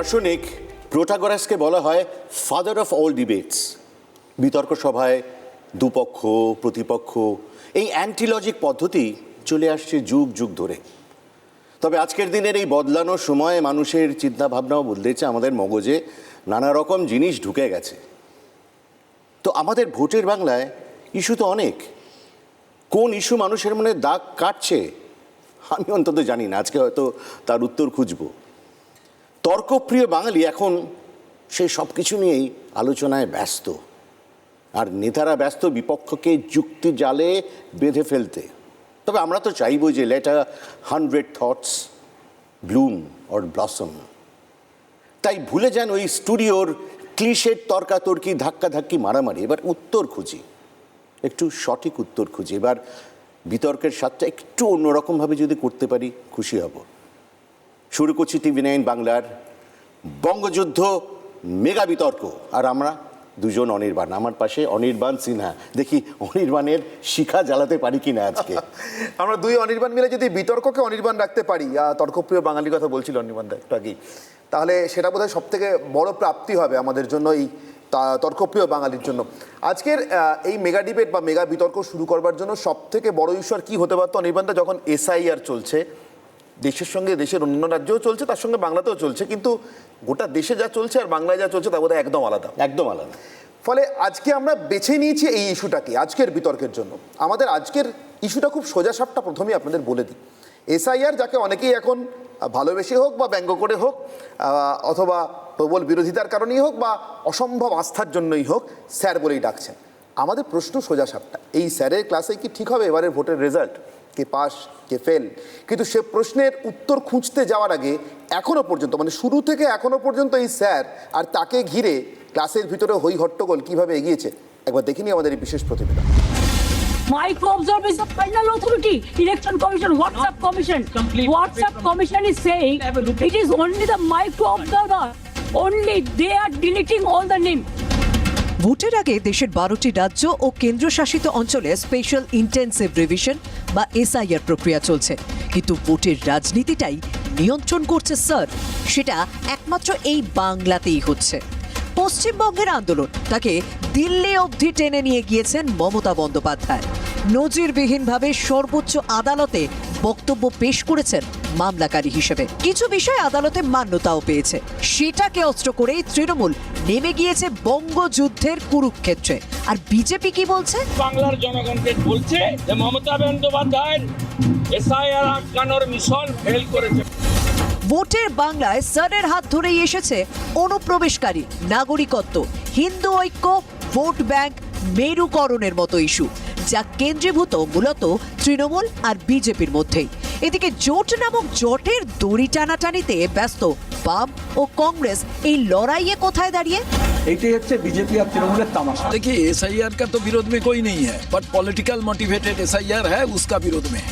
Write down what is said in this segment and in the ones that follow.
দার্শনিক প্রোটাগরাসকে বলা হয় ফাদার অফ অল ডিবেটস। বিতর্ক সভায় দুপক্ষ প্রতিপক্ষ এই অ্যান্টিলজিক পদ্ধতি চলে আসছে যুগ যুগ ধরে। তবে আজকের দিনের এই বদলানোর সময় মানুষের চিন্তাভাবনাও বদলেছে, আমাদের মগজে নানা রকম জিনিস ঢুকে গেছে। তো আমাদের ভোটের বাংলায় ইস্যু তো অনেক, কোন ইস্যু মানুষের মনে দাগ কাটছে আমি অন্তত জানি না। আজকে হয়তো তার উত্তর খুঁজব। তর্কপ্রিয় বাঙালি এখন সে সব কিছু নিয়েই আলোচনায় ব্যস্ত, আর নেতারা ব্যস্ত বিপক্ষকে যুক্তি জালে বেঁধে ফেলতে। তবে আমরা তো চাইব যে let 100 thoughts bloom or blossom. তাই ভুলে যান ওই স্টুডিওর ক্লিশের তর্কাতর্কি ধাক্কাধাক্কি মারামারি। এবার উত্তর খুঁজি, একটু সঠিক উত্তর খুঁজি। এবার বিতর্কের স্বাদটা একটু অন্যরকমভাবে যদি করতে পারি খুশি হব। শুরু করছি TV9 বাংলার বঙ্গযুদ্ধ মেগা বিতর্ক। আর আমরা দুজন অনির্বাণ, আমার পাশে অনির্বাণ সিনহা। দেখি অনির্বাণের শিখা জ্বালাতে পারি কিনা আজকে। আমরা দুই অনির্বাণ মিলে যদি বিতর্ককে অনির্বাণ রাখতে পারি, তর্কপ্রিয় বাঙালির কথা বলছিল অনির্বাণ দা একটু আগেই, তাহলে সেটা বোধহয় সব থেকে বড় প্রাপ্তি হবে আমাদের জন্য, এই তর্কপ্রিয় বাঙালির জন্য। আজকের এই মেগা ডিবেট বা মেগা বিতর্ক শুরু করবার জন্য সব থেকে বড় ইস্যু আর কি হতে পারতো অনির্বাণ দা? যখন SIR চলছে, দেশের সঙ্গে দেশের অন্য রাজ্যেও চলছে, তার সঙ্গে বাংলাতেও চলছে, কিন্তু গোটা দেশে যা চলছে আর বাংলায় যা চলছে তা বোধহয় একদম আলাদা, একদম আলাদা। ফলে আজকে আমরা বেছে নিয়েছি এই ইস্যুটাকে আজকের বিতর্কের জন্য। আমাদের আজকের ইস্যুটা খুব সোজাসাপটা প্রথমেই আপনাদের বলে দিই। SIR, যাকে অনেকেই এখন ভালোবেসে হোক বা ব্যঙ্গ করে হোক, অথবা প্রবল বিরোধিতার কারণেই হোক বা অসম্ভব আস্থার জন্যই হোক, স্যার বলেই ডাকছেন। আমাদের প্রশ্ন সোজাসাপটা, এই স্যারের ক্লাসে কি ঠিক হবে এবারের ভোটের রেজাল্ট? কে পাস কে ফেল? কিন্তু সে প্রশ্নের উত্তর খুঁজতে যাওয়ার আগে এখনও পর্যন্ত, মানে শুরু থেকে এখনও পর্যন্ত এই স্যার আর তাকে ঘিরে ক্লাসের ভিতরে হই হট্টগোল কীভাবে এগিয়েছে একবার দেখিনি আমাদের এই বিশেষ প্রতিবেদন। Micro observer is the final authority. Election Commission, WhatsApp Commission. WhatsApp Commission is saying it is only the micro observer. Only they are deleting all the names. ভোটের আগে দেশের 12টি রাজ্য ও কেন্দ্রশাসিত অঞ্চলে স্পেশাল ইন্টেন্সিভ রিভিশন বা SIR প্রক্রিয়া চলছে। কিন্তু ভোটের রাজনীতিটাই নিয়ন্ত্রণ করছে স্যার, সেটা একমাত্র এই বাংলাতেই হচ্ছে। পশ্চিমবঙ্গের আন্দোলন তাকে দিল্লি অবধি টেনে নিয়ে গিয়েছেন মমতা বন্দ্যোপাধ্যায়। নজিরবিহীনভাবে সর্বোচ্চ আদালতে বক্তব্য পেশ করেছেন মামলাকারী হিসেবে। কিছু বিষয় আদালতে মান্যতাও পেয়েছে। সেটাকে অস্ত্র করেই তৃণমূল নেমে গিয়েছে বঙ্গযুদ্ধের কুরুক্ষেত্রে। আর বিজেপি কি বলছে? বাংলার জনগণকে বলছে যে মমতা বন্দ্যোপাধ্যায়ের SIR আটকানোর মিশন ফেল করেছে। ভোটের বাংলায় স্যারের হাত ধরেই এসেছে অনুপ্রবেশকারী, নাগরিকত্ব, হিন্দু ঐক্য, ভোট ব্যাংক, মেরুকরণের মতো ইস্যু, যা কেন্দ্রীভূত মূলত তৃণমূল আর বিজেপির মধ্যেই। এদিকে জোট নামক জটের দড়ি টানাটানিতে ব্যস্ত বাম ও কংগ্রেস। এই লড়াইয়ে কোথায় দাঁড়িয়ে? এটাই হচ্ছে বিজেপি আর তৃণমূলের তামাশা। देखिए SIR का तो विरोध में कोई नहीं है, बट पॉलिटिकल मोटिवेटेड SIR है, उसका विरोध में।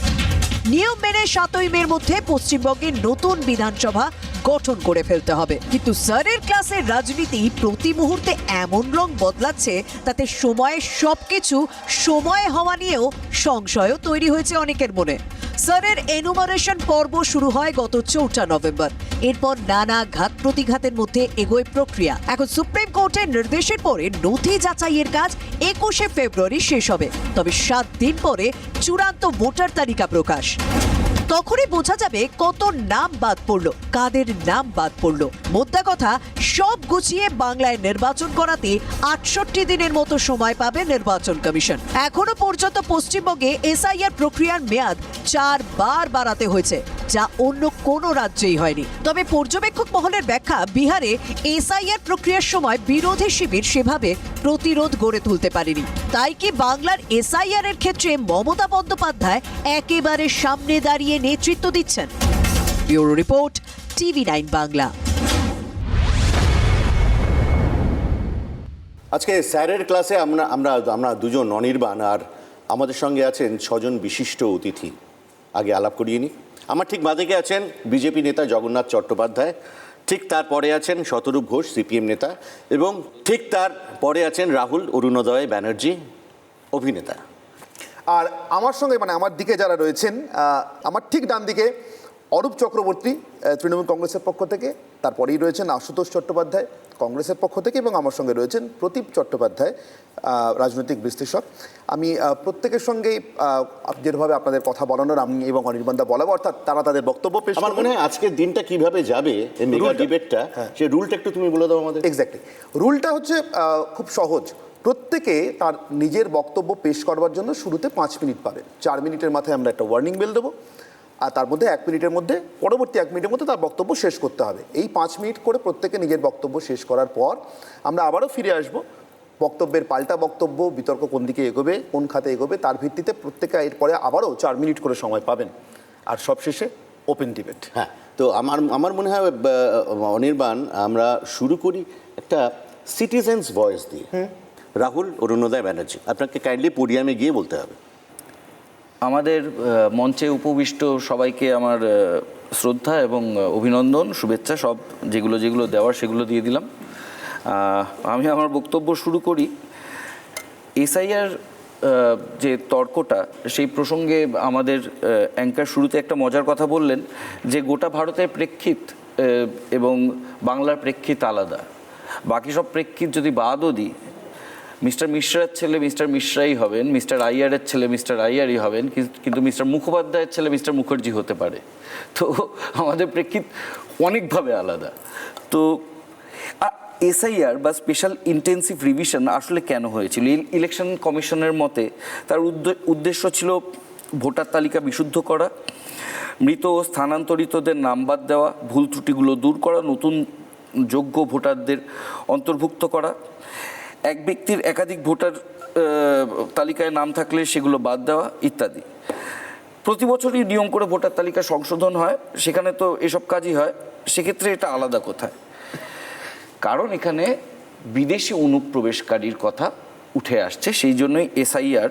নিয়ম মেনে 7ই মের মধ্যে পশ্চিমবঙ্গের নতুন বিধানসভা গঠন করে ফেলতে হবে। কিন্তু স্যারের ক্লাসের রাজনীতি প্রতি মুহূর্তে এমন রং বদলাচ্ছে, তাতে সময়ে সবকিছু সময় হওয়া নিয়েও সংশয়ও তৈরি হয়েছে অনেকের মনে। স্যারের এনুমারেশন পর্ব শুরু হয় গত 4 নভেম্বর। এরপর নানা ঘাত প্রতিঘাতের মধ্যে এগোয় প্রক্রিয়া। এখন সুপ্রিম কোর্টের নির্দেশের পরে নথি যাচাইয়ের কাজ 21শে ফেব্রুয়ারি শেষ হবে। তবে 7 দিন পরে চূড়ান্ত ভোটার তালিকা প্রকাশ। তখনই বোঝা যাবে কত নাম বাদ পড়লো, কাদের নাম বাদ পড়লো। মোদ্দা কথা, সব গুছিয়ে বাংলায় নির্বাচন করাতে 68 দিনের মতো সময় পাবে নির্বাচন কমিশন। এখনো পর্যন্ত পশ্চিমবঙ্গে SIR প্রক্রিয়ার মেয়াদ 4 বার বাড়াতে হয়েছে, যা অন্য কোনো রাজ্যেই হয়নি। তবে পর্যবেক্ষক মহলের ব্যাখ্যা, বিহারে SIR প্রক্রিয়ার সময় বিরোধী শিবির সেভাবে প্রতিরোধ গড়ে তুলতে পারেনি। তাই কি বাংলার SIR এর ক্ষেত্রে মমতা বন্দ্যোপাধ্যায় একেবারে সামনে দাঁড়িয়ে নেতৃত্ব দিচ্ছেন? Bureau report, TV9 Bangla. আজকে স্যারের ক্লাসে আমরা দুজন অনির্বাণ, আর আমাদের সঙ্গে আছেন 6 জন বিশিষ্ট অতিথি। আগে আলাপ করিয়ে নিই। আমার ঠিক বাঁদিকে আছেন বিজেপি নেতা জগন্নাথ চট্টোপাধ্যায়, ঠিক তারপরে আছেন শতরূপ ঘোষ CPM নেতা, এবং ঠিক তার পরে আছেন রাহুল অরুণোদয় ব্যানার্জি অভিনেতা। আর আমার সঙ্গে, মানে আমার দিকে যারা রয়েছেন, আমার ঠিক ডান দিকে অরূপ চক্রবর্তী তৃণমূল কংগ্রেসের পক্ষ থেকে, তারপরেই রয়েছেন আশুতোষ চট্টোপাধ্যায় কংগ্রেসের পক্ষ থেকে, এবং আমার সঙ্গে রয়েছেন প্রদীপ চট্টোপাধ্যায় রাজনৈতিক বিশ্লেষক। আমি প্রত্যেকের সঙ্গেই যেভাবে আপনাদের কথা বলানোর আমি এবং অনির্বাণদা বলাবো, অর্থাৎ তারা তাদের বক্তব্য পেশ আমার মনে হয় আজকের দিনটা কিভাবে যাবে এই মেগা রুলটা- ডিবেটটা, হ্যাঁ। সেই রুলটা একটু তুমি বলে দাও আমাদের। এক্স্যাক্টলি, রুলটা হচ্ছে খুব সহজ। প্রত্যেকে তার নিজের বক্তব্য পেশ করবার জন্য শুরুতে 5 মিনিট পাবেন। 4 মিনিটের মাথায় আমরা একটা ওয়ার্নিং বেল দেবো, আর তার মধ্যে 1 মিনিটের মধ্যে, পরবর্তী 1 মিনিটের মধ্যে তার বক্তব্য শেষ করতে হবে। এই 5 মিনিট করে প্রত্যেকে নিজের বক্তব্য শেষ করার পর আমরা আবারও ফিরে আসব। বক্তব্যের পাল্টা বক্তব্য, বিতর্ক কোন দিকে এগোবে, কোন খাতে এগোবে, তার ভিত্তিতে প্রত্যেকে এরপরে আবারও 4 মিনিট করে সময় পাবেন, আর সবশেষে ওপেন ডিবেট। হ্যাঁ, তো আমার মনে হয় অনির্বাণ, আমরা শুরু করি একটা সিটিজেন্স ভয়েস দিয়ে। রাহুল অরুণোদয় ব্যানার্জি, আপনাকে কাইন্ডলি পোডিয়ামে গিয়ে বলতে হবে। আমাদের মঞ্চে উপবিষ্ট সবাইকে আমার শ্রদ্ধা এবং অভিনন্দন, শুভেচ্ছা, সব যেগুলো যেগুলো দেওয়ার সেগুলো দিয়ে দিলাম। আমি আমার বক্তব্য শুরু করি। এসআইআর যে তর্কটা, সেই প্রসঙ্গে আমাদের অ্যাঙ্কার শুরুতে একটা মজার কথা বললেন যে গোটা ভারতের প্রেক্ষিত এবং বাংলার প্রেক্ষিত আলাদা। বাকি সব প্রেক্ষিত যদি বাদও দিই, মিস্টার মিশ্রার ছেলে মিস্টার মিশ্রাই হবেন, মিস্টার আইয়ারের ছেলে মিস্টার আইয়ারই হবেন, কিন্তু মিস্টার মুখোপাধ্যায়ের ছেলে মিস্টার মুখার্জি হতে পারে। তো আমাদের প্রেক্ষিত অনেকভাবে আলাদা। তো এসআইআর বা স্পেশাল ইন্টেন্সিভ রিভিশন আসলে কেন হয়েছিল? ইলেকশন কমিশনের মতে তার উদ্দেশ্য ছিল ভোটার তালিকা বিশুদ্ধ করা, মৃত ও স্থানান্তরিতদের নাম বাদ দেওয়া, ভুল ত্রুটিগুলো দূর করা, নতুন যোগ্য ভোটারদের অন্তর্ভুক্ত করা, এক ব্যক্তির একাধিক ভোটার তালিকায় নাম থাকলে সেগুলো বাদ দেওয়া ইত্যাদি। প্রতি বছরই নিয়ম করে ভোটার তালিকা সংশোধন হয়, সেখানে তো এসব কাজই হয়। সেক্ষেত্রে এটা আলাদা কোথায়? কারণ এখানে বিদেশি অনুপ্রবেশকারীর কথা উঠে আসছে, সেই জন্যই এসআইআর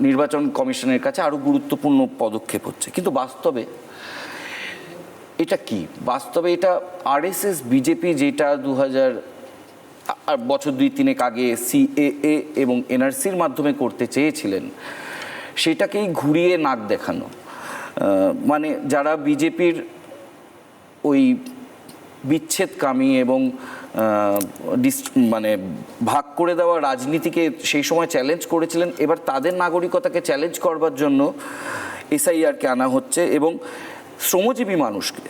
নির্বাচন কমিশনের কাছে আরও গুরুত্বপূর্ণ পদক্ষেপ হচ্ছে। কিন্তু বাস্তবে এটা কি? বাস্তবে এটা আরএসএস বিজেপি যেটা 2000 বছর 2-3 আগে সিএএ এবং এনআরসির মাধ্যমে করতে চেয়েছিলেন, সেটাকেই ঘুরিয়ে নাক দেখানো। মানে যারা বিজেপির ওই বিচ্ছেদকামী এবং মানে ভাগ করে দেওয়া রাজনীতিকে সেই সময় চ্যালেঞ্জ করেছিলেন, এবার তাদের নাগরিকতাকে চ্যালেঞ্জ করবার জন্য এসআইআরকে আনা হচ্ছে এবং শ্রমজীবী মানুষকে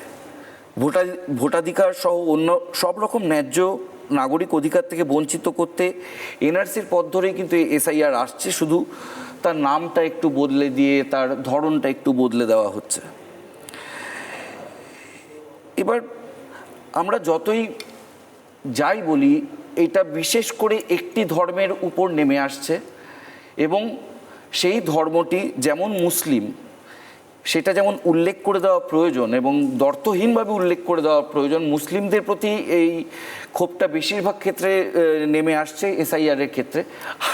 ভোটাধিকার সহ অন্য সব রকম ন্যায্য নাগরিক অধিকার থেকে বঞ্চিত করতে এনআরসির পথ ধরেই কিন্তু এসআইআর আসছে, শুধু তার নামটা একটু বদলে দিয়ে তার ধরনটা একটু বদলে দেওয়া হচ্ছে। এবার আমরা যতই যাই বলি, এটা বিশেষ করে একটি ধর্মের উপর নেমে আসছে এবং সেই ধর্মটি যেমন মুসলিম, সেটা যেমন উল্লেখ করে দেওয়া প্রয়োজন এবং দ্বর্থহীনভাবে উল্লেখ করে দেওয়া প্রয়োজন, মুসলিমদের প্রতি এই ক্ষোভটা বেশিরভাগ ক্ষেত্রে নেমে আসছে এসআইআরের ক্ষেত্রে।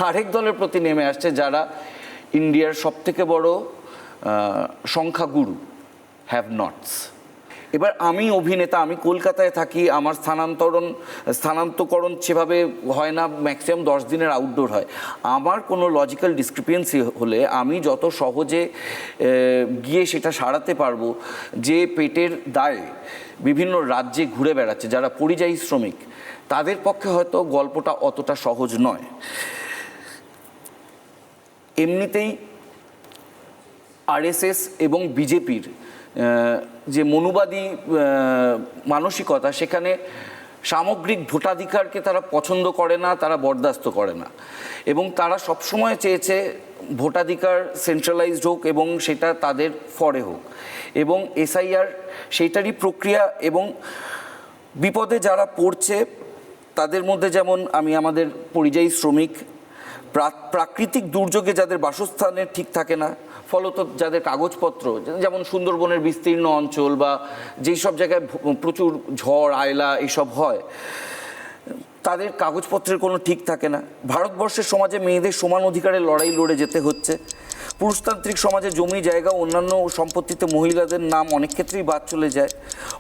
আরেক দলের প্রতি নেমে আসছে যারা ইন্ডিয়ার সবথেকে বড় সংখ্যাগুরু, হ্যাভ নটস। এবার আমি অভিনেতা, আমি কলকাতায় থাকি, আমার স্থানান্তকরণ সেভাবে হয় না, ম্যাক্সিমাম 10 দিনের আউটডোর হয়। আমার কোনো লজিক্যাল ডিসক্রিপেন্সি হলে আমি যত সহজে গিয়ে সেটা সারাতে পারবো, যে পেটের দায়ে বিভিন্ন রাজ্যে ঘুরে বেড়াচ্ছে যারা পরিযায়ী শ্রমিক, তাদের পক্ষে হয়তো গল্পটা অতটা সহজ নয়। এমনিতেই আরএসএস এবং বিজেপির যে মনুবাদী মানসিকতা, সেখানে সামগ্রিক ভোটাধিকারকে তারা পছন্দ করে না, তারা বরদাস্ত করে না এবং তারা সবসময় চেয়েছে ভোটাধিকার সেন্ট্রালাইজড হোক এবং সেটা তাদের ফরে হোক। এবং এসআইআর সেইটারই প্রক্রিয়া এবং বিপদে যারা পড়ছে তাদের মধ্যে যেমন আমি আমাদের পরিযায়ী শ্রমিক, প্রাকৃতিক দুর্যোগে যাদের বাসস্থানের ঠিক থাকে না, ফলত যাদের কাগজপত্র, যেমন সুন্দরবনের বিস্তীর্ণ অঞ্চল বা যেই সব জায়গায় প্রচুর ঝড় আয়লা এসব হয়, তাদের কাগজপত্রের কোনো ঠিক থাকে না। ভারতবর্ষের সমাজে মেয়েদের সমান অধিকারের লড়াই লড়ে যেতে হচ্ছে। পুরুষতান্ত্রিক সমাজে জমি জায়গা অন্যান্য সম্পত্তিতে মহিলাদের নাম অনেক ক্ষেত্রেই বাদ চলে যায়।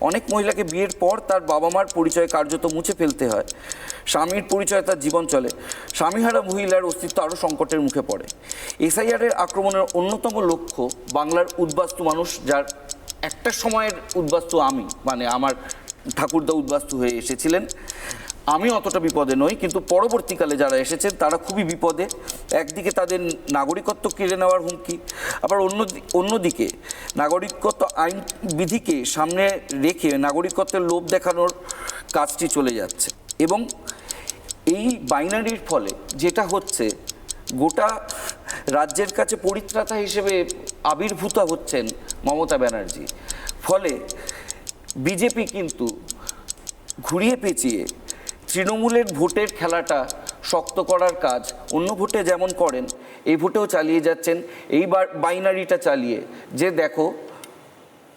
অনেক মহিলাকে বিয়ের পর তার বাবা মার পরিচয় কার্যত মুছে ফেলতে হয়। স্বামীর পরিচয় তার জীবন চলে। স্বামীহারা মহিলার অস্তিত্ব আরও সংকটের মুখে পড়ে। এসআইআরের আক্রমণের অন্যতম লক্ষ্য বাংলার উদ্বাস্তু মানুষ, যার একটা সময়ের উদ্বাস্তু আমি, মানে আমার ঠাকুরদা উদ্বাস্তু হয়ে এসেছিলেন, আমি অতটা বিপদে নই, কিন্তু পরবর্তীকালে যারা এসেছেন তারা খুবই বিপদে। একদিকে তাদের নাগরিকত্ব কেড়ে নেওয়ার হুমকি, আবার অন্যদিকে নাগরিকত্ব আইন বিধিকে সামনে রেখে নাগরিকত্বের লোভ দেখানোর কাজটি চলে যাচ্ছে। এবং এই বাইনারির ফলে যেটা হচ্ছে, গোটা রাজ্যের কাছে পরিত্রাতা হিসেবে আবির্ভূত হচ্ছেন মমতা ব্যানার্জি। ফলে বিজেপি কিন্তু ঘুরিয়ে পেঁচিয়ে তৃণমূলের ভোটের খেলাটা শক্ত করার কাজ অন্য ভোটে যেমন করেন এই ভোটেও চালিয়ে যাচ্ছেন, এইবার বাইনারিটা চালিয়ে, যে দেখো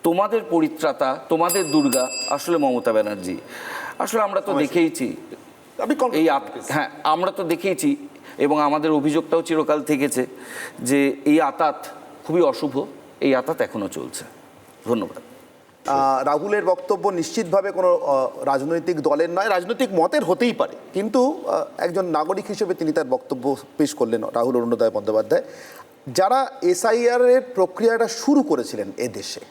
তোমাদের পরিত্রাতা, তোমাদের দুর্গা আসলে মমতা ব্যানার্জি। আসলে আমরা তো দেখেইছি হ্যাঁ, আমরা তো দেখেইছি, এবং আমাদের অভিযোগটাও চিরকাল থেকেছে যে এই আতাত খুবই অশুভ, এই আতাত এখনো চলছে। ধন্যবাদ। রাহুলের বক্তব্য নিশ্চিতভাবে কোনো রাজনৈতিক দলের নয়, রাজনৈতিক মতের হতেই পারে, কিন্তু একজন নাগরিক হিসেবে তিনি তার বক্তব্য পেশ করলেন, রাহুল অরুণোদয় বন্দ্যোপাধ্যায়। যারা এসআইআর এর প্রক্রিয়াটা শুরু করেছিলেন এদেশে,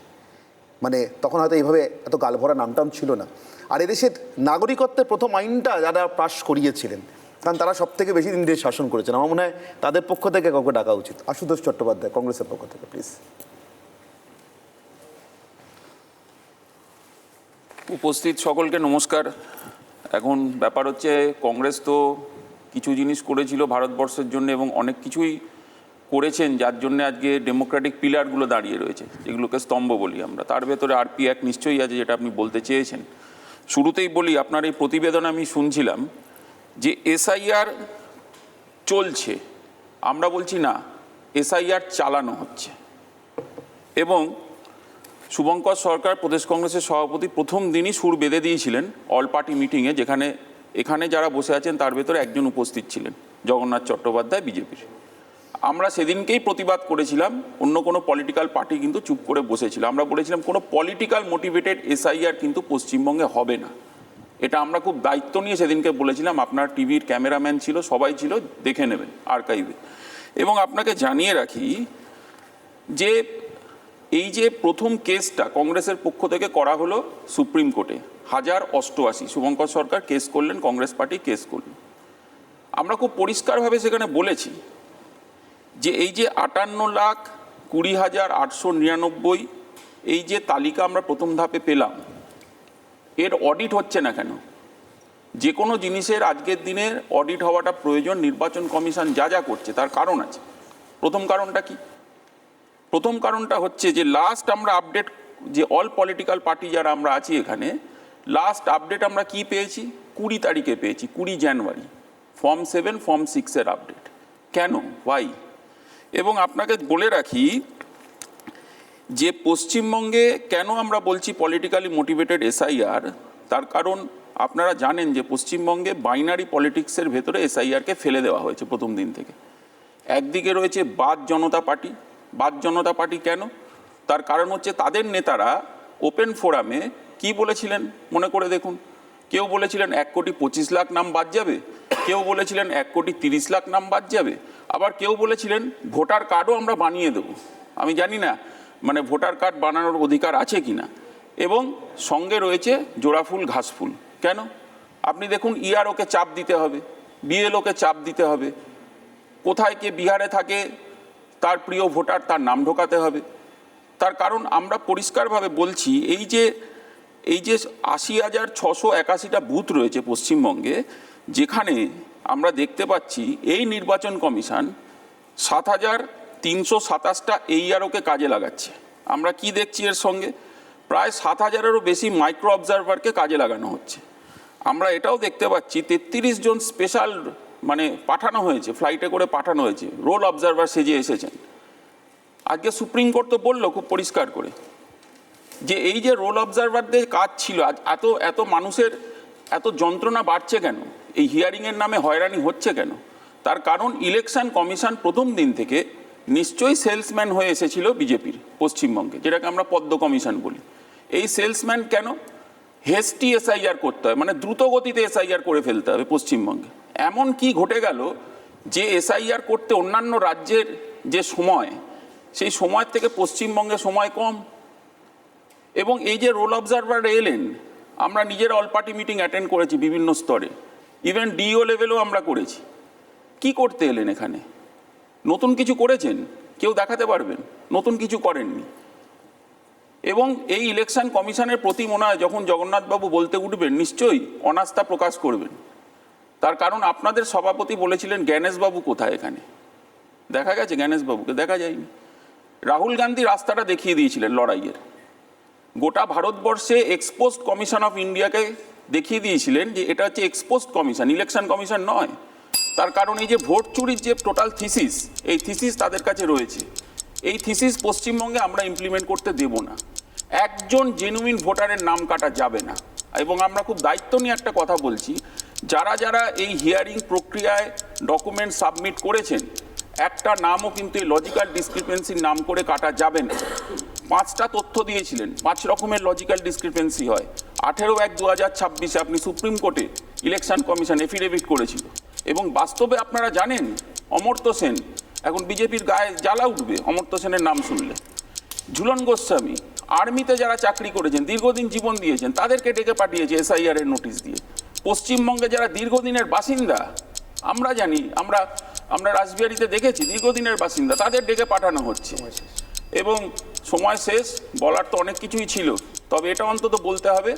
মানে তখন হয়তো এইভাবে এত গালভরা নামটাম ছিল না, আর এদেশের নাগরিকত্বের প্রথম আইনটা যারা পাশ করিয়েছিলেন, কারণ তারা সব থেকে বেশি দিন দেশ শাসন করেছেন, আমার মনে হয় তাদের পক্ষ থেকে কাউকে ডাকা উচিত। আশুতোষ চট্টোপাধ্যায়, কংগ্রেসের পক্ষ থেকে, প্লিজ। উপস্থিত সকলকে নমস্কার। এখন ব্যাপার হচ্ছে, কংগ্রেস তো কিছু জিনিস করেছিল ভারতবর্ষের জন্য এবং অনেক কিছুই করেছেন যার জন্য আজকে ডেমোক্রেটিক পিলারগুলো দাঁড়িয়ে রয়েছে, যেগুলোকে স্তম্ভ বলি আমরা। তার ভেতরে আরপি অ্যাক্ট নিশ্চয়ই আছে, যেটা আপনি বলতে চেয়েছেন। শুরুতেই বলি, আপনার এই প্রতিবেদন আমি শুনছিলাম যে এসআইআর চলছে, আমরা বলছি না, এসআইআর চালানো হচ্ছে। এবং শুভঙ্কর সরকার, প্রদেশ কংগ্রেসের সভাপতি, প্রথম দিনই সুর বেঁধে দিয়েছিলেন অল পার্টি মিটিংয়ে, যেখানে এখানে যারা বসে আছেন তার ভেতরে একজন উপস্থিত ছিলেন, জগন্নাথ চট্টোপাধ্যায়, বিজেপির। আমরা সেদিনকেই প্রতিবাদ করেছিলাম, অন্য কোনো পলিটিক্যাল পার্টি কিন্তু চুপ করে বসেছিল। আমরা বলেছিলাম কোনো পলিটিক্যাল মোটিভেটেড এসআইআর কিন্তু পশ্চিমবঙ্গে হবে না। এটা আমরা খুব দায়িত্ব নিয়ে সেদিনকে বলেছিলাম। আপনার টিভির ক্যামেরাম্যান ছিল, সবাই ছিল, দেখে নেবেন আর্কাইভে। এবং আপনাকে জানিয়ে রাখি যে এই যে প্রথম কেসটা কংগ্রেসের পক্ষ থেকে করা হলো সুপ্রিম কোর্টে, 1088 শুভঙ্কর সরকার কেস করলেন, কংগ্রেস পার্টি কেস করল। আমরা খুব পরিষ্কারভাবে সেখানে বলেছি যে এই যে 58,20,899 এই যে তালিকা আমরা প্রথম ধাপে পেলাম, এর অডিট হচ্ছে না কেন? যে কোনো জিনিসের আজকের দিনের অডিট হওয়াটা প্রয়োজন। নির্বাচন কমিশন যা যা করছে তার কারণ আছে। প্রথম কারণটা কি? প্রথম কারণটা হচ্ছে যে লাস্ট আমরা আপডেট, যে অল পলিটিক্যাল পার্টি যারা আমরা আছি এখানে, লাস্ট আপডেট আমরা কি পেয়েছি? 20 তারিখে পেয়েছি, 20 জানুয়ারি, ফর্ম 7 ফর্ম 6-এর আপডেট। কেন? ওয়াই? এবং আপনাকে বলে রাখি যে পশ্চিমবঙ্গে কেন আমরা বলছি পলিটিক্যালি মোটিভেটেড এসআইআর, তার কারণ আপনারা জানেন যে পশ্চিমবঙ্গে বাইনারি পলিটিক্সের ভেতরে এসআইআরকে ফেলে দেওয়া হয়েছে প্রথম দিন থেকে। একদিকে রয়েছে বাদ জনতা পার্টি। বাদ জনতা পার্টি কেন? তার কারণ হচ্ছে তাদের নেতারা ওপেন ফোরামে কি বলেছিলেন মনে করে দেখুন। কেউ বলেছিলেন 1,25,00,000 নাম বাদ যাবে, কেউ বলেছিলেন 1,30,00,000 নাম বাদ যাবে, আবার কেউ বলেছিলেন ভোটার কার্ডও আমরা বানিয়ে দেবো। আমি জানি না মানে ভোটার কার্ড বানানোর অধিকার আছে কি না। এবং সঙ্গে রয়েছে জোড়াফুল ঘাসফুল। কেন? আপনি দেখুন, ইআরওকে চাপ দিতে হবে, বিএলওকে চাপ দিতে হবে, কোথায় কে বিহারে থাকে তার প্রিয় ভোটার তার নাম ঢোকাতে হবে। তার কারণ আমরা পরিষ্কারভাবে বলছি, এই যে 80,681টা বুথ রয়েছে পশ্চিমবঙ্গে, যেখানে আমরা দেখতে পাচ্ছি এই নির্বাচন কমিশন 7,327টা এইআরওকে কাজে লাগাচ্ছে। আমরা কি দেখছি এর সঙ্গে? প্রায় 7,000-এরও বেশি মাইক্রো অবজারভারকে কাজে লাগানো হচ্ছে। আমরা এটাও দেখতে পাচ্ছি 33 জন স্পেশাল মানে পাঠানো হয়েছে, ফ্লাইটে করে পাঠানো হয়েছে, রোল অবজারভার সেজে এসেছেন। আজকে সুপ্রিম কোর্ট তো বললো খুব পরিষ্কার করে যে এই যে রোল অবজারভারদের কাজ ছিল, আজ এত মানুষের এত যন্ত্রণা বাড়ছে কেন? এই হিয়ারিংয়ের নামে হয়রানি হচ্ছে কেন? তার কারণ ইলেকশন কমিশন প্রথম দিন থেকে নিশ্চয়ই সেলসম্যান হয়ে এসেছিল বিজেপির পশ্চিমবঙ্গে, যেটাকে আমরা পদ্ম কমিশন বলি। এই সেলসম্যান কেন? হেস্টি এসআইআর করতে হয়, মানে দ্রুত গতিতে এসআইআর করে ফেলতে হবে পশ্চিমবঙ্গে। এমন কি ঘটে গেল যে এসআইআর করতে অন্যান্য রাজ্যের যে সময়, সেই সময়ের থেকে পশ্চিমবঙ্গে সময় কম। এবং এই যে রোল অবজারভার এলেন, আমরা নিজের অল পার্টি মিটিং অ্যাটেন্ড করেছি বিভিন্ন স্তরে, ইভেন ডিও লেভেলেও আমরা করেছি। কি করতে এলেন এখানে? নতুন কিছু করেছেন? কেউ দেখাতে পারবেন? নতুন কিছু করেননি। এবং এই ইলেকশন কমিশনের প্রতি মনে হয় যখন জগন্নাথবাবু বলতে উঠবেন নিশ্চয়ই অনাস্থা প্রকাশ করবেন। তার কারণ আপনাদের সভাপতি বলেছিলেন জ্ঞানেশবাবু কোথায় এখানে? দেখা গেছে জ্ঞানেশবাবুকে? দেখা যায়নি। রাহুল গান্ধী রাস্তাটা দেখিয়ে দিয়েছিলেন লড়াইয়ের। গোটা ভারতবর্ষে এক্সপোস্ট কমিশন অফ ইন্ডিয়াকে দেখিয়ে দিয়েছিলেন যে এটা হচ্ছে এক্সপোস্ট কমিশন, ইলেকশন কমিশন নয়। তার কারণ এই যে ভোট চুরির যে টোটাল থিসিস, এই থিসিস তাদের কাছে রয়েছে। এই থিসিস পশ্চিমবঙ্গে আমরা ইমপ্লিমেন্ট করতে দেব না। একজন জেনুইন ভোটারের নাম কাটা যাবে না। এবং আমরা খুব দায়িত্ব নিয়ে একটা কথা বলছি, যারা যারা এই হিয়ারিং প্রক্রিয়ায় ডকুমেন্ট সাবমিট করেছেন, একটা নামও কিন্তু এই লজিক্যাল ডিসক্রিপেন্সির নাম করে কাটা যাবে না। 5টা তথ্য দিয়েছিলেন, 5 রকমের লজিক্যাল ডিসক্রিপেন্সি হয়। 18/1/2026 আপনি সুপ্রিম কোর্টে ইলেকশন কমিশন এফিডেভিট করেছিল। এবং বাস্তবে আপনারা জানেন অমর্ত্য সেন, এখন বিজেপির গায়ে জ্বালা উঠবে অমর্ত্য সেনের নাম শুনলে। ঝুলন গোস্বামী, আর্মিতে যারা চাকরি করেছেন, দীর্ঘদিন জীবন দিয়েছেন, তাদেরকে ডেকে পাঠিয়েছে এসআইআর এর নোটিশ দিয়ে। পশ্চিমবঙ্গে যারা দীর্ঘদিনের বাসিন্দা, আমরা জানি, আমরা রাসবিহারীতে দেখেছি দীর্ঘদিনের বাসিন্দা, তাদের ডেকে পাঠানো হচ্ছে। এবং সময় শেষ, বলার তো অনেক কিছুই ছিল, তবে এটা অন্তত বলতে হবে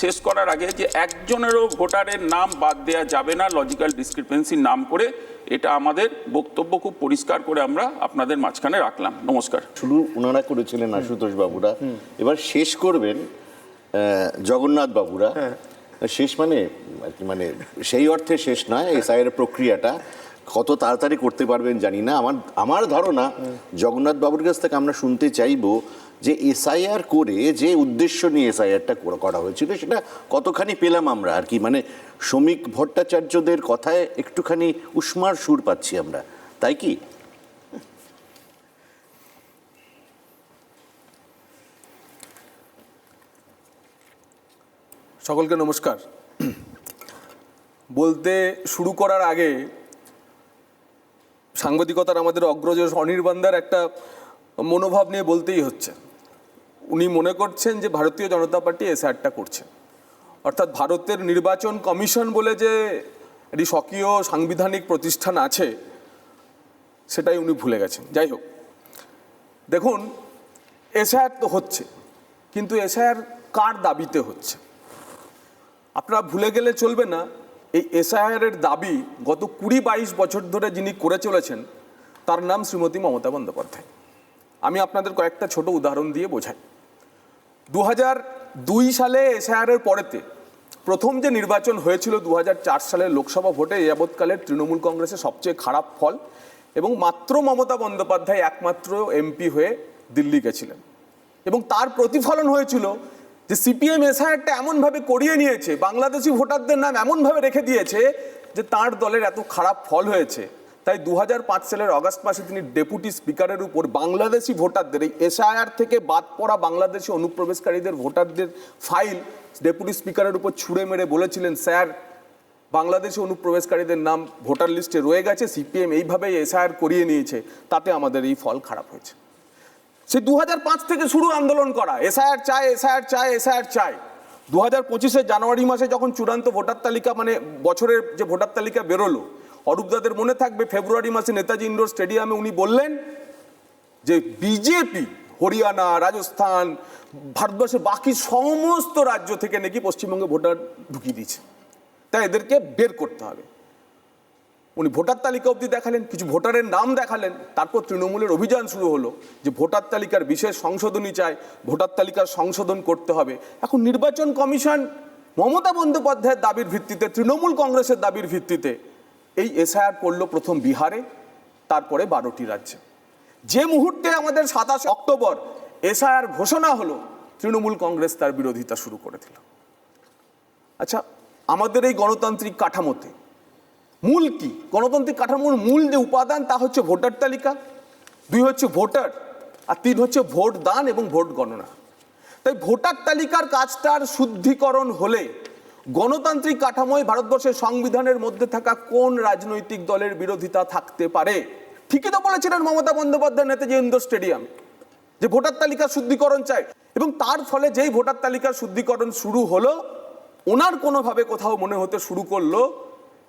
শেষ করার আগে যে একজনেরও ভোটারের নাম বাদ দেওয়া যাবে না লজিক্যাল ডিসক্রিপেন্সির নাম করে। এটা আমাদের বক্তব্য খুব পরিষ্কার করে আমরা আপনাদের মাঝখানে রাখলাম। নমস্কার। শুরু ওনারা করেছিলেন আশুতোষ বাবুরা, এবার শেষ করবেন জগন্নাথ বাবুরা। শেষ মানে আর কি, মানে সেই অর্থে শেষ নয়, এসআইআর প্রক্রিয়াটা কত তাড়াতাড়ি করতে পারবেন জানি না। আমার ধারণা জগন্নাথ বাবুর কাছ থেকে আমরা শুনতে চাইবো যে এসআইআর করে যে উদ্দেশ্য নিয়ে এসআইআরটা করা হয়েছিল সেটা কতখানি পেলাম আমরা আর কি। মানে শ্রমিক ভট্টাচার্যদের কথায় একটুখানি উষ্মার সুর পাচ্ছি আমরা, তাই কি? সকলকে নমস্কার। বলতে শুরু করার আগে সাংবাদিকতার আমাদের অগ্রজ অনির্বাণদার একটা মনোভাব নিয়ে বলতেই হচ্ছে। উনি মনে করছেন যে ভারতীয় জনতা পার্টি এসআইআরটা করছে, অর্থাৎ ভারতের নির্বাচন কমিশন বলে যে একটি স্বকীয় সাংবিধানিক প্রতিষ্ঠান আছে সেটাই উনি ভুলে গেছেন। যাই হোক, দেখুন এসআইআর তো হচ্ছে, কিন্তু এসআইআর কার দাবিতে হচ্ছে আপনারা ভুলে গেলে চলবে না। এই এসআইআরের দাবি গত 20-22 বছর ধরে যিনি করে চলেছেন তার নাম শ্রীমতী মমতা বন্দ্যোপাধ্যায়। আমি আপনাদের কয়েকটা ছোট উদাহরণ দিয়ে বোঝাই। 2002 সালে এসআইআরের পরেতে প্রথম যে নির্বাচন হয়েছিল 2004 সালের লোকসভা ভোটে যাবৎকালের তৃণমূল কংগ্রেসের সবচেয়ে খারাপ ফল, এবং মাত্র মমতা বন্দ্যোপাধ্যায় একমাত্র এমপি হয়ে দিল্লি গেছিলেন। এবং তার প্রতিফলন হয়েছিল যে সিপিএম এসআইআরটা এমনভাবে করিয়ে নিয়েছে, বাংলাদেশি ভোটারদের নাম এমনভাবে রেখে দিয়েছে যে তার দলের এত খারাপ ফল হয়েছে। তাই 2005 সালের অগাস্ট মাসে তিনি ডেপুটি স্পিকারের উপর বাংলাদেশি ভোটারদের, এই এসআইআর থেকে বাদ পড়া বাংলাদেশি অনুপ্রবেশকারীদের ভোটারদের ফাইল ডেপুটি স্পিকারের উপর ছুঁড়ে মেরে বলেছিলেন, স্যার বাংলাদেশি অনুপ্রবেশকারীদের নাম ভোটার লিস্টে রয়ে গেছে, সিপিএম এইভাবেই এসআইআর করিয়ে নিয়েছে, তাতে আমাদের এই ফল খারাপ হয়েছে। সে 2005 থেকে শুরু আন্দোলন করা, এসআইআর চাই, এসআইআর চাই, এসআইআর চাই। 2025 জানুয়ারি মাসে যখন চূড়ান্ত ভোটার তালিকা, মানে বছরের যে ভোটার তালিকা বেরোলো, অরূপদাদের মনে থাকবে ফেব্রুয়ারি মাসে নেতাজি ইন্ডোর স্টেডিয়ামে উনি বললেন যে বিজেপি হরিয়ানা, রাজস্থান, ভারতবর্ষের বাকি সমস্ত রাজ্য থেকে নাকি পশ্চিমবঙ্গে ভোটার ঢুকিয়ে দিয়েছে, তাই এদেরকে বের করতে হবে। উনি ভোটার তালিকা অবধি দেখালেন, কিছু ভোটারের নাম দেখালেন, তারপর তৃণমূলের অভিযান শুরু হলো যে ভোটার তালিকার বিশেষ সংশোধনী চাই, ভোটার তালিকার সংশোধন করতে হবে। এখন নির্বাচন কমিশন মমতা বন্দ্যোপাধ্যায়ের দাবির ভিত্তিতে, তৃণমূল কংগ্রেসের দাবির ভিত্তিতে এই এসআইআর করলো প্রথম বিহারে, তারপরে 12টি রাজ্যে। যে মুহূর্তে আমাদের 27 অক্টোবর এসআইআর ঘোষণা হলো, তৃণমূল কংগ্রেস তার বিরোধিতা শুরু করে দিল। আচ্ছা, আমাদের এই গণতান্ত্রিক কাঠামোতে মূল কি? গণতান্ত্রিক কাঠামোর মূল যে উপাদান তা হচ্ছে ভোটার তালিকা, 2 হচ্ছে ভোটার, আর 3 হচ্ছে ভোট দান এবং ভোট গণনা। তাই ভোটার তালিকার কাজটার শুদ্ধিকরণ হলে গণতান্ত্রিক কাঠামোয় ভারতবর্ষের সংবিধানের মধ্যে থাকা কোন রাজনৈতিক দলের বিরোধিতা থাকতে পারে? ঠিকই তো বলেছিলেন মমতা বন্দ্যোপাধ্যায় নেতাজি ইন্ডোর স্টেডিয়ামে। যে ভোটার তালিকা শুদ্ধিকরণ চাই, এবং তার ফলে যেই ভোটার তালিকার শুদ্ধিকরণ শুরু হলো, ওনার কোনোভাবে কোথাও মনে হতে শুরু করলো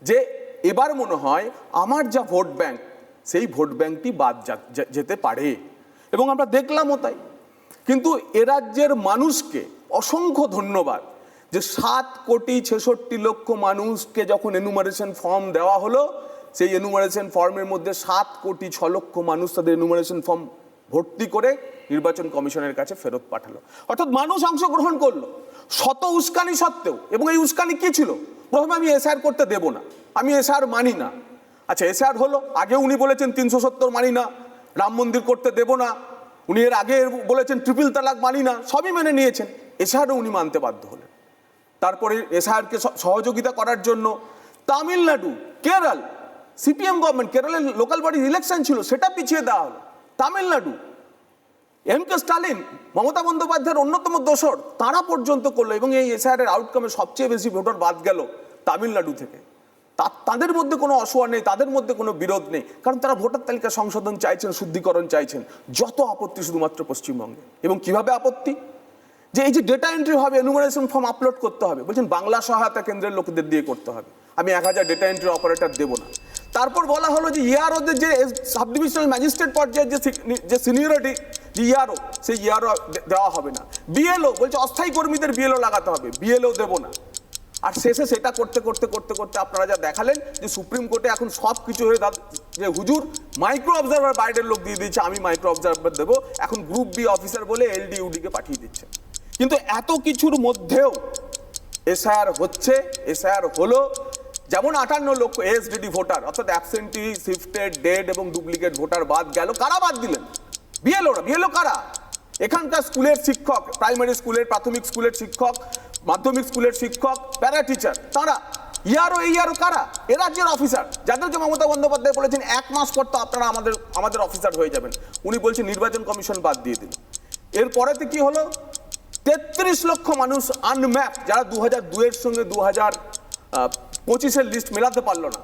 যে এবার মনে হয় আমার যা ভোট ব্যাংক, সেই ভোট ব্যাংকটি বাদ যেতে পারে, এবং আমরা দেখলামও তাই। কিন্তু এ রাজ্যের মানুষকে অসংখ্য ধন্যবাদ যে 7,66,00,000 মানুষকে যখন এনুমারেশন ফর্ম দেওয়া হলো, সেই এনুমারেশন ফর্মের মধ্যে 7,06,00,000 মানুষ তাদের এনুমারেশন ফর্ম ভর্তি করে নির্বাচন কমিশনের কাছে ফেরত পাঠালো। অর্থাৎ মানুষ অংশগ্রহণ করলো শত উস্কানি সত্ত্বেও। এবং এই উস্কানি কি ছিল? প্রথমে আমি এসআইআর করতে দেব না, আমি এসআইআর মানি না। আচ্ছা, এসআইআর হলো, আগে উনি বলেছেন 370 মানি না, রাম মন্দির করতে দেব না, উনি এর আগে বলেছেন ট্রিপল তালাক মানি না, সবই মেনে নিয়েছেন। এসআইআরও উনি মানতে বাধ্য হলেন। তারপরে এসআইআরকে সহযোগিতা করার জন্য তামিলনাড়ু, কেরল, সিপিএম গভর্নমেন্ট, কেরলের লোকাল বডি ইলেকশন ছিল, সেটা পিছিয়ে দেওয়া হলো। তামিলনাড়ু, এম.কে. স্টালিন, মমতা বন্দ্যোপাধ্যায়ের অন্যতম দোসর, তারা পর্যন্ত করলো। এবং এই এসআইআর এর আউটকামে সবচেয়ে বেশি ভোটার বাদ গেল তামিলনাড়ু থেকে। তাদের মধ্যে কোনো অসুয়া নেই, তাদের মধ্যে কোনো বিরোধ নেই, কারণ তারা ভোটার তালিকা সংশোধন চাইছেন, শুদ্ধিকরণ চাইছেন। যত আপত্তি শুধুমাত্র পশ্চিমবঙ্গে। এবং কিভাবে আপত্তি? যে এই যে ডেটা এন্ট্রি হবে, এনুমারেশন ফর্ম আপলোড করতে হবে, বলছেন বাংলা সহায়তা কেন্দ্রের লোকেদের দিয়ে করতে হবে, আমি 1000 ডেটা এন্ট্রি অপারেটর দেবো না। তারপর বলা হলো যে ইআরওদের যে সাব ডিভিশনাল ম্যাজিস্ট্রেট পর্যায়ের যে সিনিয়রিটি, যে ইআরও, সেই ইআরও দেওয়া হবে না। বিএলও বলছে অস্থায়ী কর্মীদের বিএলও লাগাতে হবে, বিএলও দেবো না। আর শেষে সেটা করতে করতে করতে করতে আপনারা যা দেখালেন যে সুপ্রিম কোর্টে এখন সব কিছু হয়ে যে হুজুর মাইক্রো অবজারভার বাইরের লোক দিয়ে দিচ্ছে, আমি মাইক্রো অবজারভার দেবো, এখন গ্রুপ বি অফিসার বলে এলডিইউডিকে পাঠিয়ে দিচ্ছে। কিন্তু এত কিছুর মধ্যেও এসআইআর হচ্ছে, এসআইআর হলো। যেমন 58 লক্ষ এসডিডি ভোটার, অর্থাৎ অ্যাবসেন্টি, শিফটেড, ডেড এবং ডুপ্লিকেট ভোটার বাদ গেল। কারা বাদ দিলেন? বিএলওরা। বিএলও কারা? এখানকার স্কুলের শিক্ষক, প্রাইমারি স্কুলের, প্রাথমিক স্কুলের শিক্ষক, মাধ্যমিক স্কুলের শিক্ষক, প্যারা টিচার, তারা। ইয়ারও কারা? এ রাজ্যের অফিসার, যাদেরকে মমতা বন্দ্যোপাধ্যায় বলেছেন 1 মাস পর তো আপনারা আমাদের অফিসার হয়ে যাবেন। উনি বলছেন নির্বাচন কমিশন বাদ দিয়ে দিল। এরপরেতে কি হলো? 33 লক্ষ মানুষ আনম্যাপ, যারা 2002 এর সঙ্গে 2025-এর লিস্ট মেলাতে পারলো না,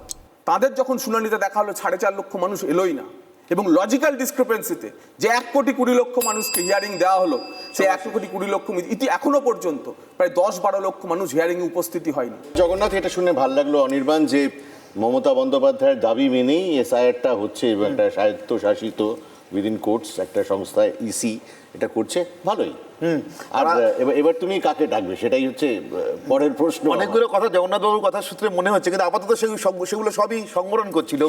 তাদের যখন শুনানিতে দেখা হলো 4.5 লক্ষ মানুষ এলোই না। এবং লজিক্যাল ডিসক্রিপেন্সিতে যে 1,20,00,000 মানুষকে হিয়ারিং দেওয়া হলো, সেই 1,20,00,000 এখনো পর্যন্ত প্রায় 10-12 লক্ষ মানুষ হিয়ারিং এ উপস্থিতি হয়নি। জগন্নাথ, এটা শুনে ভালো লাগলো অনির্বাণ যে মমতা বন্দ্যোপাধ্যায়ের দাবি মেনেই এসআইআরটা হচ্ছে, এবং একটা স্বায়ত্তশাসিত উইদিন কোর্টস একটা সংস্থা ইসি এটা করছে, ভালোই। আর এবার তুমি কাকে ডাকবে সেটাই হচ্ছে পরের প্রশ্ন। অনেকগুলো কথা জগন্নাথবাবুর কথার সূত্রে মনে হচ্ছে, কিন্তু আপাতত সেগুলো সবই সংবরণ করছিল।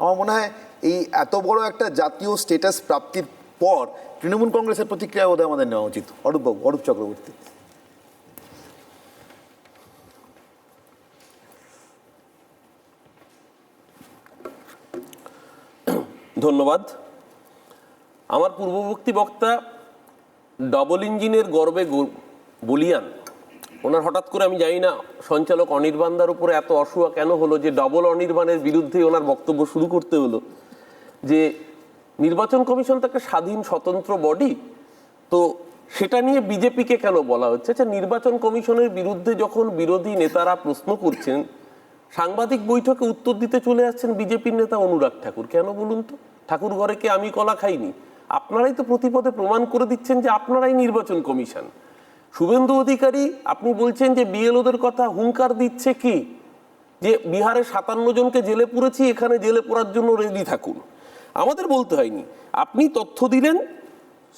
আমার মনে হয় এই এত বড় একটা জাতীয় স্ট্যাটাস প্রাপ্তির পর তৃণমূল কংগ্রেসের প্রতিক্রিয়া বোধহয় আমাদের নেওয়া উচিত। অরূপবাবু, অরূপ চক্রবর্তী। ধন্যবাদ। আমার পূর্ববর্তী বক্তা ডবল ইঞ্জিনের গর্বে বলিয়ান, ওনার হঠাৎ করে আমি জানি না সঞ্চালক অনির্বাণদার উপরে এত অসুয়া কেন হলো যে ডবল অনির্বাণের বিরুদ্ধে ওনার বক্তব্য শুরু করতে হলো। যে নির্বাচন কমিশন তো একটা স্বাধীন স্বতন্ত্র বডি, তো সেটা নিয়ে বিজেপিকে কেন বলা হচ্ছে? আচ্ছা, নির্বাচন কমিশনের বিরুদ্ধে যখন বিরোধী নেতারা প্রশ্ন করছেন, সাংবাদিক বৈঠকে উত্তর দিতে চলে আসছেন বিজেপির নেতা অনুরাগ ঠাকুর। কেন বলুন তো? ঠাকুর ঘরে কে আমি কলা খাইনি? আপনারাই তো প্রতিপদে প্রমাণ করে দিচ্ছেন যে আপনারাই নির্বাচন কমিশন। শুভেন্দু অধিকারী, আপনি বলছেন যে বিএলওদের কথা, হুঙ্কার দিচ্ছে কি যে বিহারে 57 জনকে জেলে পুরেছি, এখানে জেলে পড়ার জন্য রেডি থাকুন। আমাদের বলতে হয়নি, আপনি তথ্য দিলেন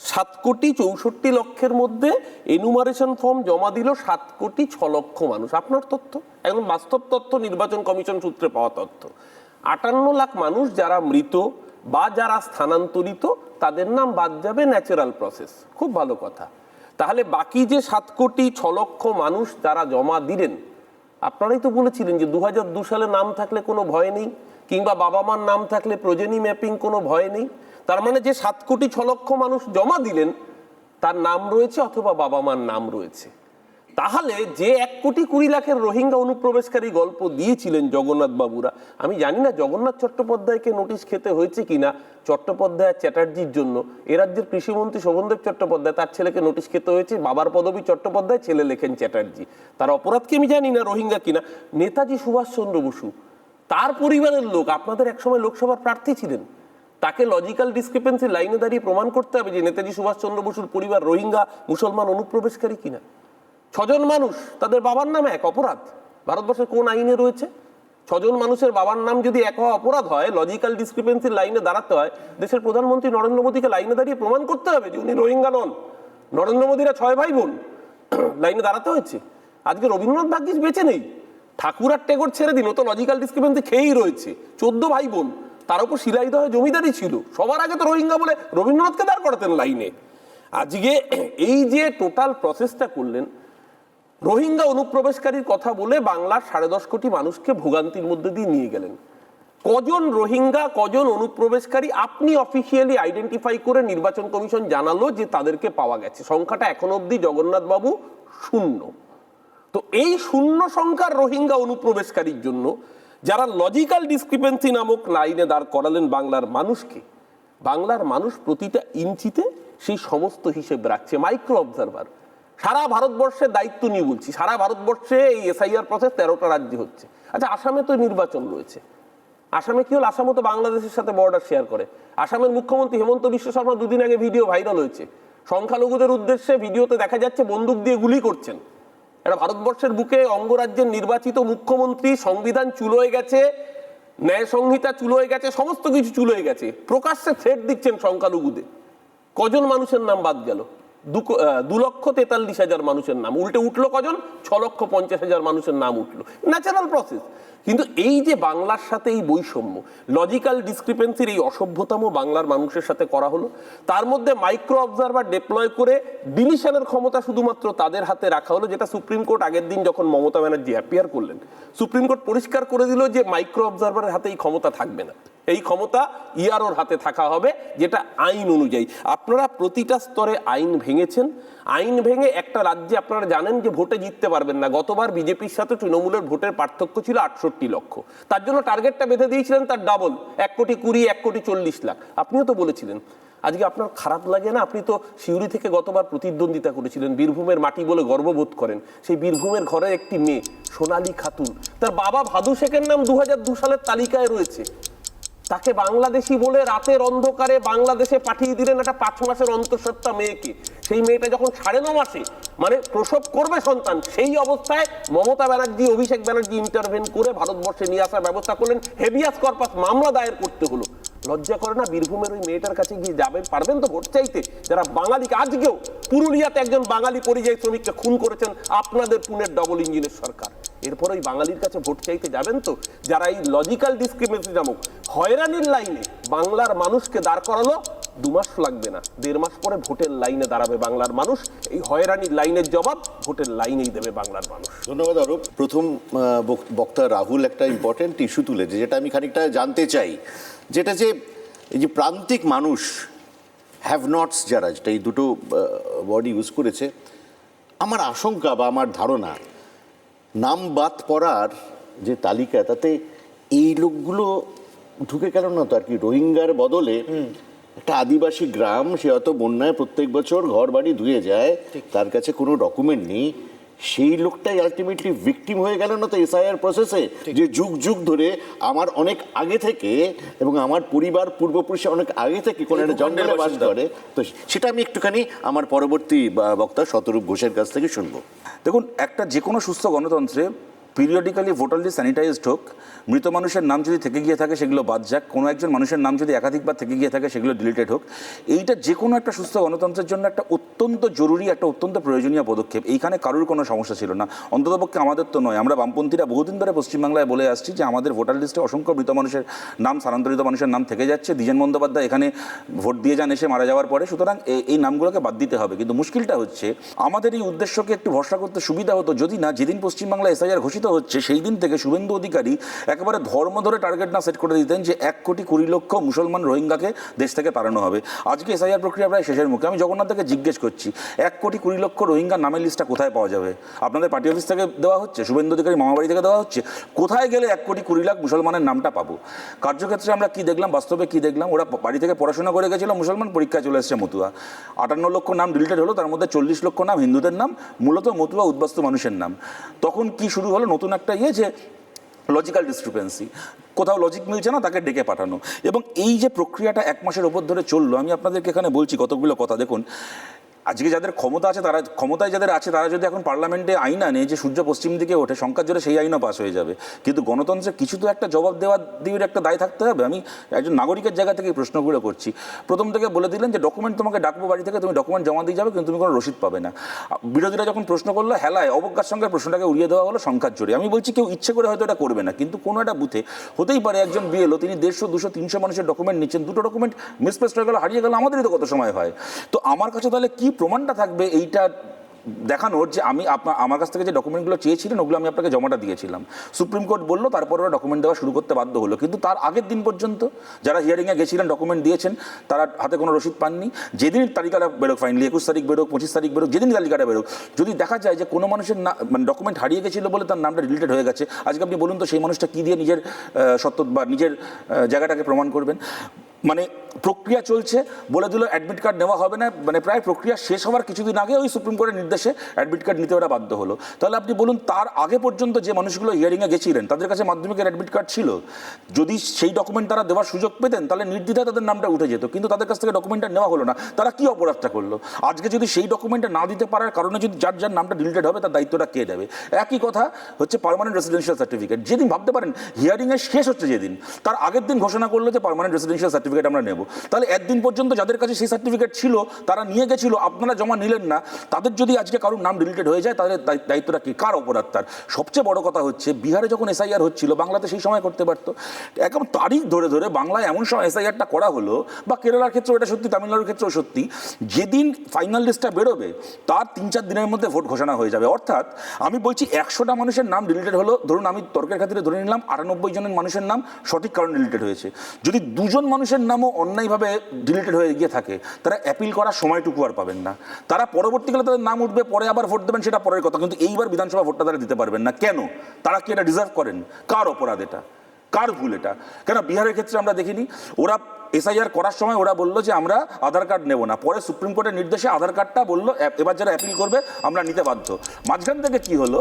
7,64,00,000 মধ্যে এনুমারেশন ফর্ম জমা দিল 7,06,00,000 মানুষ। আপনার তথ্য, একদম বাস্তব তথ্য, নির্বাচন কমিশন সূত্রে পাওয়া তথ্য। 58 লাখ মানুষ যারা মৃত বা যারা স্থানান্তরিত, তাদের নাম বাদ যাবে ন্যাচারাল প্রসেস। খুব ভালো কথা। তাহলে বাকি যে 7,06,00,000 মানুষ যারা জমা দিলেন, আপনারাই তো বলেছিলেন যে 2002 সালে নাম থাকলে কোনো ভয় নেই, কিংবা বাবা মার নাম থাকলে প্রজেনি ম্যাপিং কোনো ভয় নেই। তার মানে যে 7,06,00,000 মানুষ জমা দিলেন তার নাম রয়েছে অথবা বাবা মার নাম রয়েছে। তাহলে যে 1,20,00,000 রোহিঙ্গা অনুপ্রবেশকারী গল্প দিয়েছিলেন জগন্নাথ বাবুরা, আমি জানি না জগন্নাথ চট্টোপাধ্যায়কে নোটিশ খেতে হয়েছে কিনা চট্টোপাধ্যায় চ্যাটার্জির জন্য। এ রাজ্যের কৃষিমন্ত্রী শোভনদেব চট্টোপাধ্যায়, তার ছেলেকে নোটিশ খেতে হয়েছে, বাবার পদবী চট্টোপাধ্যায়, ছেলে লেখেন চ্যাটার্জি। তার অপরাধ কি আমি জানি না, রোহিঙ্গা কিনা। নেতাজি সুভাষচন্দ্র বসু, তার পরিবারের লোক আপনাদের একসময় লোকসভার প্রার্থী ছিলেন, তাকে লজিক্যাল ডিসক্রিপেন্সি লাইনে দাঁড়িয়ে প্রমাণ করতে হবে যে নেতাজি সুভাষচন্দ্র বসুর পরিবার রোহিঙ্গা মুসলমান অনুপ্রবেশকারী কিনা। 6 জন মানুষ, তাদের বাবার নামে এক অপরাধ। ভারতবর্ষের কোন আইনে রয়েছে? 6 জন মানুষের বাবার নাম যদি এক অপরাধ হয়, লজিক্যাল ডিসক্রিপেন্সির লাইনে দাঁড়াতে হয়, দেশের প্রধানমন্ত্রী নরেন্দ্র মোদীকে লাইনে দাঁড়িয়ে প্রমাণ করতে হবে যে উনি রোহিঙ্গা নন। নরেন্দ্র মোদীরা 6 ভাই বোন, লাইনে দাঁড়াতে হয়েছে। আজকে রবীন্দ্রনাথ ভাগ্যিস বেঁচে নেই, ঠাকুর আর টেগোর ছেড়ে দিন, ও তো লজিক্যাল ডিসক্রিপেন্সি খেয়েই রয়েছে। 14 ভাই বোন, তার উপর শিলাইদহ জমিদারি ছিল, সবার আগে তো রোহিঙ্গা বলে রবীন্দ্রনাথকে দাঁড় করাতেন লাইনে। আজকে এই যে টোটাল প্রসেসটা করলেন, রোহিঙ্গা অনুপ্রবেশকারীর কথা বলে বাংলার 10.5 কোটি মানুষকে ভোগান্তির মধ্যে দিয়ে নিয়ে গেলেন। কজন রোহিঙ্গা, কজন অনুপ্রবেশকারী আপনি অফিসিয়ালি আইডেন্টিফাই করে নির্বাচন কমিশন জানালো যে তাদেরকে পাওয়া গেছে? সংখ্যাটা এখন অবধি জগন্নাথ বাবু 0। তো এই 0 সংখ্যার রোহিঙ্গা অনুপ্রবেশকারীর জন্য যারা লজিক্যাল ডিসক্রিপেন্সি নামক লাইনে দাঁড় করালেন বাংলার মানুষকে, বাংলার মানুষ প্রতিটা ইঞ্চিতে সেই সমস্ত হিসেব রাখছে। মাইক্রো অবজারভার সারা ভারতবর্ষের দায়িত্ব নিয়ে বলছি, সারা ভারতবর্ষে এই এসআইআর প্রসেস 13টা রাজ্যে হচ্ছে। আচ্ছা, আসামে তো নির্বাচন রয়েছে। আসামে কি হল? আসামও তো বাংলাদেশের সাথে বর্ডার শেয়ার করে। আসামের মুখ্যমন্ত্রী হেমন্ত বিশ্ব শর্মা 2 দিন আগে ভিডিও ভাইরাল হয়েছে, সংখ্যালঘুদের উদ্দেশ্যে ভিডিওতে দেখা যাচ্ছে বন্দুক দিয়ে গুলি করছেন। এটা ভারতবর্ষের বুকে অঙ্গরাজ্যের নির্বাচিত মুখ্যমন্ত্রী, সংবিধান চুলোয় গেছে, ন্যায় সংহিতা চুলোয় গেছে, সমস্ত কিছু চুলোয় গেছে, প্রকাশ্যে থ্রেট দিচ্ছেন সংখ্যালঘুদের। কজন মানুষের নাম বাদ গেল? 2,43,000 মানুষের নাম উল্টে উঠলো। কজন? 6,50,000 মানুষের নাম উঠলো। Natural process. কিন্তু এই যে বাংলার সাথে এই বৈষম্য, লজিক্যাল ডিসক্রিপেন্সির এই অসভ্যতম বাংলার মানুষের সাথে করা হলো, তার মধ্যে মাইক্রো অবজারভার ডিপ্লয় করে ডিলিশনের ক্ষমতা শুধুমাত্র তাদের হাতে রাখা হলো, যেটা সুপ্রিম কোর্ট আগের দিন যখন মমতা ব্যানার্জি অ্যাপিয়ার করলেন, সুপ্রিম কোর্ট পরিষ্কার করে দিল যে মাইক্রো অবজারভারের হাতে এই ক্ষমতা থাকবে না, এই ক্ষমতা ইআরওর হাতে থাকা হবে, যেটা আইন অনুযায়ী। আপনারা প্রতিটা স্তরে আইন ভেঙেছেন। আইন ভেঙে একটা রাজ্যে আপনারা জানেন যে ভোটে জিততে পারবেন না। গতবার বিজেপির সাথে তৃণমূলের ভোটের পার্থক্য ছিল 68 লক্ষ। তার জন্য টার্গেটটা বেঁধে দিয়েছিলেন তার ডাবল, 1,20,00,000, 1,40,00,000। আপনিও তো বলেছিলেন। আজকে আপনার খারাপ লাগে না? আপনি তো সিউড়ি থেকে গতবার প্রতিদ্বন্দ্বিতা করেছিলেন, বীরভূমের মাটি বলে গর্ববোধ করেন। সেই বীরভূমের ঘরের একটি মেয়ে সোনালী খাতুন, তার বাবা ভাদু শেখের নাম 2002 সালের তালিকায় রয়েছে। তাকে বাংলাদেশি বলে রাতের অন্ধকারে বাংলাদেশে পাঠিয়ে দিলেন একটা 5 মাসের অন্তঃসত্ত্বা মেয়েকে। সেই মেয়েটা যখন 9.5 মাসে মানে প্রসব করবে সন্তান, সেই অবস্থায় মমতা ব্যানার্জি, অভিষেক ব্যানার্জি ইন্টারভেন করে ভারতবর্ষে নিয়ে আসার ব্যবস্থা করলেন। হেভিয়াস কর্পাস মামলা দায়ের করতে হলো। লজ্জা করে না? বীরভূমের ওই মেয়েটার কাছে গিয়ে যাবেন, পারবেন তো ভোট চাইতে? যারা বাঙালিকে, আজকেও পুরুলিয়াতে একজন বাঙালি পরিযায়ী শ্রমিককে খুন করেছেন আপনাদের পুনের ডবল ইঞ্জিনের সরকার। এরপর ওই বাঙালির কাছে ভোট চাইতে যাবেন তো? যারা এই লজিক্যাল ডিসক্রিমিনেশন নামক হয়রানির লাইনে বাংলার মানুষকে দাঁড় করালো, 2 মাস লাগবে না, 1.5 মাস পরে ভোটের লাইনে দাঁড়াবে বাংলার মানুষ। এই হয়রানির লাইনের জবাব ভোটের লাইনেই দেবে বাংলার মানুষ। ধন্যবাদ অরূপ। প্রথম বক্তা রাহুল একটা ইম্পর্টেন্ট ইস্যু তুলেছে, যেটা আমি খানিকটা জানতে চাই, যেটা যে এই যে প্রান্তিক মানুষ, হ্যাভ নটস যারা, যেটা এই দুটো ওয়ার্ড ইউজ করেছে, আমার আশঙ্কা বা আমার ধারণা, নাম বাদ পড়ার যে তালিকা, তাতে এই লোকগুলো ঢুকে গেল না তো আর কি। রোহিঙ্গার বদলে একটা আদিবাসী গ্রাম, সে হয়তো বন্যায় প্রত্যেক বছর ঘর বাড়ি ধুয়ে যায়, তার কাছে কোনো ডকুমেন্ট নেই, সেই লোকটাই আলটিমেটলি ভিকটিম হয়ে গেল না তো এসআইআর প্রসেসে? যে যুগ যুগ ধরে আমার অনেক আগে থেকে এবং আমার পরিবার পূর্বপুরুষে অনেক আগে থেকে কোনো একটা জঙ্গলে বাস করে, তো সেটা আমি একটুখানি আমার পরবর্তী বক্তা শতরূপ ঘোষের কাছ থেকে শুনবো। দেখুন, একটা যে কোনো সুস্থ গণতন্ত্রে পিরিয়ডিক্যালি ভোটার লিস্ট স্যানিটাইজড হোক, মৃত মানুষের নাম যদি থেকে গিয়ে থাকে সেগুলো বাদ যাক, কোনো একজন মানুষের নাম যদি একাধিকবার থেকে গিয়ে থাকে সেগুলো ডিলিটেড হোক। এইটা যে কোনো একটা সুস্থ গণতন্ত্রের জন্য একটা অত্যন্ত জরুরি, একটা অত্যন্ত প্রয়োজনীয় পদক্ষেপ। এইখানে কারোর কোনো সমস্যা ছিল না, অন্ততপক্ষে আমাদের তো নয়। আমরা বামপন্থীরা বহুদিন ধরে পশ্চিমবাংলায় বলে আসছি যে আমাদের ভোটার লিস্টে অসংখ্য মৃত মানুষের নাম, স্থানান্তরিত মানুষের নাম থেকে যাচ্ছে। দ্বিজেন বন্দ্যোপাধ্যায় এখানে ভোট দিয়ে যান এসে মারা যাওয়ার পরে, সুতরাং এই নামগুলোকে বাদ দিতে হবে। কিন্তু মুশকিলটা হচ্ছে, আমাদের এই উদ্দেশ্যকে একটু ভরসা করতে সুবিধা হতো যদি না, যেদিন পশ্চিমবাংলায় এসআইআর ঘোষিত হচ্ছে সেই দিন থেকে শুভেন্দু অধিকারী একেবারে ধর্ম ধরে টার্গেট না সেট করে দিতেন যে 1,20,00,000 মুসলমান রোহিঙ্গাকে দেশ থেকে তাড়ানো হবে। আজকে এসআইআর প্রক্রিয়া প্রায় শেষের মুখে। আমি জগন্নাথ থেকে জিজ্ঞেস করছি, 1,20,00,000 রোহিঙ্গার নামের লিস্টটা কোথায় পাওয়া যাবে? আপনাদের পার্টি অফিস থেকে দেওয়া হচ্ছে, শুভেন্দু অধিকারী মামাবাড়ি থেকে দেওয়া হচ্ছে? কোথায় গেলে 1,20,00,000 মুসলমানের নামটা পাবো? কার্যক্ষেত্রে আমরা কি দেখলাম, বাস্তবে কি দেখলাম? ওরা বাড়ি থেকে পড়াশোনা করে গেছিল মুসলমান, পরীক্ষায় চলে এসছে মতুয়া। 58 লক্ষ নাম ডিলিটেড হলো, তার মধ্যে 40 লক্ষ নাম হিন্দুদের নাম, মূলত মতুয়া উদ্বাস্তু মানুষের নাম। তখন কি শুরু হলো? নতুন একটা যে লজিক্যাল ডিসক্রিপেন্সি, কোথাও লজিক মিলছে না, তাকে ডেকে পাঠানো। এবং এই যে প্রক্রিয়াটা 1 মাসের ওপর ধরে চললো, আমি আপনাদেরকে এখানে বলছি কতগুলো কথা। দেখুন, আজকে যাদের ক্ষমতা আছে, তারা ক্ষমতায় যাদের আছে, তারা যদি এখন পার্লামেন্টে আইন আনে যে সূর্য পশ্চিম দিকে ওঠে সংখ্যার জোরে, সেই আইনও পাস হয়ে যাবে। কিন্তু গণতন্ত্রের কিছু তো একটা জবাব দেওয়ার একটা দায় থাকতে হবে। আমি একজন নাগরিকের জায়গা থেকে প্রশ্নগুলো করছি। প্রথম থেকে বলে দিলেন যে ডকুমেন্ট তোমাকে ডাকবো বাড়ি থেকে, তুমি ডকুমেন্ট জমা দিয়ে যাবে, কিন্তু তুমি কোনো রসিদ পাবে না। বিরোধীরা যখন প্রশ্ন করলো, হেলায় অবজ্ঞার সঙ্গে প্রশ্নটাকে উড়িয়ে দেওয়া হলো সংখ্যার জোরে। আমি বলছি কেউ ইচ্ছে করে হয়তো এটা করবে না, কিন্তু কোনো একটা বুথে হতেই পারে একজন বিএলও, তিনি 150, 200, 300 মানুষের ডকুমেন্ট নিচ্ছেন, দুটো ডকুমেন্ট মিসপ্লেসড হয়ে গেল, হারিয়ে গেল, আমাদেরই তো কত সময় হয়। তো আমার কাছে তাহলে কি প্রমাণটা থাকবে এইটা দেখানোর যে আমি আমার কাছ থেকে যে ডকুমেন্টগুলো চেয়েছিলেন ওগুলো আমি আপনাকে জমাটা দিয়েছিলাম। সুপ্রিম কোর্ট বললো, তারপর ওরা ডকুমেন্ট দেওয়া শুরু করতে বাধ্য হলো। কিন্তু তার আগের দিন পর্যন্ত যারা হিয়ারিংয়ে গেছিলেন, ডকুমেন্ট দিয়েছেন, তারা হাতে কোনো রসিদ পাননি। যেদিন তালিকাটা বেরোক, ফাইনালি 21 তারিখ বেরোক, 25 তারিখ বেরোক, যেদিন তালিকাটা বেরোক, যদি দেখা যায় যে কোনো মানুষের মানে ডকুমেন্ট হারিয়ে গেছিলো বলে তার নামটা ডিলিটেড হয়ে গেছে, আজকে আপনি বলুন তো সেই মানুষটা কী দিয়ে নিজের সত্য বা নিজের জায়গাটাকে প্রমাণ করবেন? মানে প্রক্রিয়া চলছে, বলে দিল অ্যাডমিট কার্ড নেওয়া হবে না, মানে প্রায় প্রক্রিয়া শেষ হওয়ার কিছুদিন আগে ওই সুপ্রিম কোর্টের নির্দেশে অ্যাডমিট কার্ড নিতে ওরা বাধ্য হলো। তাহলে আপনি বলুন, তার আগে পর্যন্ত যে মানুষগুলো হিয়ারিংয়ে গেছিলেন তাদের কাছে মাধ্যমিকের অ্যাডমিট কার্ড ছিল, যদি সেই ডকুমেন্ট তারা দেওয়ার সুযোগ পেতেন তাহলে নির্দ্বিধায় তাদের নামটা উঠে যেত। কিন্তু তাদের কাছ থেকে ডকুমেন্টটা নেওয়া হলো না, তারা কি অপরাধটা করলো? আজকে যদি সেই ডকুমেন্টটা না দিতে পারার কারণে যদি যার যার নামটা ডিলিটেড হবে, তার দায়িত্বটা কে দেবে? একই কথা হচ্ছে পার্মানেন্ট রেসিডেন্সিয়াল সার্টিফিকেট। যেদিন ভাবতে পারেন হিয়ারিংয়ের শেষ হচ্ছে যেদিন, তার আগের দিন ঘোষণা করলো যে পার্মানেন্ট রেসিডেন্সিয়াল সার্টিফিকেট আমরা নেব। তাহলে একদিন পর্যন্ত যাদের কাছে সেই সার্টিফিকেট ছিল, তারা নিয়ে গেছিল, আপনারা জমা নিলেন না, তাদের যদি আজকে কারোর নাম ডিলিটেড হয়ে যায়, তাদের দায়িত্বটা কি, কার অপরাধ তার? সবচেয়ে বড় কথা হচ্ছে, বিহারে যখন এসআইআর হচ্ছিল, বাংলাতে সেই সময় করতে পারতো। একদম তারিখ ধরে ধরে বাংলায় এমন সময় এসআইআরটা করা হলো, বা কেরালার ক্ষেত্রে এটা সত্যি, তামিলনাড়ুর ক্ষেত্রেও সত্যি, যেদিন ফাইনাল লিস্টটা বেরোবে তার 3-4 দিনের মধ্যে ভোট ঘোষণা হয়ে যাবে। অর্থাৎ আমি বলছি 100টা মানুষের নাম ডিলিটেড হলো, ধরুন আমি তর্কের খাতিরে ধরে নিলাম 98 জনের মানুষের নাম সঠিক কারণে ডিলিটেড হয়েছে। যদি 2 জন মানুষের নামও অন্যায়ভাবে ডিলিটেড হয়ে গিয়ে থাকে, তারা অ্যাপিল করার সময়টুকু আর পাবেন না। তারা পরবর্তীকালে তাদের নাম উঠবে, পরে আবার ভোট দেবেন, সেটা পরের কথা, কিন্তু এইবার বিধানসভা ভোটটা তারা দিতে পারবেন না। কেন? তারা কি এটা ডিজার্ভ করেন? কার অপরাধ এটা? কার ভুল এটা? কেন বিহারের ক্ষেত্রে আমরা দেখিনি, ওরা এসআইআর করার সময় ওরা বললো যে আমরা আধার কার্ড নেব না, পরে সুপ্রিম কোর্টের নির্দেশে আধার কার্ডটা বললো এবার যারা অ্যাপিল করবে আমরা নিতে বাধ্য। মাঝখান থেকে কি হলো,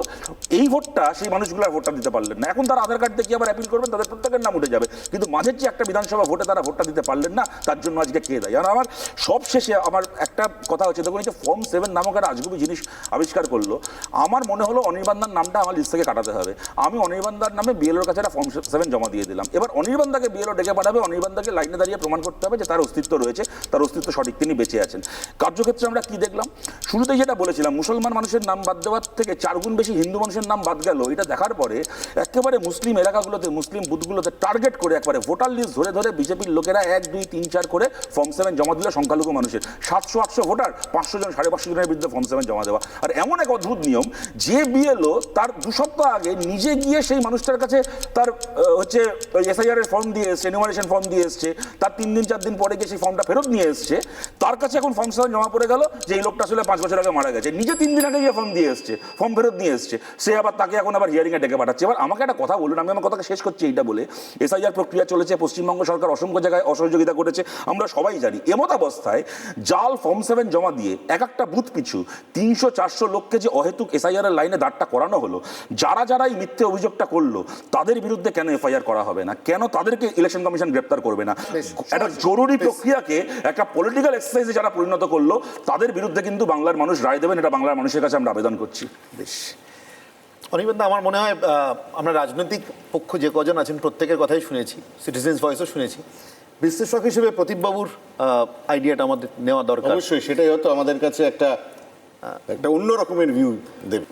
এই ভোটটা সেই মানুষগুলোর ভোটটা দিতে পারলেন না, এখন তারা আধার কার্ড দিয়ে আবার অ্যাপিল করবেন, তাদের প্রত্যেকের নাম উঠে যাবে। কিন্তু মাঝের যে একটা বিধানসভা ভোটে তারা ভোটটা দিতে পারলেন না, তার জন্য আজকে কে দায়ী? আর আমার সব শেষে আমার একটা কথা হচ্ছে, দেখুন এই যে ফর্ম 7 নামক একটা আজগুবি জিনিস আবিষ্কার করলো, আমার মনে হলো অনির্বাণদার নামটা আমার লিস্ট থেকে কাটাতে হবে। আমি অনির্বাণদার নামে বিএলওর কাছে একটা ফর্ম 7 জমা দিয়ে দিলাম। এবার অনির্বাণদাকে বিএলও ডেকে পাঠাবে, অনির্বাণদাকে লাইনে দাঁড়িয়ে প্রমাণ করতে হবে যে তার অস্তিত্ব রয়েছে, তার অস্তিত্ব সঠিক, তিনি বেঁচে আছেন। কার্যক্ষেত্রে আমরা কি দেখলাম? শুরুতেই যেটা বলেছিলাম, মুসলমান মানুষের নাম বাদ দেওয়ার থেকে 4 গুণ বেশি হিন্দু মানুষের নাম বাদ গেল। এটা দেখার পরে একেবারে মুসলিম এলাকাগুলোতে, মুসলিম বুথগুলোতে টার্গেট করে একবারে ভোটার লিস্ট ধরে ধরে বিজেপির লোকেরা 1, 2, 3, 4 করে ফর্ম 7 জমা দিল সংখ্যালঘু মানুষের। 700-800 ভোটার, 500 জন 550 জনের বিরুদ্ধে ফর্ম 7 জমা দেওয়া। আর এমন এক অদ্ভুত নিয়ম, যে বিএলও তার 2 সপ্তাহ আগে নিজে গিয়ে সেই মানুষটার কাছে তার হচ্ছে এসআইআর এর ফর্ম দিয়ে এসছে, এনুমারেশন ফর্ম দিয়ে এসছে, তার 3 দিন 4 দিন পরে গিয়ে সেই ফর্মটা ফেরত নিয়ে এসছে, তার কাছে এখন ফর্ম 7 জমা পড়ে গেল যে এই লোকটা আসলে 5 বছর আগে মারা গেছে, নিজে 3 দিন আগে গিয়ে ফর্ম দিয়ে এসছে, ফর্ম ফেরত নিয়ে এসছে, সে আবার তাকে এখন আবার হিয়ারিংয়ে ডেকে পাঠাচ্ছে। এবার আমাকে একটা কথা বলুন, আমি আমার কথাকে শেষ করছি এইটা বলে, এসআইআর প্রক্রিয়া চলেছে, পশ্চিমবঙ্গ সরকার অসংখ্য জায়গায় অসহযোগিতা করেছে, আমরা সবাই জানি। এমত অবস্থায় জাল ফর্ম 7 জমা দিয়ে একটা বুথ পিছু 300-400 লোককে যে অহেতুক এসআইআর এর লাইনে দাঁড়টা করানো হলো, যারা যারা এই মিথ্যে অভিযোগটা করলো তাদের বিরুদ্ধে কেন এফআইআর করা হবে না? কেন তাদেরকে ইলেকশন কমিশন গ্রেপ্তার করবে না? একটা জরুরি প্রক্রিয়াকে একটা পলিটিক্যাল এক্সারসাইজে যারা পরিণত করলো, তাদের বিরুদ্ধে কিন্তু বাংলার মানুষ রায় দেবেন, এটা বাংলার মানুষের কাছে আমরা আবেদন করছি। বেশ, অনির্বাণ, আমার মনে হয় আমরা রাজনৈতিক পক্ষ যে কজন আছেন প্রত্যেকের কথাই শুনেছি, সিটিজেন্স ভয়েসও শুনেছি। বিশ্লেষক হিসেবে প্রদীপবাবুর আইডিয়াটা আমাদের নেওয়া দরকার। অবশ্যই, সেটাই হয়তো আমাদের কাছে একটা অন্য রকমের ভিউ দেবে।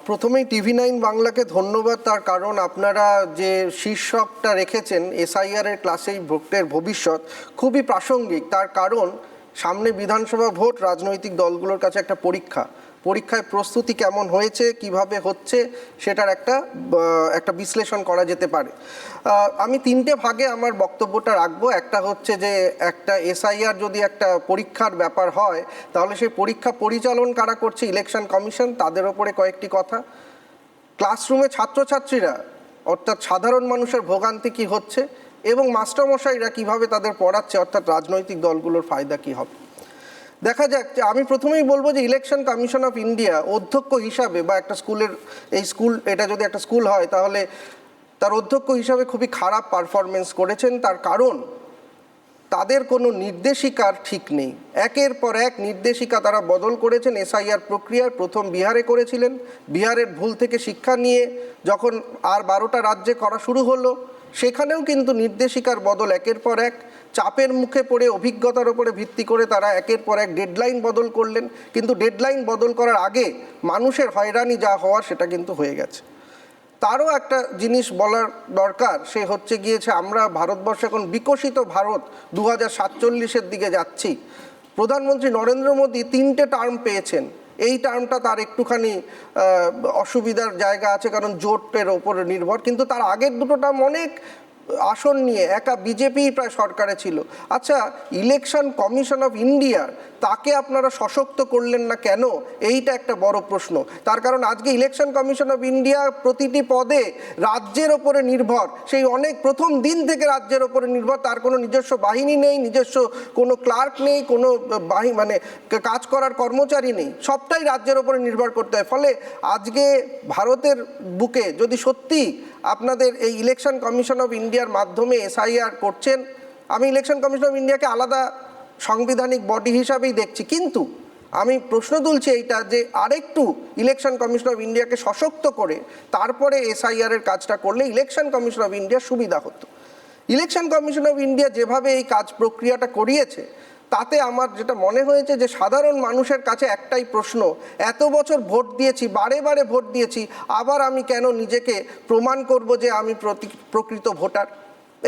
প্রথমেই TV9 বাংলাকে ধন্যবাদ, তার কারণ আপনারা যে শীর্ষকটা রেখেছেন এসআইআর এর ক্লাসেই ভোটের ভবিষ্যৎ, খুবই প্রাসঙ্গিক। তার কারণ সামনে বিধানসভা ভোট, রাজনৈতিক দলগুলোর কাছে একটা পরীক্ষায় প্রস্তুতি কেমন হয়েছে, কিভাবে হচ্ছে, সেটার একটা বিশ্লেষণ করা যেতে পারে। আমি 3টে ভাগে আমার বক্তব্যটা রাখবো। একটা হচ্ছে যে একটা এসআইআর যদি একটা পরীক্ষার ব্যাপার হয়, তাহলে সেই পরীক্ষা পরিচালন কারা করছে? ইলেকশন কমিশন, তাদের ওপরে কয়েকটি কথা। ক্লাসরুমে ছাত্রছাত্রীরা অর্থাৎ সাধারণ মানুষের ভোগান্তি কী হচ্ছে, এবং মাস্টারমশাইরা কিভাবে তাদের পড়াচ্ছে, অর্থাৎ রাজনৈতিক দলগুলোর ফায়দা কী হবে। দেখা যাক, আমি প্রথমেই বলবো যে ইলেকশন কমিশন অফ ইন্ডিয়া অধ্যক্ষ হিসাবে বা একটা স্কুলের, এটা যদি একটা স্কুল হয় তাহলে তার অধ্যক্ষ হিসাবে খুবই খারাপ পারফরমেন্স করেছেন। তার কারণ তাদের কোনো নির্দেশিকার ঠিক নেই, একের পর এক নির্দেশিকা তারা বদল করেছেন। এসআইআর প্রক্রিয়ায় প্রথম বিহারে করেছিলেন, বিহারের ভুল থেকে শিক্ষা নিয়ে যখন আর 12টা রাজ্যে করা শুরু হলো, সেখানেও কিন্তু নির্দেশিকার বদল একের পর এক। চাপের মুখে পড়ে অভিজ্ঞতার উপরে ভিত্তি করে তারা একের পর এক ডেডলাইন বদল করলেন, কিন্তু ডেডলাইন বদল করার আগে মানুষের হয়রানি যা হওয়ার সেটা কিন্তু হয়ে গেছে। তারও একটা জিনিস বলার দরকার, সে হচ্ছে গিয়েছে আমরা ভারতবর্ষ এখন বিকশিত ভারত 2047-এর দিকে যাচ্ছি। প্রধানমন্ত্রী নরেন্দ্র মোদী 3টে টার্ম পেয়েছেন। এই টার্মটা তার একটুখানি অসুবিধার জায়গা আছে, কারণ জোটের ওপরে নির্ভর, কিন্তু তার আগের দুটো টার্ম অনেক আসন নিয়ে একা বিজেপি প্রায় সরকারে ছিল। আচ্ছা, ইলেকশন কমিশন অফ ইন্ডিয়া তাকে আপনারা সশক্ত করলেন না কেন? এইটা একটা বড় প্রশ্ন। তার কারণ আজকে ইলেকশন কমিশন অফ ইন্ডিয়া প্রতিটি পদে রাজ্যের ওপরে নির্ভর, সেই অনেক প্রথম দিন থেকে রাজ্যের ওপরে নির্ভর। তার কোনো নিজস্ব বাহিনী নেই, নিজস্ব কোনো ক্লার্ক নেই, কোনো মানে কাজ করার কর্মচারী নেই, সবটাই রাজ্যের ওপরে নির্ভর করতে হয়। ফলে আজকে ভারতের বুকে যদি সত্যি আপনাদের এই ইলেকশন কমিশন অফ ইন্ডিয়ার মাধ্যমে এসআইআর করছেন, আমি ইলেকশন কমিশন অফ ইন্ডিয়াকে আলাদা সাংবিধানিক বডি হিসাবেই দেখছি, কিন্তু আমি প্রশ্ন তুলছি এইটা যে আরেকটু ইলেকশন কমিশন অফ ইন্ডিয়াকে সশক্ত করে তারপরে এসআইআরের কাজটা করলে ইলেকশন কমিশন অফ ইন্ডিয়া সুবিধা হতো। ইলেকশন কমিশন অফ ইন্ডিয়া যেভাবে এই কাজ প্রক্রিয়াটা করিয়েছে, তাতে আমার যেটা মনে হয়েছে যে সাধারণ মানুষের কাছে একটাই প্রশ্ন, এত বছর ভোট দিয়েছি, বারে বারে ভোট দিয়েছি, আবার আমি কেন নিজেকে প্রমাণ করব যে আমি প্রকৃত ভোটার?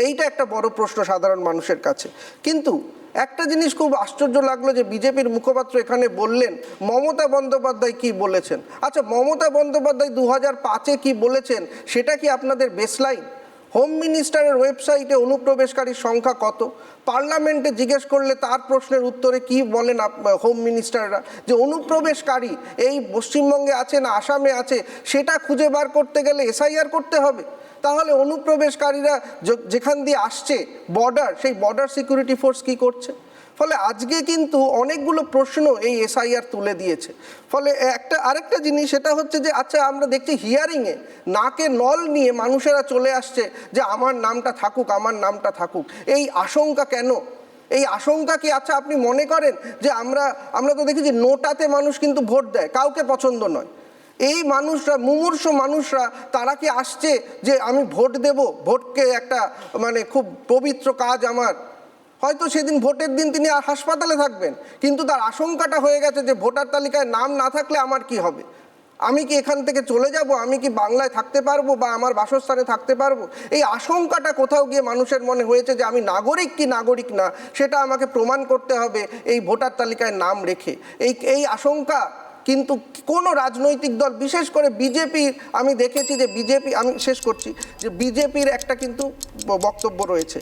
এইটা একটা বড় প্রশ্ন সাধারণ মানুষের কাছে। কিন্তু একটা জিনিস খুব আশ্চর্য লাগলো যে বিজেপির মুখপাত্র এখানে বললেন মমতা বন্দ্যোপাধ্যায় কি বলেছেন। আচ্ছা, মমতা বন্দ্যোপাধ্যায় 2005-এ কি বলেছেন সেটা কি আপনাদের বেসলাইন? হোম মিনিস্টারের ওয়েবসাইটে অনুপ্রবেশকারীর সংখ্যা কত? পার্লামেন্টে জিজ্ঞেস করলে তার প্রশ্নের উত্তরে কি বলেন হোম মিনিস্টাররা? যে অনুপ্রবেশকারী এই পশ্চিমবঙ্গে আছে না আসামে আছে, সেটা খুঁজে বার করতে গেলে এসআইআর করতে হবে। তাহলে অনুপ্রবেশকারীরা যেখান দিয়ে আসছে বর্ডার, সেই বর্ডার সিকিউরিটি ফোর্স কি করছে? ফলে আজকে কিন্তু অনেকগুলো প্রশ্ন এই এসআইআর তুলে দিয়েছে। ফলে আরেকটা জিনিস সেটা হচ্ছে যে আচ্ছা, আমরা দেখছি হিয়ারিংয়ে নাকে নল নিয়ে মানুষেরা চলে আসছে যে আমার নামটা থাকুক, আমার নামটা থাকুক। এই আশঙ্কা কেন? এই আশঙ্কা কি? আচ্ছা, আপনি মনে করেন যে আমরা তো দেখি যে নোটাতে মানুষ কিন্তু ভোট দেয়, কাউকে পছন্দ নয়। এই মানুষরা, মুমূর্ষু মানুষরা, তারা কি আসছে যে আমি ভোট দেব, ভোটকে একটা মানে খুব পবিত্র কাজ আমার? হয়তো সেদিন ভোটের দিন তিনি আর হাসপাতালে থাকবেন, কিন্তু তার আশঙ্কাটা হয়ে গেছে যে ভোটার তালিকায় নাম না থাকলে আমার কি হবে? আমি কি এখান থেকে চলে যাব? আমি কি বাংলায় থাকতে পারবো বা আমার বাসস্থানে থাকতে পারবো? এই আশঙ্কাটা কোথাও গিয়ে মানুষের মনে হয়েছে যে আমি নাগরিক কি নাগরিক না সেটা আমাকে প্রমাণ করতে হবে এই ভোটার তালিকায় নাম রেখে। এই আশঙ্কা কিন্তু কোনো রাজনৈতিক দল, বিশেষ করে বিজেপির, আমি দেখেছি যে বিজেপি, আমি শেষ করছি, যে বিজেপির একটা কিন্তু বক্তব্য রয়েছে।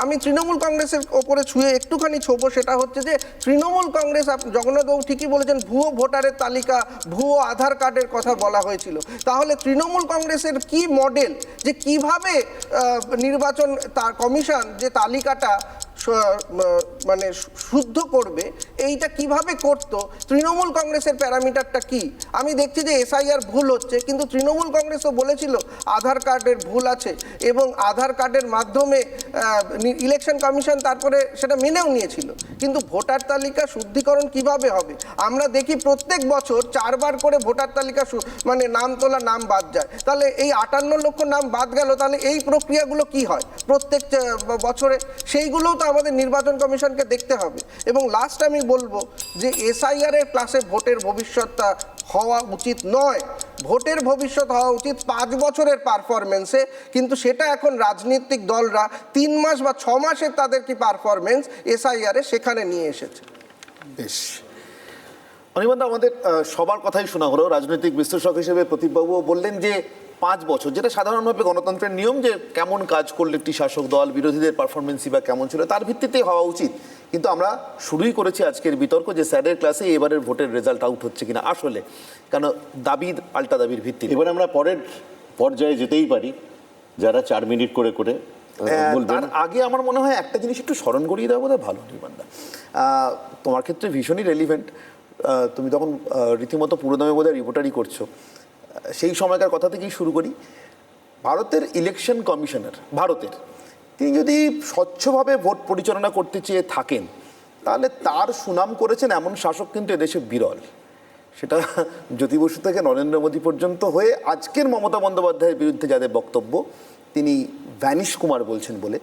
আমি তৃণমূল কংগ্রেসের ওপরে ছুঁয়ে একটুখানি ছোবো, সেটা হচ্ছে যে তৃণমূল কংগ্রেস, জগন্নাথবাবু ঠিকই বলেছেন, ভুয়ো ভোটারের তালিকা, ভুয়ো আধার কার্ডের কথা বলা হয়েছিল। তাহলে তৃণমূল কংগ্রেসের কি মডেল, যে কিভাবে নির্বাচন কমিশন যে তালিকাটা মানে শুদ্ধ করবে, এইটা কিভাবে করতো? তৃণমূল কংগ্রেসের প্যারামিটারটা কি? আমি দেখছি যে এসআইআর ভুল হচ্ছে, কিন্তু তৃণমূল কংগ্রেসও বলেছিল আধার কার্ডের ভুল আছে, এবং আধার কার্ডের মাধ্যমে ইলেকশন কমিশন তারপরে সেটা মেনেও নিয়েছিল। কিন্তু ভোটার তালিকা শুদ্ধিকরণ কিভাবে হবে? আমরা দেখি প্রত্যেক বছর 4 বার করে ভোটার তালিকা মানে নাম তোলা, নাম বাদ যায়। তাহলে এই 58 লক্ষ নাম বাদ গেল, তাহলে এই প্রক্রিয়াগুলো কি হয় প্রত্যেক বছরে? সেইগুলোও তো আমাদের নির্বাচন কমিশনকে দেখতে হবে। এবং লাস্ট আমি বলবো যে এসআইআর এর ক্লাসে ভোটের ভবিষ্যৎটা হওয়া উচিত নয়। ভোটের ভবিষ্যৎ হওয়া উচিত 5 বছরের পারফরমেন্সে, কিন্তু সেটা এখন রাজনৈতিক দলরা 3 মাস বা 6 মাসের তাদের কি পারফরমেন্স এসআইআর এ সেখানে নিয়ে এসেছে। বেশ, অনির্বাণদা, আমাদের সবার কথাই শোনা হলো। রাজনৈতিক বিশ্লেষক হিসেবে প্রদীপবাবুও বললেন যে 5 বছর, যেটা সাধারণভাবে গণতন্ত্রের নিয়ম, যে কেমন কাজ করলে একটি শাসক দল, বিরোধীদের পারফরমেন্সই বা কেমন ছিল, তার ভিত্তিতে হওয়া উচিত। কিন্তু আমরা শুরুই করেছি আজকের বিতর্ক যে স্যারের ক্লাসে এবারের ভোটের রেজাল্ট আউট হচ্ছে কিনা আসলে, কেন দাবি পাল্টা দাবির ভিত্তি। এবারে আমরা পরের পর্যায়ে যেতেই পারি, যারা 4 মিনিট করে করে বলবেন। তার আগে আমার মনে হয় একটা জিনিস একটু স্মরণ করিয়ে দেওয়া বোধহয় ভালো। নির্বাণদা, তোমার ক্ষেত্রে ভীষণই রেলিভেন্ট। তুমি তখন রীতিমতো পুরোদমে বোধহয় রিপোর্টারই করছো, সেই সময়কার কথা থেকেই শুরু করি। ভারতের ইলেকশন কমিশনার তিনি যদি স্বচ্ছভাবে ভোট পরিচালনা করতে চেয়ে থাকেন, তাহলে তার সুনাম করেছেন এমন শাসক কিন্তু এদেশে বিরল। সেটা জ্যোতি বসু থেকে নরেন্দ্র মোদী পর্যন্ত হয়ে আজকের মমতা বন্দ্যোপাধ্যায়ের বিরুদ্ধে যাদের বক্তব্য তিনি ভ্যানিশ কুমার বলছেন বলে,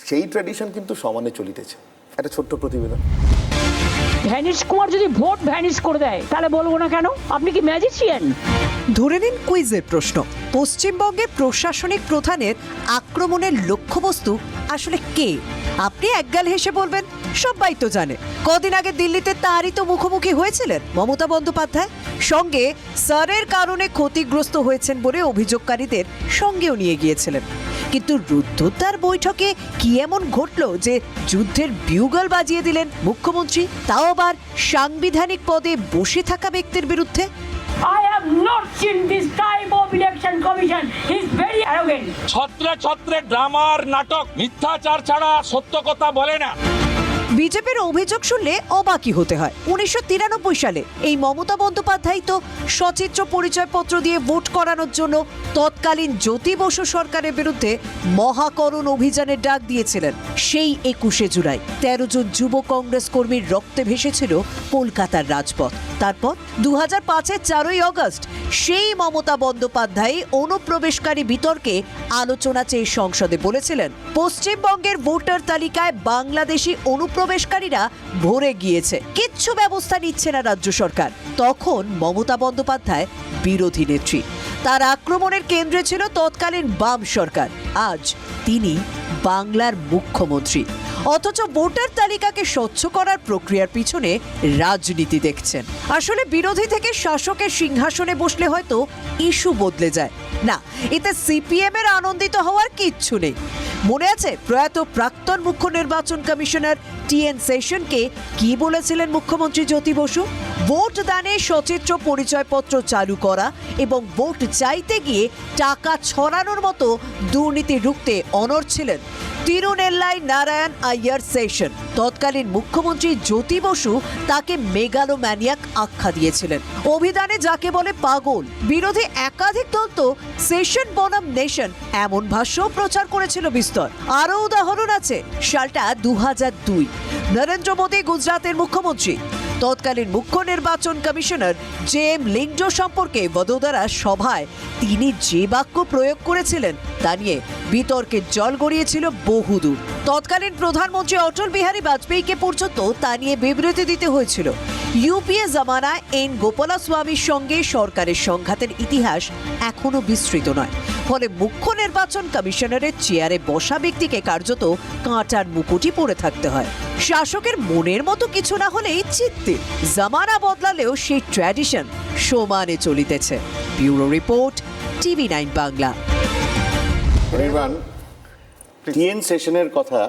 সেই ট্র্যাডিশন কিন্তু সমানে চলিতেছে। একটা ছোট্ট প্রতিবেদন। ভ্যানিশ কুমার যদি ভোট ভ্যানিশ করে দেয় তাহলে বলবো না কেন? আপনি কি ম্যাজিশিয়ান? ধরে নিন কুইজের প্রশ্ন, পশ্চিমবঙ্গের প্রশাসনিক প্রধানের আক্রমণের লক্ষ্যবস্তু আসলে কে? আপনি একগাল হেসে বলবেন সবাই তো জানে। কদিন আগে দিল্লিতে তারই তো মুখোমুখি হয়েছিলেন মমতা বন্দ্যোপাধ্যায়, সঙ্গে স্যারের কারণে ক্ষতিগ্রস্ত হয়েছেন বলে অভিযোগকারীদের সঙ্গেও নিয়ে গিয়েছিলেন। কিন্তু রুদ্ধদ্বার বৈঠকে কি এমন ঘটল যে যুদ্ধের বিউগল বাজিয়ে দিলেন মুখ্যমন্ত্রী, তাও আবার সাংবিধানিক পদে বসে থাকা ব্যক্তির বিরুদ্ধে? I have not seen this type of election commission. He's very arrogant. ছত্রে ছত্রে ড্রামার নাটক, মিথ্যাচার ছাড়া সত্য কথা বলে না। বিজেপির অভিযোগ শুনলে অবাকই হতে হয়। 1993 সালে এই মমতা বন্দ্যোপাধ্যায় তো সচিত্র পরিচয়পত্র দিয়ে ভোট করানোর জন্য তৎকালীন জ্যোতি বসু সরকারের বিরুদ্ধে মহাকরণ অভিযানের ডাক দিয়েছিলেন। সেই 21শে জুলাই 13 জন যুব কংগ্রেস কর্মীর রক্তে ভেসেছিল কলকাতার রাজপথ। তারপর 2005-এর 4ই আগস্ট সেই মমতা বন্দ্যোপাধ্যায় অনুপ্রবেশকারী বিতর্কে আলোচনা চেয়ে সংসদে বলেছিলেন, পশ্চিমবঙ্গের ভোটার তালিকায় বাংলাদেশি অনুপ্রবেশকারীরা ভরে গিয়েছে, কিচ্ছু ব্যবস্থা নিচ্ছে না রাজ্য সরকার। তখন মমতা বন্দ্যোপাধ্যায় বিরোধী নেত্রী, তার আক্রমণের কেন্দ্রে ছিল তৎকালীন বাম সরকার। আজ তিনি বাংলার মুখ্যমন্ত্রী, অথচ ভোটার তালিকাকে স্বচ্ছ করার প্রক্রিয়ার পিছনে রাজনীতি দেখছেন। আসলে বিরোধী থেকে শাসকের সিংহাসনে বসলে হয়তো ইস্যু বদলে যায় না, এতে সিপিএম এর আনন্দিত হওয়ার কিচ্ছু নেই। মনে আছে প্রয়াত প্রাক্তন মুখ্য নির্বাচন কমিশনার টিএন সেশনকে কি বলেছিলেন মুখ্যমন্ত্রী জ্যোতি বসু? ভোট দানে সচিত্র পরিচয়পত্র চালু করা এবং ভোট চাইতে গিয়ে টাকা ছড়ানোর মতো দুর্নীতি রুখতে অনড় ছিলেন তিরুনেল্লাই নারায়ণ আইয়ার সেশন। তৎকালীন মুখ্যমন্ত্রী জ্যোতি বসু তাকে মেগালোম্যানিয়াক আখ্যা দিয়েছিলেন, অভিধানে যাকে বলে পাগল। বিরোধী একাধিক দল তো সেশন বনাম নেশন এমন ভাষ্যও প্রচার করেছিল বিস্তর। আরও উদাহরণ আছে, সালটা 2002, নরেন্দ্র মোদী গুজরাটের মুখ্যমন্ত্রী। তৎকালীন মুখ্য নির্বাচন কমিশনার জে এম লিঙ্গজো সম্পর্কে বদোদরা সভায় তিনি যে বাক্য প্রয়োগ করেছিলেন তা নিয়ে বিতর্কের জল গড়িয়েছিল বহুদূর। তৎকালীন প্রধানমন্ত্রী অটল বিহারী বাজপেয়ীকে পর্যন্ত তা নিয়ে বিবৃতি দিতে হয়েছিল। ইউপিএ জামানায় এন গোপালাস্বামীর সঙ্গে সরকারের সংঘাতের ইতিহাস এখনো বিস্তৃত নয়। ফলে মুখ্য নির্বাচন কমিশনারের চেয়ারে বসা ব্যক্তিকে কার্যত কাঁটার মুকুটই পরে থাকতে হয়। শাসকের মনের মতো কিছু না হলেই চিত্তে, জামানা বদলালেও সেই ট্র্যাডিশন সমানে চলিতেছে। Bureau report, TV9 Bangla. TN সেশনের কথা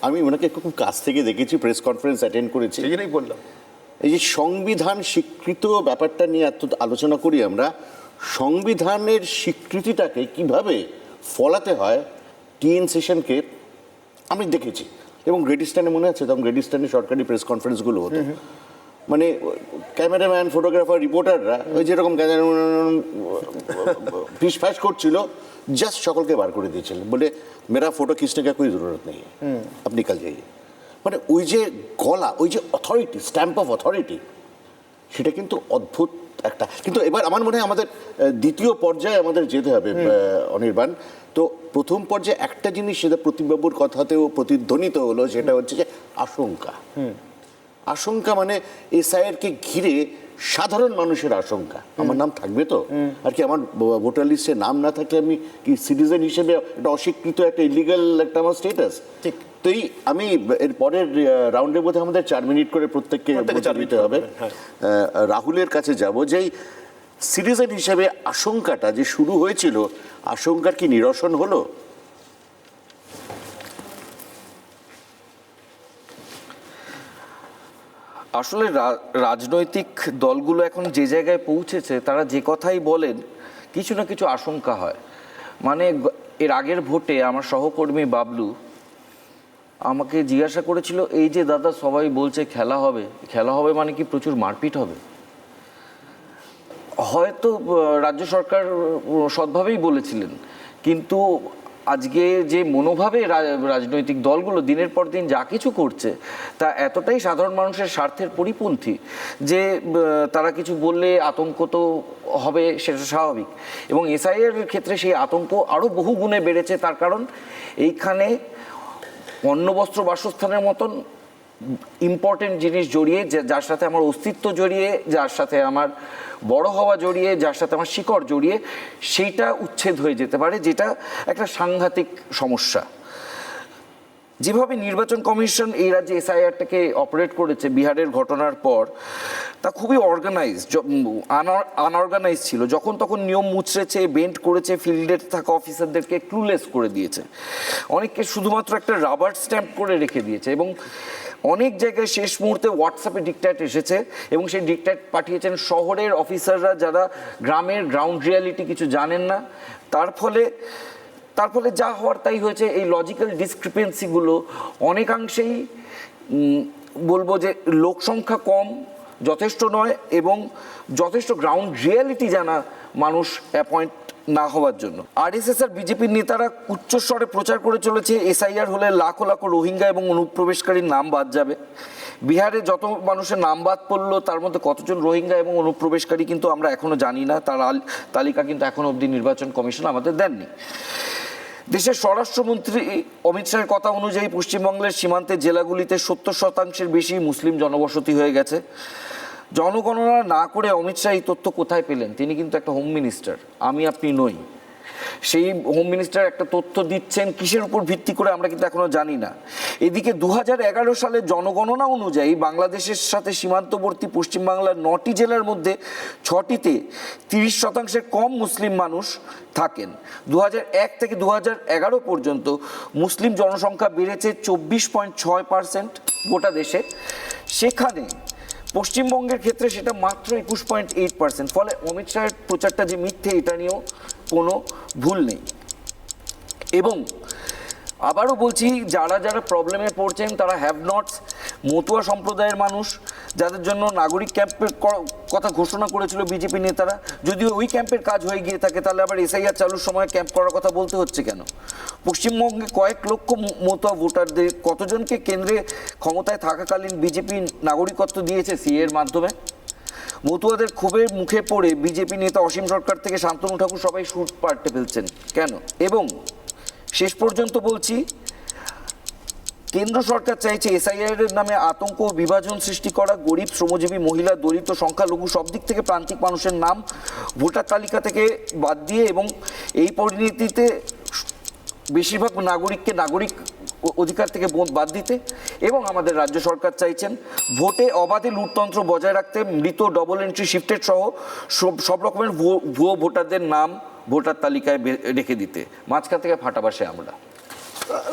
আমি ওনাকে খুব কাছ থেকে দেখেছি, প্রেস কনফারেন্স অ্যাটেন্ড করেছি, সেই জন্যই বললাম। এই যে সংবিধান স্বীকৃত ব্যাপারটা নিয়ে এত আলোচনা করি আমরা, সংবিধানের স্বীকৃতিটাকে কিভাবে ফলাতে হয় টিএন সেশনকে আমি দেখেছি। এবং গ্রেট ইস্টার্নে মনে আছে, তখন গ্রেট ইস্টার্নে সরকারি প্রেস কনফারেন্সগুলো হতো, মানে ক্যামেরাম্যান, ফটোগ্রাফার, রিপোর্টাররা ওই যেরকম ফিস ফ্যাস করছিল, জাস্ট সকলকে বার করে দিয়েছিলেন, বলে মেরা ফটো খিঁচনে কা কোই জরুরত নেই, আপনি কাল যাইয়ে। মানে ওই যে গলা, ওই যে অথরিটি, স্ট্যাম্প অফ অথরিটি, সেটা কিন্তু অদ্ভুত একটা। কিন্তু এবার আমার মনে হয় আমাদের দ্বিতীয় পর্যায়ে আমাদের যেতে হবে অনির্বাণ। তো প্রথম পর্যায়ে একটা জিনিস সেটা প্রতিমবাবুর কথাতেও প্রতিধ্বনিত হলো, সেটা হচ্ছে যে আশঙ্কা। আশঙ্কা মানে এসআইআরকে ঘিরে সাধারণ মানুষের আশঙ্কা, আমার নাম থাকবে তো, আর কি আমার ভোটার লিস্টে নাম না থাকলে আমি কি সিটিজেন হিসেবে একটা অস্বীকৃত, একটা ইলিগাল একটা আমার স্টেটাস। ঠিক, তো এই আমি এর পরের রাউন্ডের মধ্যে আমাদের 4 মিনিট করে প্রত্যেককে দিতে হবে। রাহুলের কাছে যাব যে সিটিজেন হিসেবে আশঙ্কাটা যে শুরু হয়েছিল, আশঙ্কার কি নিরসন হলো? আসলে রাজনৈতিক দলগুলো এখন যে জায়গায় পৌঁছেছে, তারা যে কথাই বলেন কিছু না কিছু আশঙ্কা হয়। মানে এর আগের ভোটে আমার সহকর্মী বাবলু আমাকে জিজ্ঞাসা করেছিল, এই যে দাদা সবাই বলছে খেলা হবে, খেলা হবে মানে কি প্রচুর মারপিট হবে? হয়তো রাজ্য সরকার সৎভাবেই বলেছিলেন, কিন্তু আজকে যে মনোভাবে রাজনৈতিক দলগুলো দিনের পর দিন যা কিছু করছে তা এতটাই সাধারণ মানুষের স্বার্থের পরিপন্থী যে তারা কিছু বললে আতঙ্ক তো হবে, সেটা স্বাভাবিক। এবং এসআইআর ক্ষেত্রে সেই আতঙ্ক আরও বহু গুণে বেড়েছে। তার কারণ এইখানে অন্ন বস্ত্র বাসস্থানের মতন ইম্পর্টেন্ট জিনিস জড়িয়ে, যার সাথে আমার অস্তিত্ব জড়িয়ে, যার সাথে আমার বড় হওয়া জড়িয়ে, যার সাথে আমার শিকড় জড়িয়ে, সেইটা উচ্ছেদ হয়ে যেতে পারে, যেটা একটা সাংঘাতিক সমস্যা। যেভাবে নির্বাচন কমিশন এই রাজ্যে এসআইআরটাকে অপারেট করেছে বিহারের ঘটনার পর, তা খুবই আনঅর্গানাইজ ছিল। যখন তখন নিয়ম মুচড়েছে, বেন্ট করেছে, ফিল্ডে থাকা অফিসারদেরকে ক্লুলেস করে দিয়েছে, অনেককে শুধুমাত্র একটা রাবার স্ট্যাম্প করে রেখে দিয়েছে। এবং অনেক জায়গায় শেষ মুহূর্তে হোয়াটসঅ্যাপে ডিকট্যাট এসেছে এবং সেই ডিকট্যাট পাঠিয়েছেন শহরের অফিসাররা, যারা গ্রামের গ্রাউন্ড রিয়ালিটি কিছু জানেন না। তার ফলে যা হওয়ার তাই হয়েছে। এই লজিক্যাল ডিসক্রিপেন্সিগুলো অনেকাংশেই বলবো যে লোক সংখ্যা কম যথেষ্ট নয়, এবং যথেষ্ট গ্রাউন্ড রিয়ালিটি জানা মানুষ অ্যাপয়েন্ট না হওয়ার জন্য। আরএসএস আর বিজেপির নেতারা উচ্চস্বরে প্রচার করে চলেছে এসআইআর হলে লাখো লাখো রোহিঙ্গা এবং অনুপ্রবেশকারীর নাম বাদ যাবে। বিহারে যত মানুষের নাম বাদ পড়লো তার মধ্যে কতজন রোহিঙ্গা এবং অনুপ্রবেশকারী কিন্তু আমরা এখনও জানি না, তার তালিকা কিন্তু এখনও অবধি নির্বাচন কমিশন আমাদের দেননি। দেশের স্বরাষ্ট্রমন্ত্রী অমিত শাহের কথা অনুযায়ী পশ্চিমবঙ্গের সীমান্তের জেলাগুলিতে 70% বেশি মুসলিম জনবসতি হয়ে গেছে। জনগণনা না করে অমিত শাহ এই তথ্য কোথায় পেলেন? তিনি কিন্তু একটা হোম মিনিস্টার, আমি আপনি নই। সেই হোম মিনিস্টার একটা তথ্য দিচ্ছেন কিসের উপর ভিত্তি করে আমরা কিন্তু এখনো জানি না। এদিকে 2011 সালের জনগণনা অনুযায়ী বাংলাদেশের সাথে সীমান্তবর্তী পশ্চিমবাংলার 9টি জেলার মধ্যে 6টিতে 30% কম মুসলিম মানুষ থাকেন। 2001 থেকে 2011 পর্যন্ত মুসলিম জনসংখ্যা বেড়েছে 24.6% গোটা দেশে। সেখানে পশ্চিমবঙ্গের ক্ষেত্রে সেটা মাত্র 21.8%। ফলে অমিত শাহের প্রচারটা যে মিথ্যে, এটা নিয়েও কোনো ভুল নেই। এবং আবারও বলছি, যারা যারা প্রবলেমে পড়ছেন তারা হ্যাভ নটস, মতুয়া সম্প্রদায়ের মানুষ, যাদের জন্য নাগরিক ক্যাম্পের কথা ঘোষণা করেছিল বিজেপি নেতারা। যদিও ওই ক্যাম্পের কাজ হয়ে গিয়ে থাকে, তাহলে আবার এসআইআর চালুর সময় ক্যাম্প করার কথা বলতে হচ্ছে কেন? পশ্চিমবঙ্গে কয়েক লক্ষ মতুয়া ভোটারদের কতজনকে কেন্দ্রে ক্ষমতায় থাকাকালীন বিজেপি নাগরিকত্ব দিয়েছে সিএর মাধ্যমে? মতুয়াদের ক্ষোভের মুখে পড়ে বিজেপি নেতা অসীম সরকার থেকে শান্তনু ঠাকুর সবাই সুর পাল্টে ফেলছেন কেন? এবং শেষ পর্যন্ত বলছি, কেন্দ্র সরকার চাইছে এসআইআর এর নামে আতঙ্ক ও বিভাজন সৃষ্টি করা। গরিব, শ্রমজীবী, মহিলা, দরিদ্র, সংখ্যালঘু সব দিক থেকে প্রান্তিক মানুষের নাম ভোটার তালিকা থেকে বাদ দিয়ে, এবং এই পরিণতিতে বেশিরভাগ নাগরিককে নাগরিক অধিকার থেকে বাদ দিতে। এবং আমাদের রাজ্য সরকার চাইছেন ভোটে অবাধে লুটতন্ত্র বজায় রাখতে, মৃত, ডবল এন্ট্রি, শিফটেড সহ সব রকমের ভুয়ো ভোটারদের নাম ভোটার তালিকায় রেখে দিতে। মাঝখান থেকে ফাটাবাসে আমরা।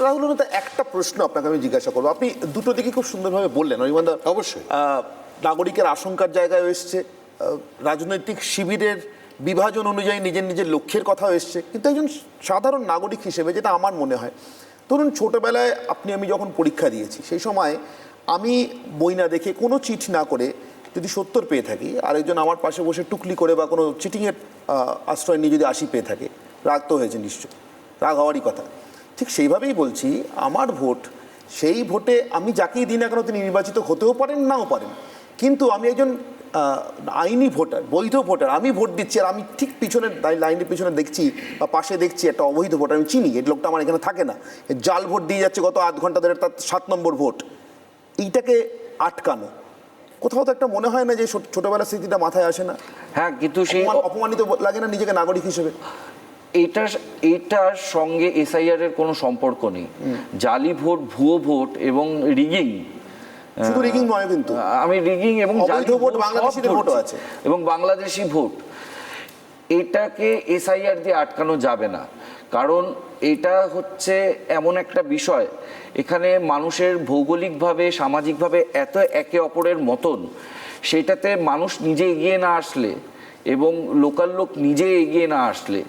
রাহুল, একটা প্রশ্ন আপনাকে আমি জিজ্ঞাসা করবো। আপনি দুটো দিকে খুব সুন্দরভাবে বললেন অরিমানদা। অবশ্যই নাগরিকের আশঙ্কার জায়গায় এসছে, রাজনৈতিক শিবিরের বিভাজন অনুযায়ী নিজের নিজের লক্ষ্যের কথাও এসছে। কিন্তু একজন সাধারণ নাগরিক হিসেবে যেটা আমার মনে হয়, ধরুন ছোটোবেলায় আমি যখন পরীক্ষা দিয়েছি, সেই সময় আমি বই না দেখে কোনো চিট না করে যদি 70 পেয়ে থাকি, আরেকজন আমার পাশে বসে টুকলি করে বা কোনো চিটিংয়ের আশ্রয় নিয়ে যদি 80 পেয়ে থাকে, রাগ তো হয়েছে নিশ্চয়, রাগ হওয়ারই কথা। ঠিক সেইভাবেই বলছি, আমার ভোট, সেই ভোটে আমি যাকেই দিই না কেন তিনি নির্বাচিত হতেও পারেন, নাও পারেন, কিন্তু আমি একজন আইনি ভোটার, বৈধ ভোটার, আমি ভোট দিচ্ছি। আর আমি ঠিক পিছনের লাইনের পিছনে দেখছি বা পাশে দেখছি একটা অবৈধ ভোটার, আমি চিনি এই লোকটা আমার এখানে থাকে না, জাল ভোট দিয়ে যাচ্ছে গত আধ ঘন্টা ধরে, তার 7 নম্বর ভোট। এইটাকে আটকানো কোথাও তো একটা মনে হয় না যে ছোটবেলার স্মৃতিটা মাথায় আসে না? হ্যাঁ, কিন্তু সেই অপমানিত লাগে না নিজেকে নাগরিক হিসেবে? এইটার সঙ্গে এসআইআর এর কোনো সম্পর্ক নেই। জালি ভোট, ভুয়ো ভোট এবং রিগিং, শুধু রিগিং নয়, কিন্তু আমি রিগিং এবং জালি ভোট, বাংলাদেশিদের ভোটও আছে, এবং বাংলাদেশি ভোট, এটাকে এসআইআর দিয়ে আটকানো যাবে না। কারণ এটা হচ্ছে এমন একটা বিষয়, এখানে মানুষের ভৌগোলিকভাবে, সামাজিকভাবে এত একে অপরের মতন, সেটাতে মানুষ নিজে এগিয়ে না আসলে এবং লোকাল লোক নিজে এগিয়ে না আসলে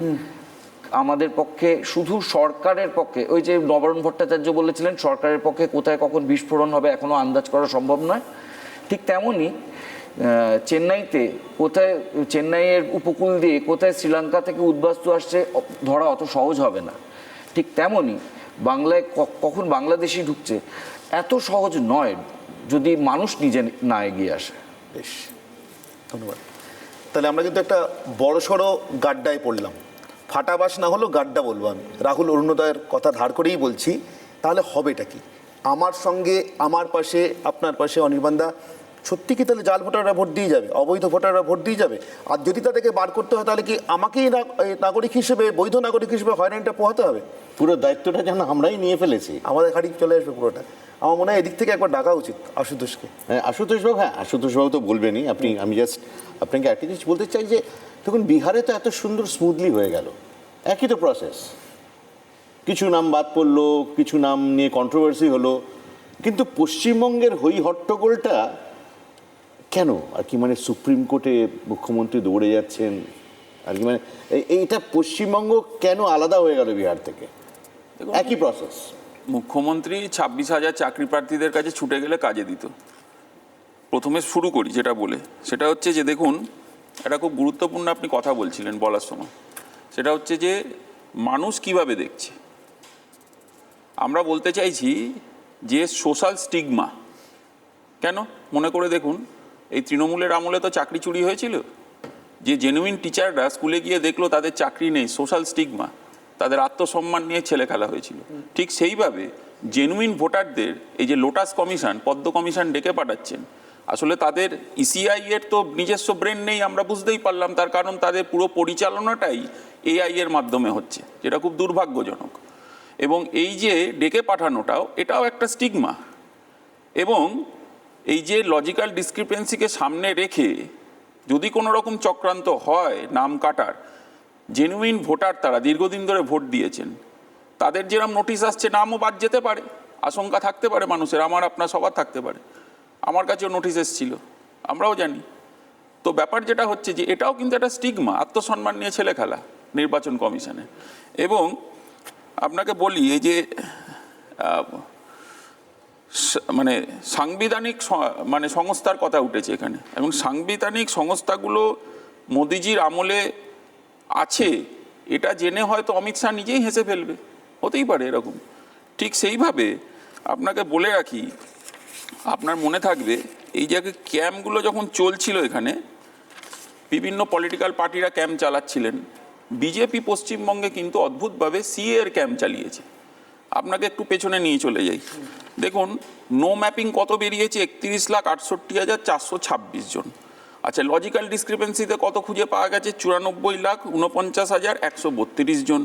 আমাদের পক্ষে, শুধু সরকারের পক্ষে, ওই যে নবারুণ ভট্টাচার্য বলেছিলেন সরকারের পক্ষে কোথায় কখন বিস্ফোরণ হবে এখনো আন্দাজ করা সম্ভব নয়, ঠিক তেমনই চেন্নাইতে কোথায়, চেন্নাইয়ের উপকূল দিয়ে কোথায় শ্রীলঙ্কা থেকে উদ্বাস্তু আসছে ধরা অত সহজ হবে না। ঠিক তেমনই বাংলায় কখন বাংলাদেশি ঢুকছে এত সহজ নয় যদি মানুষ নিজে না এগিয়ে আসে। বেশ, ধন্যবাদ। তাহলে আমরা কিন্তু একটা বড়সড় গাড্ডায় পড়লাম। ফাটাবাস না হলেও গাড্ডা বলবো আমি। রাহুল অরুণোদয়ের কথা ধার করেই বলছি, তাহলে হবেটা কি? আমার সঙ্গে, আমার পাশে, আপনার পাশে অনির্বাণদা, সত্যি কি তাহলে জাল ভোটাররা ভোট দিয়ে যাবে, অবৈধ ভোটাররা ভোট দিয়ে যাবে? আর যদি তাদেরকে বার করতে হয় তাহলে কি আমাকেই নাগরিক হিসেবে, বৈধ নাগরিক হিসেবে হয়রানিটা পোহাতে হবে? পুরো দায়িত্বটা যেন আমরাই নিয়ে ফেলেছি, আমাদের ঘাড়ি চলে আসবে পুরোটা। আমার মনে হয় এদিক থেকে একবার ডাকা উচিত আশুতোষকে। হ্যাঁ আশুতোষবাবু, হ্যাঁ আশুতোষবাবু তো বলবেনই। আমি জাস্ট আপনাকে একটা জিনিস বলতে চাই যে দেখুন, বিহারে তো এত সুন্দর স্মুথলি হয়ে গেল, একই তো প্রসেস। কিছু নাম বাদ পড়লো, কিছু নাম নিয়ে কন্ট্রোভার্সি হলো, কিন্তু পশ্চিমবঙ্গের হই হট্টগোলটা কেন? আর কি মানে সুপ্রিম কোর্টে মুখ্যমন্ত্রী দৌড়ে যাচ্ছেন আর কি মানে এইটা পশ্চিমবঙ্গ কেন আলাদা হয়ে গেল বিহার থেকে? একই প্রসেস। মুখ্যমন্ত্রী 26,000 চাকরি প্রার্থীদের কাছে ছুটে গেলে কাজে দিত। প্রথমে শুরু করি যেটা বলে, সেটা হচ্ছে যে দেখুন, এটা খুব গুরুত্বপূর্ণ আপনি কথা বলছিলেন বলার সময়, সেটা হচ্ছে যে মানুষ কিভাবে দেখছে। আমরা বলতে চাইছি যে সোশ্যাল স্টিগমা কেন, মনে করে দেখুন, এই তৃণমূলের আমলে তো চাকরি চুরি হয়েছিল। যে জেনুইন টিচাররা স্কুলে গিয়ে দেখলো তাদের চাকরি নেই, সোশ্যাল স্টিগমা, তাদের আত্মসম্মান নিয়ে ছেলে খেলা হয়েছিল। ঠিক সেইভাবে জেনুইন ভোটারদের এই যে লোটাস কমিশন, পদ্ম কমিশন ডেকে পাঠাচ্ছেন, আসলে তাদের ইসিআই এর তো নিজস্ব ব্রেন নেই, আমরা বুঝতেই পারলাম। তার কারণ তাদের পুরো পরিচালনাটাই এআই এর মাধ্যমে হচ্ছে, যেটা খুব দুর্ভাগ্যজনক। এবং এই যে ডেকে পাঠানোটাও, এটাও একটা স্টিগমা। এবং এই যে লজিক্যাল ডিসক্রিপেন্সিকে সামনে রেখে যদি কোনো রকম চক্রান্ত হয় নাম কাটার, জেনুইন ভোটার তারা দীর্ঘদিন ধরে ভোট দিয়েছেন, তাদের যেরকম নোটিশ আসছে নামও বাদ যেতে পারে, আশঙ্কা থাকতে পারে মানুষের, আমার আপনার সবার থাকতে পারে। আমার কাছেও নোটিশ এসেছিল, আমরাও জানি। তো ব্যাপার যেটা হচ্ছে যে এটাও কিন্তু একটা স্টিগমা, আত্মসম্মান নিয়ে ছেলে খেলা নির্বাচন কমিশনে। এবং আপনাকে বলি, এই যে মানে সাংবিধানিক মানে সংস্থার কথা উঠেছে এখানে, এবং সাংবিধানিক সংস্থাগুলো মোদিজির আমলে আছে এটা জেনে হয়তো অমিত শাহ নিজেই হেসে ফেলবে, হতেই পারে এরকম। ঠিক সেইভাবে আপনাকে বলে রাখি, আপনার মনে থাকবে এই জায়গায় ক্যাম্পগুলো যখন চলছিল, এখানে বিভিন্ন পলিটিক্যাল পার্টিরা ক্যাম্প চালাচ্ছিলেন, বিজেপি পশ্চিমবঙ্গে কিন্তু অদ্ভুতভাবে সিএ এর ক্যাম্প চালিয়েছে। আপনাকে একটু পেছনে নিয়ে চলে যাই, দেখুন নো ম্যাপিং কত বেরিয়েছে, 31,68,426 জন। আচ্ছা, লজিক্যাল ডিসক্রিপেন্সিতে কত খুঁজে পাওয়া গেছে, 94,49,132 জন।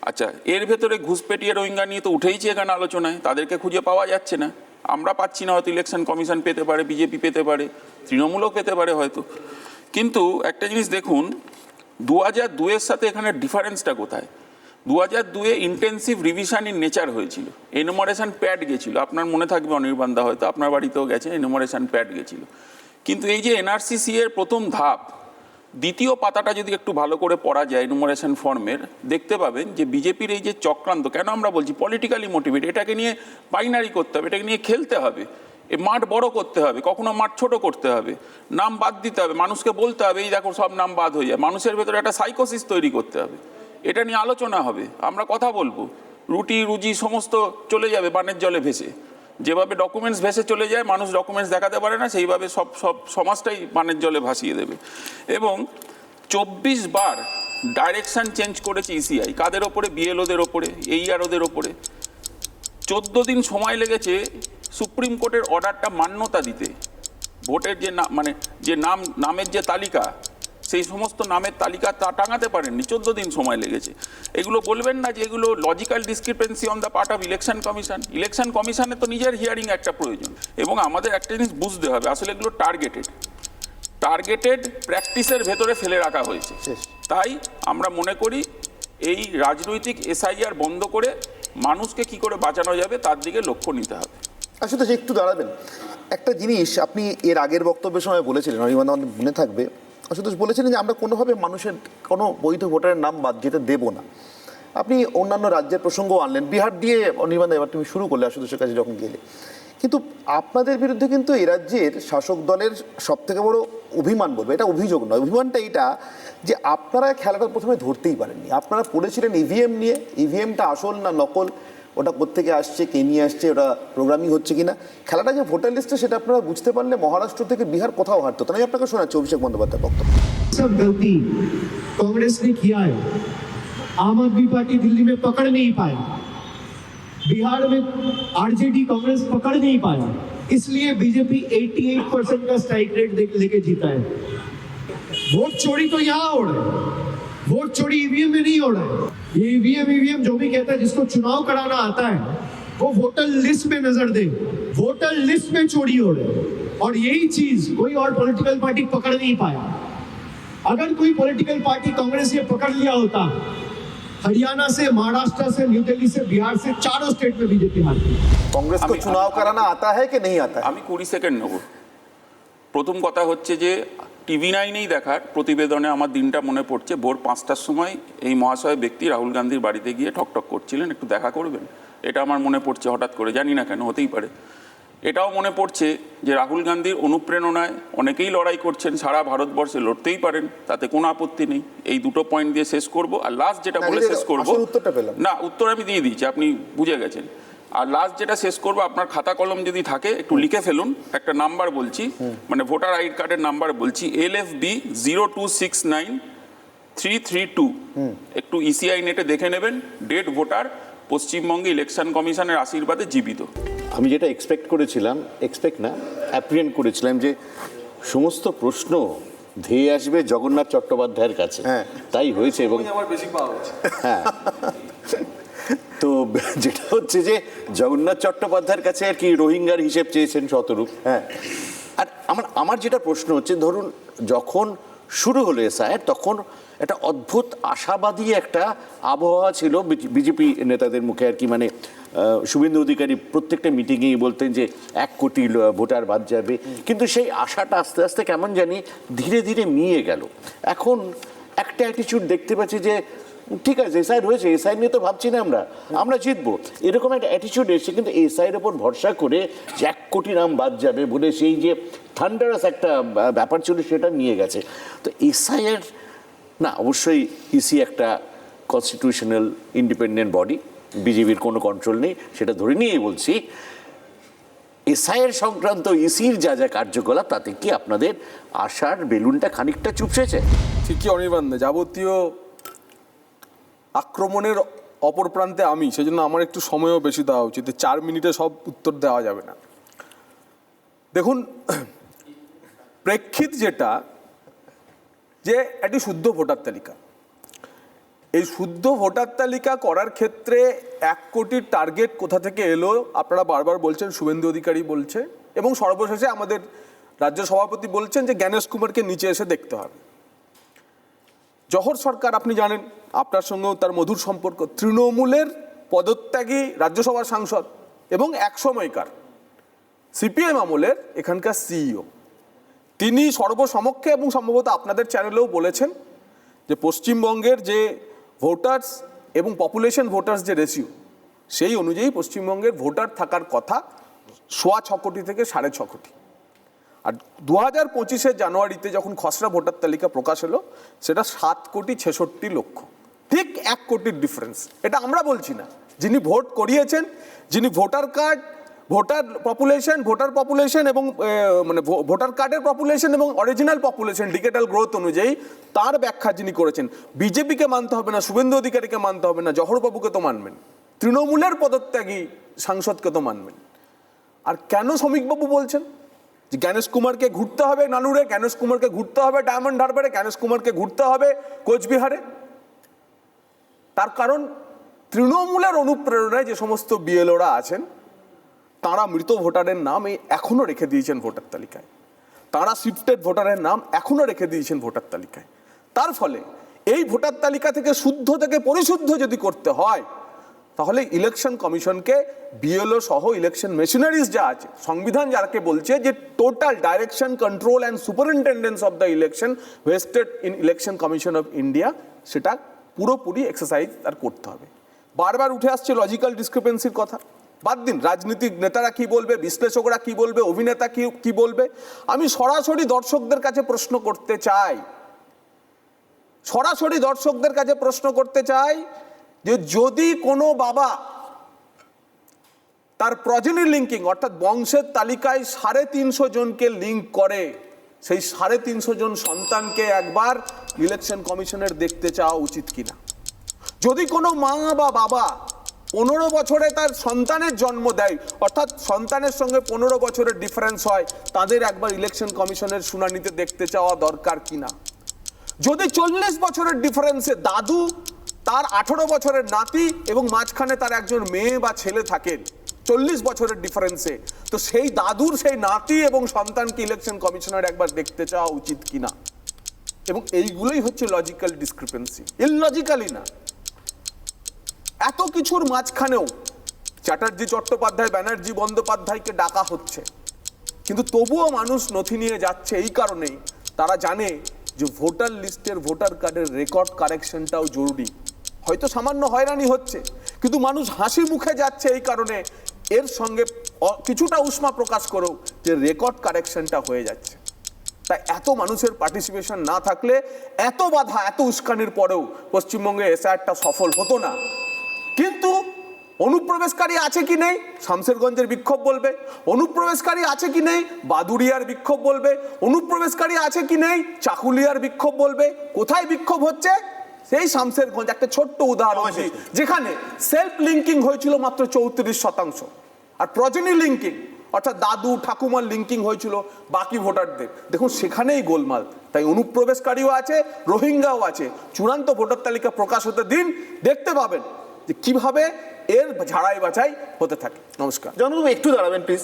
আচ্ছা, এর ভেতরে ঘুষপেটিয়ে রোহিঙ্গা নিয়ে তো উঠেইছে এখানে আলোচনায়, তাদেরকে খুঁজে পাওয়া যাচ্ছে না। আমরা পাচ্ছি না, হয়তো ইলেকশন কমিশন পেতে পারে, বিজেপি পেতে পারে, তৃণমূলও পেতে পারে হয়তো। কিন্তু একটা জিনিস দেখুন, 2002-এর সাথে এখানে ডিফারেন্সটা কোথায়? 2002-এ ইন্টেন্সিভ রিভিশন ইন নেচার হয়েছিল, এনুমারেশন প্যাড গেছিল, আপনার মনে থাকবে অনির্বাণদা, হয়তো আপনার বাড়িতেও গেছে, এনুমারেশন প্যাড গেছিল। কিন্তু এই যে এনআরসিসি এর প্রথম ধাপ, দ্বিতীয় পাতাটা যদি একটু ভালো করে পড়া যায় এনুমারেশন ফর্মের, দেখতে পাবেন যে বিজেপির এই যে চক্রান্ত, কেন আমরা বলছি পলিটিক্যালি মোটিভেট, এটাকে নিয়ে বাইনারি করতে হবে, এটাকে নিয়ে খেলতে হবে, এ মাঠ বড় করতে হবে, কখনো মাঠ ছোট করতে হবে, নাম বাদ দিতে হবে, মানুষকে বলতে হবে এই দেখো সব নাম বাদ হয়ে যায়, মানুষের ভেতরে একটা সাইকোসিস তৈরি করতে হবে, এটা নিয়ে আলোচনা হবে, আমরা কথা বলবো, রুটি রুজি সমস্ত চলে যাবে বানের জলে ভেসে। যেভাবে ডকুমেন্টস ভেসে চলে যায়, মানুষ ডকুমেন্টস দেখাতে পারে না, সেইভাবে সব সমাজটাই বানের জলে ভাসিয়ে দেবে। এবং 24 বার ডাইরেকশন চেঞ্জ করেছে ইসিআই, কাদের ওপরে? বিএলওদের ওপরে, এইআরওদের ওপরে। 14 দিন সময় লেগেছে সুপ্রিম কোর্টের অর্ডারটা মান্যতা দিতে। ভোটের যে মানে যে নামের যে তালিকা, সেই সমস্ত নামের তালিকা তা টাঙাতে পারেননি, 14 দিন সময় লেগেছে। এগুলো বলবেন না যে এগুলো logical discrepancy on the part of election commission. Election কমিশনের তো নিজের হিয়ারিং একটা প্রয়োজন, এবং আমাদের একটা জিনিস বুঝতে হবে, আসলে এগুলো টার্গেটেড প্র্যাকটিসের ভেতরে ফেলে রাখা হয়েছে। তাই আমরা মনে করি এই রাজনৈতিক এসআইআর বন্ধ করে মানুষকে কি করে বাঁচানো যাবে তার দিকে লক্ষ্য নিতে হবে। আসলে একটু দাঁড়াবেন, একটা জিনিস আপনি এর আগের বক্তব্যের সময় বলেছিলেন, অনির্বাণ মনে থাকবে, আশুতোষ বলেছিলেন যে আমরা কোনোভাবে মানুষের কোনো বৈধ ভোটারের নাম বাদ যেতে দেবো না। আপনি অন্যান্য রাজ্যের প্রসঙ্গ আনলেন, বিহার দিয়ে অনির্বাণ এবার তুমি শুরু করলে আশুতোষের কাছে যখন গেলে, কিন্তু আপনাদের বিরুদ্ধে কিন্তু এই রাজ্যের শাসক দলের সব থেকে বড় অভিমান বলবো, এটা অভিযোগ নয়, অভিমানটা এইটা যে আপনারা খেলাটা প্রথমে ধরতেই পারেননি। আপনারা পড়েছিলেন ইভিএম নিয়ে, ইভিএমটা আসল না নকল, ওটা কোত্থেকে আসছে, কে নিয়ে আসছে, ওটা প্রোগ্রামিং হচ্ছে কিনা, খেলাটা যে ভোটার লিস্টে সেটা আপনারা বুঝতে পারলে মহারাষ্ট্র থেকে বিহার কোথাও হারতো। তাই আমি আপনাকে শোনাচ্ছি অভিষেক বন্দ্যোপাধ্যায় বক্তব্য। सब गलती कांग्रेस ने किया है। आम आदमी पार्टी दिल्ली में पकड़ नहीं पाया, बिहार में आरजेडी कांग्रेस पकड़ नहीं पाया, इसलिए बीजेपी 88% का स्ट्राइक रेट लेके जीता है। वोट चोरी तो यहाँ हो रहा है, वोट चोरी ईवीएम में नहीं हो रहा है। ये ईवीएम जो भी कहता है, जिसको चुनाव कराना आता है वो वोटर लिस्ट में नजर दे, वोटर लिस्ट में चोरी हो रही है, और यही चीज कोई और पॉलिटिकल पार्टी पकड़ नहीं पाया। अगर कोई पॉलिटिकल पार्टी कांग्रेस ये पकड़ लिया होता, हरियाणा से, महाराष्ट्र से, न्यू दिल्ली से, बिहार से, चारों स्टेट में बीजेपी हारती। कांग्रेस को चुनाव कराना आता है कि नहीं आता है? আমি 20 সেকেন্ড নেব। প্রথম কথা হচ্ছে যে টিভি নাইনেই দেখার প্রতিবেদনে আমার দিনটা মনে পড়ছে, ভোর 5টার সময় এই মহাশয় ব্যক্তি রাহুল গান্ধীর বাড়িতে গিয়ে ঠকঠক করছিলেন, একটু দেখা করবেন, এটা আমার মনে পড়ছে হঠাৎ করে, জানি না কেন, হতেই পারে। এটাও মনে পড়ছে যে রাহুল গান্ধীর অনুপ্রেরণায় অনেকেই লড়াই করছেন, সারা ভারতবর্ষে লড়তেই পারেন, তাতে কোনো আপত্তি নেই। এই দুটো পয়েন্ট দিয়ে শেষ করব। আর লাস্ট যেটা বলে শেষ করব, না উত্তর আমি দিয়ে দিচ্ছি, আপনি বুঝে গেছেন। আর লাস্ট যেটা শেষ করব, আপনার খাতা কলম যদি থাকে একটু লিখে ফেলুন, একটা নাম্বার বলছি, মানে ভোটার আইডি কার্ডের নাম্বার বলছি, LFB 0269332। একটু ইসিআই নেটে দেখে নেবেন, ডেট ভোটার, পশ্চিমবঙ্গে ইলেকশন কমিশনের আশীর্বাদে জীবিত। আমি যেটা এক্সপেক্ট না অ্যাপ্রিহেন্ড করেছিলাম যে সমস্ত প্রশ্ন ধেয়ে আসবে জগন্নাথ চট্টোপাধ্যায়ের কাছে, তাই হয়েছে। এবং আমার বেশি পাওয়া হচ্ছে। হ্যাঁ, তো যেটা হচ্ছে যে জগন্নাথ চট্টোপাধ্যায়ের কাছে আর কি রোহিঙ্গার হিসেব চেয়েছেন শতরূপ। হ্যাঁ, আর আমার যেটা প্রশ্ন হচ্ছে, ধরুন যখন শুরু হলো এসআইআর, তখন একটা অদ্ভুত আশাবাদী একটা আবহাওয়া ছিল বিজেপি নেতাদের মুখে আর কি, মানে শুভেন্দু অধিকারী প্রত্যেকটা মিটিংয়েই বলতেন যে 1 কোটি ভোটার বাদ যাবে, কিন্তু সেই আশাটা আস্তে আস্তে কেমন জানি ধীরে ধীরে মিয়ে গেল। এখন একটা অ্যাটিচিউড দেখতে পাচ্ছি যে ঠিক আছে এসআইআর হয়েছে, এসআইআর নিয়ে তো ভাবছি না আমরা জিতবো, এরকম একটা অ্যাটিচিউড এসছে। কিন্তু এসআইআর ওপর ভরসা করে যে 1 কোটি নাম বাদ যাবে বলে সেই যে থান্ডারাস একটা ব্যাপার ছিল সেটা নিয়ে গেছে। তো এসআইআর না, অবশ্যই ইসি একটা কনস্টিটিউশনাল ইন্ডিপেন্ডেন্ট বডি, বিজেপির কোনো কন্ট্রোল নেই, সেটা ধরে নিয়েই বলছি। এসআইআর সংক্রান্ত ইসির যা যা কার্যকলাপ, তাতে কি আপনাদের আশার বেলুনটা খানিকটা চুপসেছে? ঠিকই অনির্বাণ, যাবতীয় আক্রমণের অপর প্রান্তে আমি, সেজন্য আমার একটু সময়ও বেশি দেওয়া উচিত, 4 মিনিটে সব উত্তর দেওয়া যাবে না। দেখুন, প্রেক্ষিত যেটা, যে একটি শুদ্ধ ভোটার তালিকা, এই শুদ্ধ ভোটার তালিকা করার ক্ষেত্রে 1 কোটির টার্গেট কোথা থেকে এলো আপনারা বারবার বলছেন, শুভেন্দু অধিকারী বলছে, এবং সর্বশেষে আমাদের রাজ্য সভাপতি বলছেন যে জ্ঞানেশ কুমারকে নিচে এসে দেখতে হবে। জহর সরকার, আপনি জানেন, আপনার সঙ্গেও তার মধুর সম্পর্ক, তৃণমূলের পদত্যাগী রাজ্যসভার সাংসদ এবং একসময়কার সিপিএম আমলের এখানকার সিইও, তিনি সর্বসমক্ষে এবং সম্ভবত আপনাদের চ্যানেলেও বলেছেন যে পশ্চিমবঙ্গের যে ভোটার্স এবং পপুলেশন ভোটার্স যে রেশিও, সেই অনুযায়ী পশ্চিমবঙ্গের ভোটার থাকার কথা 6.25 কোটি থেকে 6.5 কোটি। আর 2025 জানুয়ারিতে যখন খসড়া ভোটার তালিকা প্রকাশ হলো, সেটা 7,66,00,000, ঠিক 1 কোটির ডিফারেন্স। এটা আমরা বলছি না, যিনি ভোট করিয়েছেন, যিনি ভোটার কার্ড, ভোটার পপুলেশন এবং মানে ভোটার কার্ডের পপুলেশন এবং অরিজিনাল পপুলেশন ডিকেটাল গ্রোথ অনুযায়ী তার ব্যাখ্যা যিনি করেছেন, বিজেপিকে মানতে হবে না, শুভেন্দু অধিকারীকে মানতে হবে না, জহরবাবুকে তো মানবেন, তৃণমূলের পদত্যাগী সাংসদকে তো মানবেন। আর কেন শ্রমিকবাবু বলছেন যে জ্ঞানেশ কুমারকে ঘুরতে হবে নানুরে, জ্ঞানেশ কুমারকে ঘুরতে হবে ডায়মন্ড হারবারে, জ্ঞানেশ কুমারকে ঘুরতে হবে কোচবিহারে? তার কারণ তৃণমূলের অনুপ্রেরণায় যে সমস্ত বিএলওরা আছেন, তারা মৃত ভোটারের নাম এখনো রেখে দিয়েছেন ভোটার তালিকায়, তারা শিফটেড ভোটারের নাম এখনো রেখে দিয়েছেন ভোটার তালিকায়। তার ফলে এই ভোটার তালিকা থেকে শুদ্ধ থেকে পরিশুদ্ধ যদি করতে হয়, তাহলে ইলেকশন কমিশনকে বিএলও সহ ইলেকশন মেশিনারিজ যা আছে, সংবিধান যাকে বলছে যে total direction, control and superintendence of the election vested in election commission of India, সেটা পুরোপুরি এক্সারসাইজ তার করতে হবে। বারবার উঠে আসছে লজিক্যাল ডিসক্রিপেন্সির কথা, বাদ দিন রাজনীতিক নেতারা কি বলবে, বিশ্লেষকরা কি বলবে, অভিনেতা কি বলবে। আমি সরাসরি দর্শকদের কাছে প্রশ্ন করতে চাই, যে যদি কোনো বাবা তার প্রজেনি লিঙ্কিং অর্থাৎ বংশের তালিকায় 350 জনকে লিঙ্ক করে, সেই 350 জন সন্তানকে একবার ইলেকশন কমিশনের দেখতে চাওয়া উচিত কিনা। যদি কোনো মা বা বাবা 15 বছরে তার সন্তানের জন্ম দেয়, অর্থাৎ সন্তানের সঙ্গে 15 বছরের ডিফারেন্স হয়, তাদের একবার ইলেকশন কমিশনের শুনানিতে দেখতে চাওয়া দরকার কিনা। যদি 40 বছরের ডিফারেন্সে দাদু, তার 18 বছরের নাতি এবং মাঝখানে তার একজন মেয়ে বা ছেলে থাকেন 40 বছরের ডিফারেন্সে, তো সেই দাদুর সেই নাতি এবং সন্তানকে ইলেকশন কমিশনার একবার দেখতে চাওয়া উচিত কিনা। এবং এইগুলোই হচ্ছে লজিক্যাল ডিসক্রিপেন্সি, ইললজিক্যালি না। এত কিছুর মাঝখানেও চ্যাটার্জি, চট্টোপাধ্যায়, ব্যানার্জি, বন্দ্যোপাধ্যায়কে ডাকা হচ্ছে, কিন্তু তবুও মানুষ নথি নিয়ে যাচ্ছে এই কারণেই তারা জানে যে ভোটার লিস্টের ভোটার কার্ডের রেকর্ড কারেকশনটাও জরুরি। হয়তো সামান্য হয়রানি হচ্ছে, কিন্তু মানুষ হাসি মুখে যাচ্ছে এই কারণে, এর সঙ্গে কিছুটা উষ্মা প্রকাশ করেও যে রেকর্ড কারেকশনটা হয়ে যাচ্ছে। তাই এত মানুষের পার্টিসিপেশন না থাকলে, এত বাধা, এত উস্কানির পরেও পশ্চিমবঙ্গে এসআইআরটা সফল হতো না। কিন্তু অনুপ্রবেশকারী আছে কি নেই শামসেরগঞ্জের বিক্ষোভ বলবে, অনুপ্রবেশকারী আছে কি নেই বাদুড়িয়ার বিক্ষোভ বলবে, অনুপ্রবেশকারী আছে কি নেই চাকুলিয়ার বিক্ষোভ বলবে। কোথায় বিক্ষোভ হচ্ছে? সেই শামসেরগঞ্জ। একটা ছোট্ট উদাহরণ, যেখানে সেলফ লিঙ্কিং হয়েছিল মাত্র 34%, আর প্রজেনি লিঙ্কিং অর্থাৎ দাদু ঠাকুমার লিঙ্কিং হয়েছিল বাকি ভোটারদের। দেখুন সেখানেই গোলমাল। তাই অনুপ্রবেশকারীও আছে, রোহিঙ্গাও আছে। চূড়ান্ত ভোটার তালিকা প্রকাশ হতে দিন, দেখতে পাবেন যে কিভাবে এর ঝাড়াই বাছাই হতে থাকে। নমস্কার। জনবাবু একটু দাঁড়াবেন প্লিজ।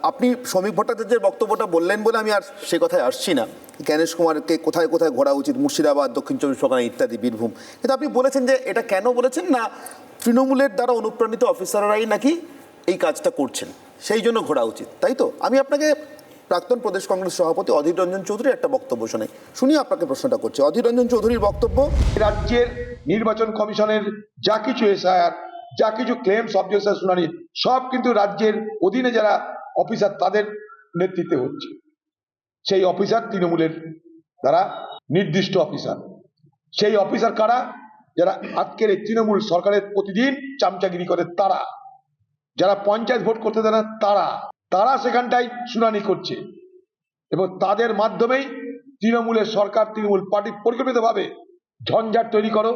আপনি শ্রমিক ভট্টাচার্যের বক্তব্যটা বললেন বলে আমি আর সে কথায় আসছি না। জ্ঞানেশ কুমারকে কোথায় কোথায় ঘোরা উচিত, মুর্শিদাবাদ, দক্ষিণ চব্বিশ পরগনা ইত্যাদি, বীরভূম। কিন্তু আপনি বলেছেন যে এটা কেন বলেছেন না, তৃণমূলের দ্বারা অনুপ্রাণিত অফিসাররাই নাকি এই কাজটা করছেন, সেই জন্য ঘোরা উচিত, তাই তো? আমি আপনাকে প্রাক্তন প্রদেশ কংগ্রেস সভাপতি অধীর রঞ্জন চৌধুরীর একটা বক্তব্য শুনি আপনাকে প্রশ্নটা করছি। অধীর রঞ্জন চৌধুরীর বক্তব্য, রাজ্যের নির্বাচন কমিশনের যা কিছু এসআইআর, যা কিছু ক্লেমস, অবজেকশন, শুনানি সব কিন্তু রাজ্যের অধীনে যারা অফিসার তাদের নেতৃত্বে হচ্ছে। সেই অফিসার তৃণমূলের দ্বারা নির্দিষ্ট অফিসার। সেই অফিসার কারা? যারা আজকের এই তৃণমূল সরকারের প্রতিদিন চামচাগিরি করে, তারা যারা পঞ্চায়েত ভোট করতে দেয় না, তারা সেখানটাই শুনানি করছে এবং তাদের মাধ্যমেই তৃণমূলের সরকার, তৃণমূল পার্টি পরিকল্পিতভাবে ঝঞ্ঝাট তৈরি করো,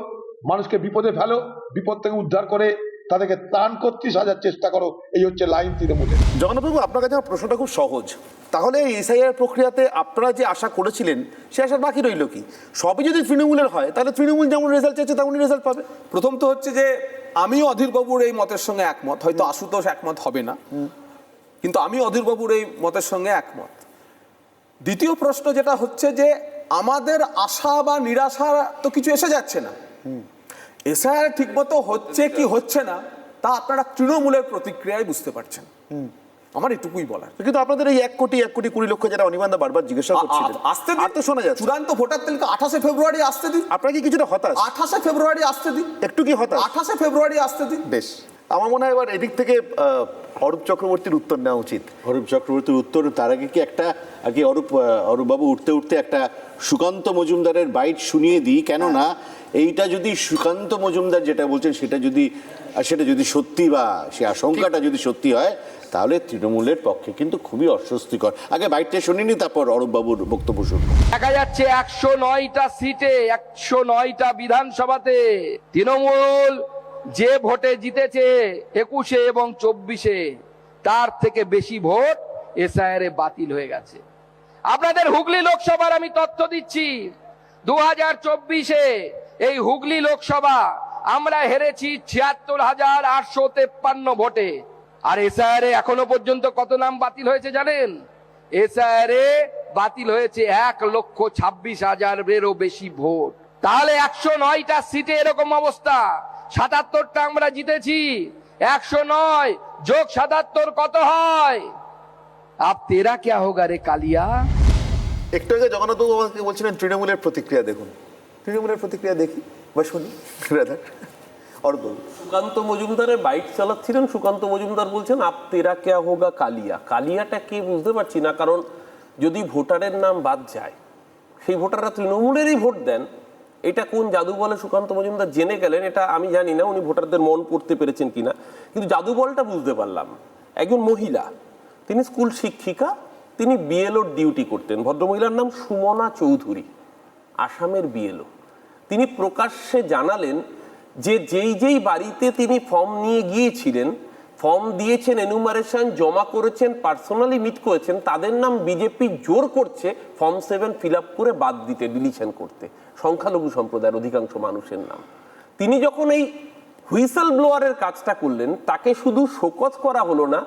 মানুষকে বিপদে ফেলো, বিপদ থেকে উদ্ধার করে তাদেরকে ত্রাণ করতে সাজার চেষ্টা করো। এই হচ্ছে লাইন তৃণমূলের। জগন্নাথবাবু, আপনার কাছে আমার প্রশ্নটা খুব সহজ। তাহলে এই এসআইআর প্রক্রিয়াতে আপনারা যে আশা করেছিলেন সে আশার বাকি রইল কি? সবই যদি তৃণমূলের হয় তাহলে তৃণমূল যেমন রেজাল্ট চাইছে তেমনই রেজাল্ট পাবে। প্রথম তো হচ্ছে যে আমি অধীরবাবুর এই মতের সঙ্গে একমত, হয়তো আশুতোষ একমত হবে না, কিন্তু আমি অধীরবাবুর এই মতের সঙ্গে একমত। দ্বিতীয় প্রশ্ন যেটা হচ্ছে যে আমাদের আশা বা নিরাশা তো কিছু এসে যাচ্ছে না। এসআইআর ঠিকমতো হচ্ছে কি হচ্ছে না তা আপনারা তৃণমূলের প্রতিক্রিয়ায় বুঝতে পারছেন। আমার এটুকুই বলার। কিন্তু আপনাদের এই 1 কোটি 20 লক্ষ যারা অনির্বাণদা বারবার জিজ্ঞাসা করছিলেন, আসতে আর তো শোনা যাচ্ছে চূড়ান্ত ভোটার তালিকা 28 ফেব্রুয়ারি আসতে দিন। আপনারা কি কিছুটা হতাশ? 28 ফেব্রুয়ারি আসতে দিন। একটু কি হতাশ? 28 ফেব্রুয়ারি আসতে দিন। বেশ, আমার মনে হয় এবার এদিক থেকে অরূপ চক্রবর্তীর উত্তর নেওয়া উচিত। অরূপ চক্রবর্তীর উত্তর, তার আগে কি একটা আর কি অরূপবাবু উঠতে উঠতে একটা সুকান্ত মজুমদারের বাইট শুনিয়ে দিই, কেননা এইটা যদি সুকান্ত মজুমদার যেটা বলছেন সেটা যদি সত্যি বা সে আশঙ্কাটা যদি সত্যি হয় তাহলে তৃণমূলের পক্ষে কিন্তু খুবই অস্বস্তিকর। আগে বাইটটা শুনিনি, তারপর অরূপবাবুর বক্তব্য শুনবো। দেখা যাচ্ছে 109টা সিটে, 109টা বিধানসভাতে তৃণমূল যে ভোটে জিতেছে 21 এবং 24, তার থেকে বেশি ভোট এসআইআর এ বাতিল হয়ে গেছে। আপনাদের হুগলি লোকসভার আমি তথ্য দিচ্ছি, 2024-এ এই হুগলি লোকসভা আমরা হেরেছি 76,853 ভোটে। আর এসআইআর এ এখনো পর্যন্ত কত নাম বাতিল হয়েছে জানেন? এসআইআর এ বাতিল হয়েছে 1,26,000-এরও বেশি ভোট। তাহলে 109টা সিটে এরকম অবস্থা, 77টা আমরা জিতেছি। 109 যোগ 77 কত হয়? আব তেরা ক্যা হোগা রে কালিয়া। একটু আগে জগন্নাথবাবু বলছিলেন তৃণমূলের প্রতিক্রিয়া দেখুন, তৃণমূলের প্রতিক্রিয়া দেখি বা শুনি। সুকান্ত মজুমদারের বাইক চালাচ্ছিলেন, সুকান্ত মজুমদার বলছেন আপ তেরা কেয়া হোগা কালিয়া। কালিয়াটা কি বুঝতে পারছি না, কারণ যদি ভোটারের নাম বাদ যায়, সেই ভোটাররা তৃণমূলেরই ভোট দেন, এটা কোন জাদু বলে সুকান্ত মজুমদার জেনে গেলেন এটা আমি জানি না, উনি ভোটারদের মন পড়তে পেরেছেন কিনা, কিন্তু জাদু বলটা বুঝতে পারলাম। একজন মহিলা, তিনি স্কুল শিক্ষিকা, তিনি বিএলওর ডিউটি করতেন। ভদ্রমহিলার নাম সুমনা চৌধুরী, আসামের বিএলও। তিনি প্রকাশ্যে জানালেন যে যেই বাড়িতে তিনি ফর্ম নিয়ে গিয়েছিলেন, ফর্ম দিয়েছেন, এনুমারেশন জমা করেছেন, পার্সোনালি মিট করেছেন, তাদের নাম বিজেপি জোর করছে ফর্ম 7 ফিল আপ করে বাদ দিতে, ডিলিশন করতে, সংখ্যালঘু সম্প্রদায়ের অধিকাংশ মানুষের নাম। তিনি যখন এই হুইসেল ব্লোয়ারের কাজটা করলেন, তাকে শুধু শোকজ করা হলো না,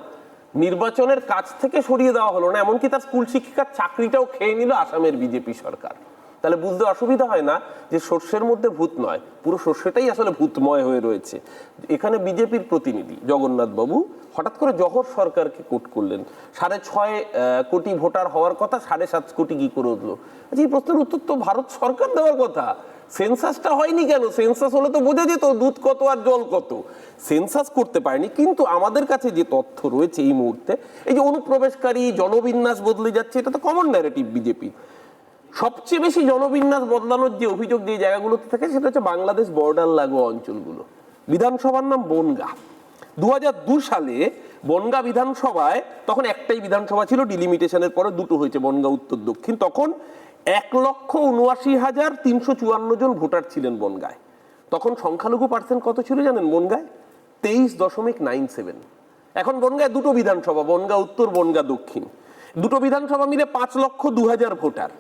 নির্বাচনের কাজ থেকে সরিয়ে দেওয়া হলো না, এমনকি তার স্কুল শিক্ষিকার চাকরিটাও খেয়ে নিল আসামের বিজেপি সরকার। তাহলে বুঝতে অসুবিধা হয় না যে শস্যের মধ্যে ভূত নয়, পুরো শস্যটাই আসলে ভূতময় হয়ে রয়েছে। এখানে বিজেপির প্রতিনিধি জগন্নাথ বাবু হঠাৎ করে জহর সরকারকে কোট করলেন, 6.5 কোটি ভোটার হওয়ার কথা, 7.5 কোটি কি করে উঠলো? এই প্রশ্নের উত্তর তো ভারত সরকার দেওয়ার কথা। সেন্সাসটা হয়নি কেন? সেন্সাস হলে তো বোঝা যেত দুধ কত আর জল কত। সেন্সাস করতে পারেনি। কিন্তু আমাদের কাছে যে তথ্য রয়েছে এই মুহূর্তে, এই যে অনুপ্রবেশকারী, জনবিন্যাস বদলে যাচ্ছে, এটা তো কমন ন্যারেটিভ বিজেপি। সবচেয়ে বেশি জনবিন্যাস বদলানোর যে অভিযোগ যে জায়গাগুলোতে থাকে সেটা হচ্ছে বাংলাদেশ বর্ডার লাগোয়া অঞ্চলগুলো। বিধানসভার নাম বনগা। 2002 সালে বনগা বিধানসভায়, তখন একটাই বিধানসভা ছিল, ডিলিমিটেশনের পরে দুটো হয়েছে, বনগা উত্তর দক্ষিণ। তখন 1,79,354 জন ভোটার ছিলেন বনগায়। তখন সংখ্যালঘু পার্সেন্ট কত ছিল জানেন বনগায়? 23.97। এখন বনগায় দুটো বিধানসভা, বনগা উত্তর, বনগা দক্ষিণ, দুটো বিধানসভা মিলে 5,02,000 ভোটার।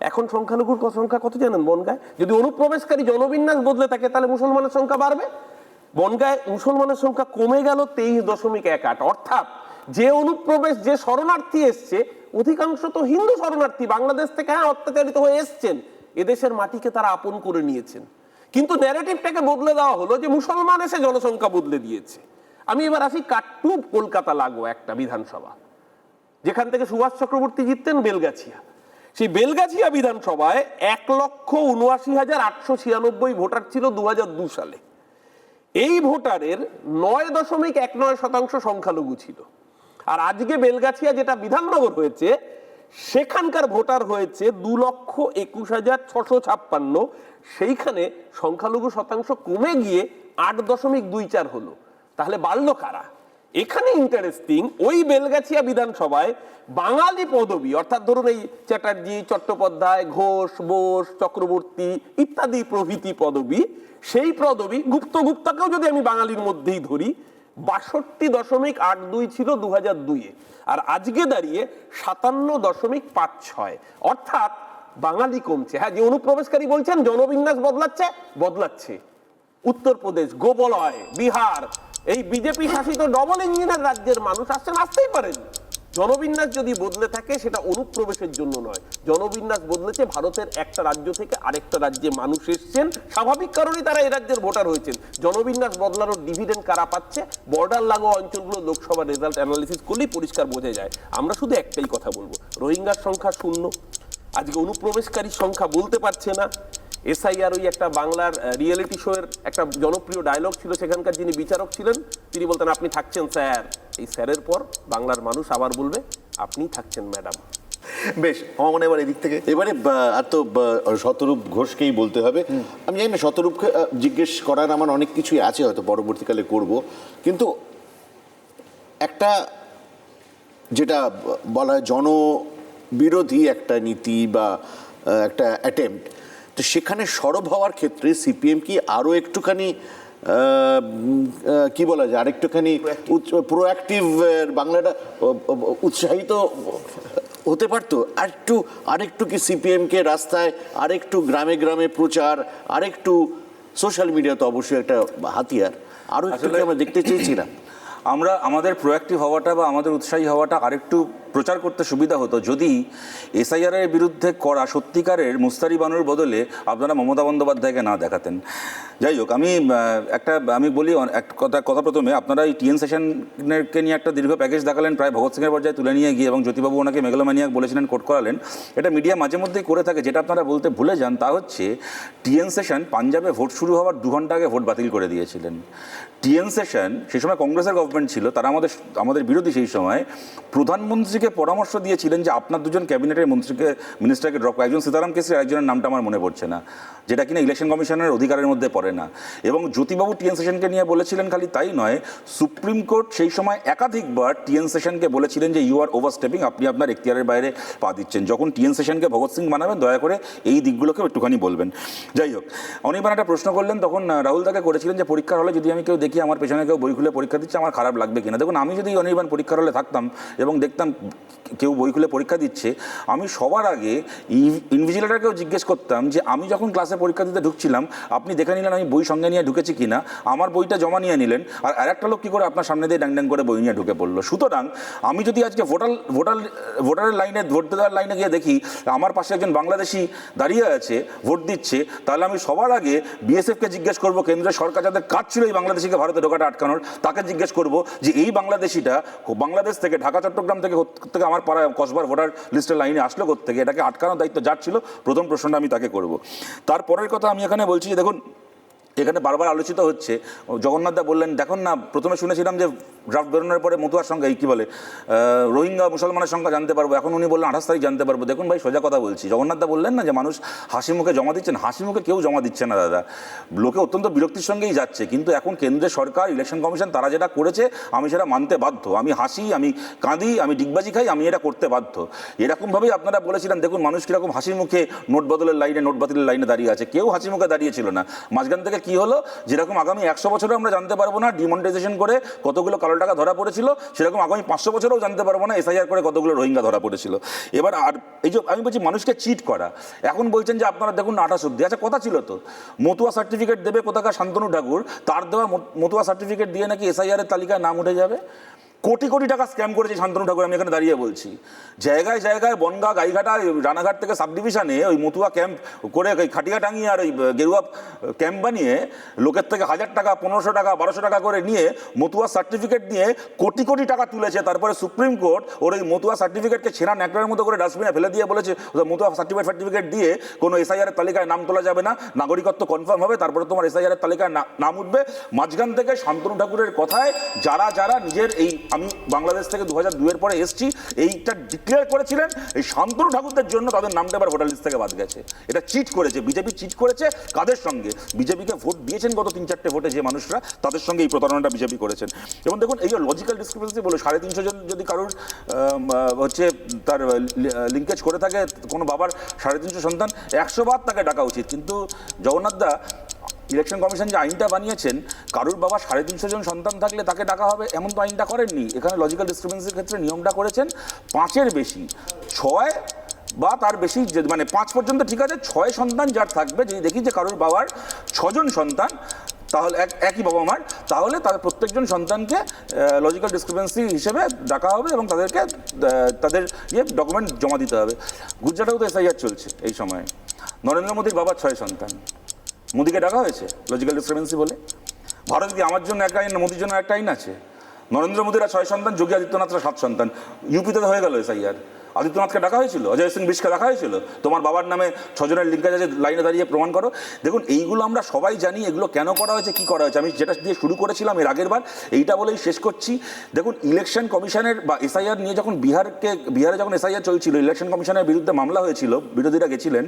এখন সংখ্যালঘুর সংখ্যা কত জানেন বনগায়? যদি অনুপ্রবেশকারী জনবিন্যাস বদলে থাকে তাহলে মুসলমানের সংখ্যা বাড়বে। বনগায় মুসলমানের সংখ্যা কমে গেল 23.18। অর্থাৎ যে অনুপ্রবেশ, যে শরণার্থী এসছে, অধিকাংশ তো হিন্দু শরণার্থী, বাংলাদেশ থেকে হ্যাঁ অত্যাচারিত হয়ে এসছেন, এদেশের মাটিকে তারা আপন করে নিয়েছেন। কিন্তু ন্যারেটিভটাকে বদলে দেওয়া হলো যে মুসলমান এসে জনসংখ্যা বদলে দিয়েছে। আমি এবার আসি কাটটুব কলকাতা লাগোয়া একটা বিধানসভা, যেখান থেকে সুভাষ চক্রবর্তী জিততেন, বেলগাছিয়া। সেই বেলগাছিয়া বিধানসভায় 1,79,896 ভোটার ছিল 2002 সালে। এই ভোটারের 9.19% সংখ্যালঘু ছিল। আর আজকে বেলগাছিয়া যেটা বিধাননগর হয়েছে, সেখানকার ভোটার হয়েছে 2,21,656। সেইখানে সংখ্যালঘু শতাংশ কমে গিয়ে 8.24 হলো। তাহলে বাড়লো কারা? এখানে ইন্টারেস্টিং, ওই বেলগাছিয়া বিধানসভায় বাঙালি পদবী, অর্থাৎ ধরুন এই চ্যাটার্জি, চট্টোপাধ্যায়, ঘোষ, বোস, চক্রবর্তী ইত্যাদি প্রভৃতি পদবী, সেই পদবী গুপ্তকেও যদি আমি বাঙালির মধ্যেই ধরি, 62.82 ছিল 2002-এ, আর আজকে দাঁড়িয়ে 57.56। অর্থাৎ বাঙালি কমছে। হ্যাঁ, যে অনুপ্রবেশকারী বলছেন জনবিন্যাস বদলাচ্ছে। উত্তরপ্রদেশ, গোবলয়, বিহার, এই বিজেপি শাসিত ডবল ইঞ্জিনের রাজ্যের মানুষ আসতেই পারেন। জনবিন্যাস যদি বদলে থাকে সেটা অনুপ্রবেশের জন্য নয়, জনবিন্যাস বদলেছে ভারতের একটা রাজ্য থেকে আরেকটা রাজ্যে মানুষ এসছেন, স্বাভাবিক কারণেই তারা এই রাজ্যের ভোটার হয়েছেন। জনবিন্যাস বদলানোর ডিভিডেন্ড কারা পাচ্ছে? বর্ডার লাগোয়া অঞ্চলগুলো লোকসভা রেজাল্ট অ্যানালিসিস করলেই পরিষ্কার বোঝা যায়। আমরা শুধু একটাই কথা বলবো, রোহিঙ্গার সংখ্যা 0, আজকে অনুপ্রবেশকারীর সংখ্যা বলতে পারছে না। এসআইআর, ওই একটা বাংলার রিয়েলিটি শো এর একটা জনপ্রিয় ডায়লগ ছিল, সেখানকার যিনি বিচারক ছিলেন তিনি বলতেন আপনি থাকছেন স্যার। এই স্যারের পর বাংলার মানুষ আবার বলবে আপনি থাকছেন ম্যাডাম। বেশ, আমার মনে এবার এদিক থেকে এবারে আর তো শতরূপ ঘোষকেই বলতে হবে। আমি জানি না, শতরূপকে জিজ্ঞেস করার আমার অনেক কিছুই আছে, হয়তো পরবর্তীকালে করব, কিন্তু একটা যেটা বলা হয় জনবিরোধী একটা নীতি বা একটা অ্যাটেম্প্ট, তো সেখানে সরব হওয়ার ক্ষেত্রে সিপিএম কি আরও একটুখানি কি বলা যায়, আরেকটুখানি প্রোঅ্যাক্টিভ, বাংলাটা উৎসাহিত হতে পারতো? আরেকটু কি সিপিএমকে রাস্তায়, আরেকটু গ্রামে গ্রামে প্রচার, আরেকটু সোশ্যাল মিডিয়া তো অবশ্যই একটা হাতিয়ার, আরও একটু আমরা দেখতে চেয়েছিলাম। আমরা আমাদের প্রোঅ্যাক্টিভ হওয়াটা বা আমাদের উৎসাহী হওয়াটা আরেকটু প্রচার করতে সুবিধা হতো যদি এসআইআর এর বিরুদ্ধে করা সত্যিকারের মুস্তারি বানুর বদলে আপনারা মমতা বন্দ্যোপাধ্যায়কে না দেখাতেন। যাই হোক, আমি বলি এক কথা প্রথমে, আপনারা এই টিএন সেশনকে নিয়ে একটা দীর্ঘ প্যাকেজ দেখালেন প্রায় ভগৎ সিংয়ের পর্যায়ে তুলে নিয়ে গিয়ে, এবং জ্যোতিবাবু ওনাকে মেগালোম্যানিয়াক বলেছিলেন, কোট করালেন। এটা মিডিয়া মাঝে মধ্যেই করে থাকে। যেটা আপনারা বলতে ভুলে যান তা হচ্ছে টিএন সেশন পাঞ্জাবে ভোট শুরু হওয়ার 2 ঘন্টা আগে ভোট বাতিল করে দিয়েছিলেন। টিএন সেশন সেই সময় কংগ্রেসের গভর্নমেন্ট ছিল, তারা আমাদের বিরোধী। সেই সময় প্রধানমন্ত্রীকে পরামর্শ দিয়েছিলেন যে আপনার 2জন ক্যাবিনেটের মিনিস্টারকে ড্রপ, একজন সীতারাম কেশরি, একজনের নামটা আমার মনে পড়ছে না, যেটা কিনা ইলেকশন কমিশনের অধিকারের মধ্যে পড়ে না। এবং জ্যোতিবাবু টিএন সেশনকে নিয়ে বলেছিলেন, খালি তাই নয়, সুপ্রিম কোর্ট সেই সময় একাধিকবার টিএন সেশনকে বলেছিলেন যে ইউ আর ওভারস্টেপিং, আপনি আপনার এখতিয়ারের বাইরে পা দিচ্ছেন। যখন টিএন সেশনকে ভগৎ সিং বানাবেন দয়া করে এই দিকগুলোকেও একটুখানি বলবেন। যাই হোক, অনির্বাণ একটা প্রশ্ন করলেন, তখন রাহুল তাকে করেছিলেন যে পরীক্ষার হলে যদি আমি কেউ দেখি আমার পেছনে কেউ বই খুলে পরীক্ষা দিচ্ছে আমার খারাপ লাগবে কিনা। দেখুন, আমি যদি অনির্বাণ পরীক্ষার হলে থাকতাম এবং দেখতাম কেউ বই খুলে পরীক্ষা দিচ্ছে, আমি সবার আগে ইনভিজিলেটরকেও জিজ্ঞেস করতাম যে আমি যখন ক্লাসে পরীক্ষা দিতে ঢুকছিলাম আপনি দেখে নিলেন আমি বই সঙ্গে নিয়ে ঢুকেছি কিনা, আমার বইটা জমা নিয়ে নিলেন, আর আরেকটা লোক কী করে আপনার সামনে দিয়ে ড্যাং ড্যাং করে বই নিয়ে ঢুকে পড়লো। সুতরাং আমি যদি আজকে ভোটারের লাইনে, ভোট দেওয়ার লাইনে গিয়ে দেখি আমার পাশে একজন বাংলাদেশি দাঁড়িয়ে আছে ভোট দিচ্ছে, তাহলে আমি সবার আগে বিএসএফকে জিজ্ঞেস করবো, কেন্দ্রের সরকার যাদের কাজ ছিল এই বাংলাদেশিকে ভারতে ঢোকাটা আটকানোর, তাকে জিজ্ঞেস করবো যে এই বাংলাদেশিটা বাংলাদেশ থেকে, ঢাকা চট্টগ্রাম থেকে আমার পাড়ায় কসবার ভোটার লিস্টের লাইনে আসলো কোত্থেকে, এটাকে আটকানোর দায়িত্ব যার ছিল, প্রথম প্রশ্নটা আমি তাকে করব। তারপরের কথা আমি এখানে বলছি যে দেখুন, এখানে বারবার আলোচিত হচ্ছে, জগন্নাথ দা বললেন, দেখুন না, প্রথমে শুনেছিলাম যে ড্রাফট বেরোনোর পরে মতুয়ার সংখ্যা কী বলে রোহিঙ্গা মুসলমানের সংখ্যা জানতে পারবো, এখন উনি বললেন 28 তারিখ জানতে পারবো। দেখুন ভাই, সোজা কথা বলছি, জগন্নাথ দা বললেন না যে মানুষ হাসি মুখে জমা দিচ্ছেন, হাসি মুখে কেউ জমা দিচ্ছে না দাদা, লোকে অত্যন্ত বিরক্তির সঙ্গেই যাচ্ছে। কিন্তু এখন কেন্দ্রের সরকার, ইলেকশন কমিশন, তারা যেটা করেছে আমি সেটা মানতে বাধ্য। আমি হাসি, আমি কাঁদি, আমি ডিগবাজি খাই, আমি এটা করতে বাধ্য। এরকমভাবেই আপনারা বলেছিলেন, দেখুন মানুষ কীরকম হাসি মুখে নোট বদলের লাইনে, নোট বাতিলের লাইনে দাঁড়িয়ে আছে, কেউ হাসি মুখে দাঁড়িয়েছিল না। মাঝখান থেকে কী হলো, যেরকম আগামী 100 বছরে আমরা জানতে পারবো না ডিমনিটাইজেশন করে কতগুলো কালো টাকা ধরা পড়েছিল, সেরকম আগামী 500 বছরেও জানতে পারবো না এসআইআর করে কতগুলো রোহিঙ্গা ধরা পড়েছিল। এবার আর এই যে আমি বলছি মানুষকে চিট করা, এখন বলছেন যে আপনারা দেখুন 28 অব্দি, আচ্ছা কথা ছিল তো মতুয়া সার্টিফিকেট দেবে কোথাকার শান্তনু ঠাকুর, তার দেওয়া মতুয়া সার্টিফিকেট দিয়ে নাকি এসআইআর এর তালিকায় নাম উঠে যাবে। কোটি কোটি টাকা স্ক্যাম করেছে শান্তনু ঠাকুর, আমি এখানে দাঁড়িয়ে বলছি। জায়গায় জায়গায় বনগা, গাইঘাটা, রানাঘাট থেকে সাব ডিভিশনে ওই মতুয়া ক্যাম্প করে, ওই খাটিয়া টাঙিয়ে আর ওই গেরুয়া ক্যাম্প বানিয়ে লোকের থেকে 1000 টাকা, 1500 টাকা, 1200 টাকা করে নিয়ে মতুয়া সার্টিফিকেট নিয়ে কোটি কোটি টাকা তুলেছে। তারপরে সুপ্রিম কোর্ট ওর ওই মতুয়া সার্টিফিকেটকে ছেঁড়া ন্যাকড়ার মতো করে ডাস্টবিনে ফেলে দিয়ে বলেছে মতুয়া সার্টিফিকেট দিয়ে কোনো এসআইআর এর তালিকায় নাম তোলা যাবে না, নাগরিকত্ব কনফার্ম হবে, তারপরে তোমার এসআইআর এর তালিকায় নাম উঠবে। মাঝখান থেকে শান্তনু ঠাকুরের কথায় যারা নিজের এই, আমি বাংলাদেশ থেকে 2002 পরে এসছি, এইটা ডিক্লেয়ার করেছিলেন, এই শান্তনু ঠাকুরদের জন্য তাদের নামটা এবার ভোটার লিস্ট থেকে বাদ গেছে। এটা চিট করেছে বিজেপি, চিট করেছে কাদের সঙ্গে? বিজেপিকে ভোট দিয়েছেন গত 3-4টে ভোটে যে মানুষরা, তাদের সঙ্গে এই প্রতারণাটা বিজেপি করেছেন। এবং দেখুন এই যে লজিক্যাল ডিসক্রিপেন্সি বলে 350 জন যদি কারোর হচ্ছে তার লিঙ্কেজ করে থাকে, কোনো বাবার 350 সন্তান, 100 বার তাকে ডাকা উচিত। কিন্তু জগন্নাথ দা, ইলেকশন কমিশন যে আইনটা বানিয়েছেন, কারুর বাবা 350 জন সন্তান থাকলে তাকে ডাকা হবে এমন তো আইনটা করেননি। এখানে লজিক্যাল ডিসক্রিপেন্সির ক্ষেত্রে নিয়মটা করেছেন 5-এর বেশি, 6 বা তার বেশি, মানে 5 পর্যন্ত ঠিক আছে, 6 সন্তান যার থাকবে, যদি দেখি যে কারোর বাবার 6 জন সন্তান, তাহলে একই বাবা মার, তাহলে তাদের প্রত্যেকজন সন্তানকে লজিক্যাল ডিসক্রিপেন্সি হিসেবে ডাকা হবে এবং তাদেরকে তাদের ডকুমেন্ট জমা দিতে হবে। গুজরাটেও তো এসআইআর চলছে এই সময়ে, নরেন্দ্র মোদীর বাবার 6 সন্তান, মোদীকে ডাকা হয়েছে লজিক্যাল ডিসক্রিপেন্সি বলে। ভারতে কি আমার জন্য একটা আইন, মোদীর জন্য একটা আইন আছে? নরেন্দ্র মোদীরা 6 সন্তান, যোগী আদিত্যনাথরা 7 সন্তান, ইউপিতে তো হয়ে গেল এসআইআর। আদিত্যনাথকে ডাকা হয়েছিল, অজয় সিং বিশকে ডাকা হয়েছিল, তোমার বাবার নামে 6 জনের লিঙ্কেজ আছে, লাইনে দাঁড়িয়ে প্রমাণ করো। দেখুন এইগুলো আমরা সবাই জানি, এগুলো কেন করা হয়েছে, কি করা হয়েছে। আমি যেটা দিয়ে শুরু করেছিলাম এর আগের বার, এইটা বলেই শেষ করছি। দেখুন ইলেকশন কমিশনের বা এসআইআর নিয়ে যখন বিহারে যখন এসআইআর চলছিল, ইলেকশন কমিশনের বিরুদ্ধে মামলা হয়েছিল, বিরোধীরা গেছিলেন,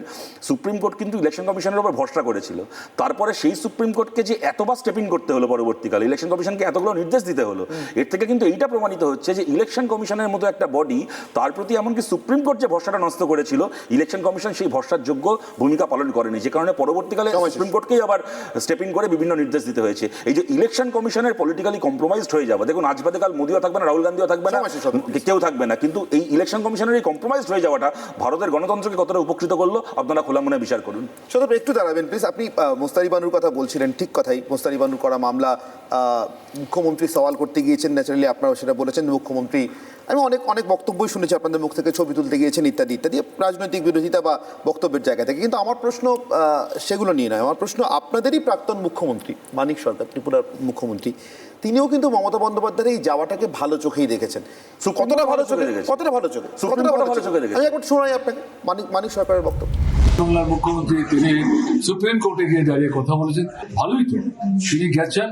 সুপ্রিম কোর্ট কিন্তু ইলেকশন কমিশনের উপর ভরসা করেছিল। তারপরে সেই সুপ্রিম কোর্টকে যে এতবার স্টেপিং করতে হলো, পরবর্তীকালে ইলেকশন কমিশনকে এতগুলো নির্দেশ দিতে হলো, এর থেকে কিন্তু এইটা প্রমাণিত হচ্ছে যে ইলেকশন কমিশনের মতো একটা বডি, তার প্রতি এমন এমনকি সুপ্রিম কোর্ট যে ভরসাটা নষ্ট করেছিল, ইলেকশন কমিশন সেই ভরসার যোগ্য ভূমিকা পালন করেনি, যে কারণে পরবর্তীকালে সুপ্রিম কোর্টকেই আবার স্টেপিং করে বিভিন্ন নির্দেশ দিতে হয়েছে। এই যে ইলেকশন কমিশনের পলিটিক্যালি কম্প্রোমাইজড হয়ে যাওয়া, দেখুন আজ বাদে কাল মোদিও থাকবে না, রাহুল গান্ধীও থাকবে না, কেউ থাকবে না, কিন্তু এই ইলেকশন কমিশনের এই কম্প্রোমাইজড হয়ে যাওয়াটা ভারতের গণতন্ত্রকে কতটা উপকৃত করলো আপনারা খোলা মনে বিচার করুন। সদর একটু দাঁড়াবেন প্লিজ। আপনি মোস্তারিবানুর কথা বলছিলেন, ঠিক কথাই, মোস্তারিবানুর করা মামলা, মুখ্যমন্ত্রী সওয়াল করতে গিয়েছেন, ন্যাচারালি আপনারাও সেটা বলেছেন। মুখ্যমন্ত্রী, আমি অনেক বক্তব্যই শুনেছি আপনাদের মুখ থেকে, ছবি তুলতে গিয়েছেন ইত্যাদি ইত্যাদি, রাজনৈতিক বিরোধিতা বা বক্তব্যের জায়গা থেকে। কিন্তু আমার প্রশ্ন সেগুলো নিয়ে নয়, আমার প্রশ্ন আপনাদেরই প্রাক্তন মুখ্যমন্ত্রী মানিক সরকার, ত্রিপুরার মুখ্যমন্ত্রী, তিনিও কিন্তু মমতা বন্দ্যোপাধ্যায়ের এই যাওয়াটাকে ভালো চোখেই দেখেছেন। কতটা ভালো চোখে? আমি একবার শোনাই আপনাকে মানিক সরকারের বক্তব্য। বাংলার মুখ্যমন্ত্রী তিনি সুপ্রিম কোর্টে গিয়ে দাঁড়িয়ে কথা বলেছেন, ভালোই তো, তিনি গেছেন,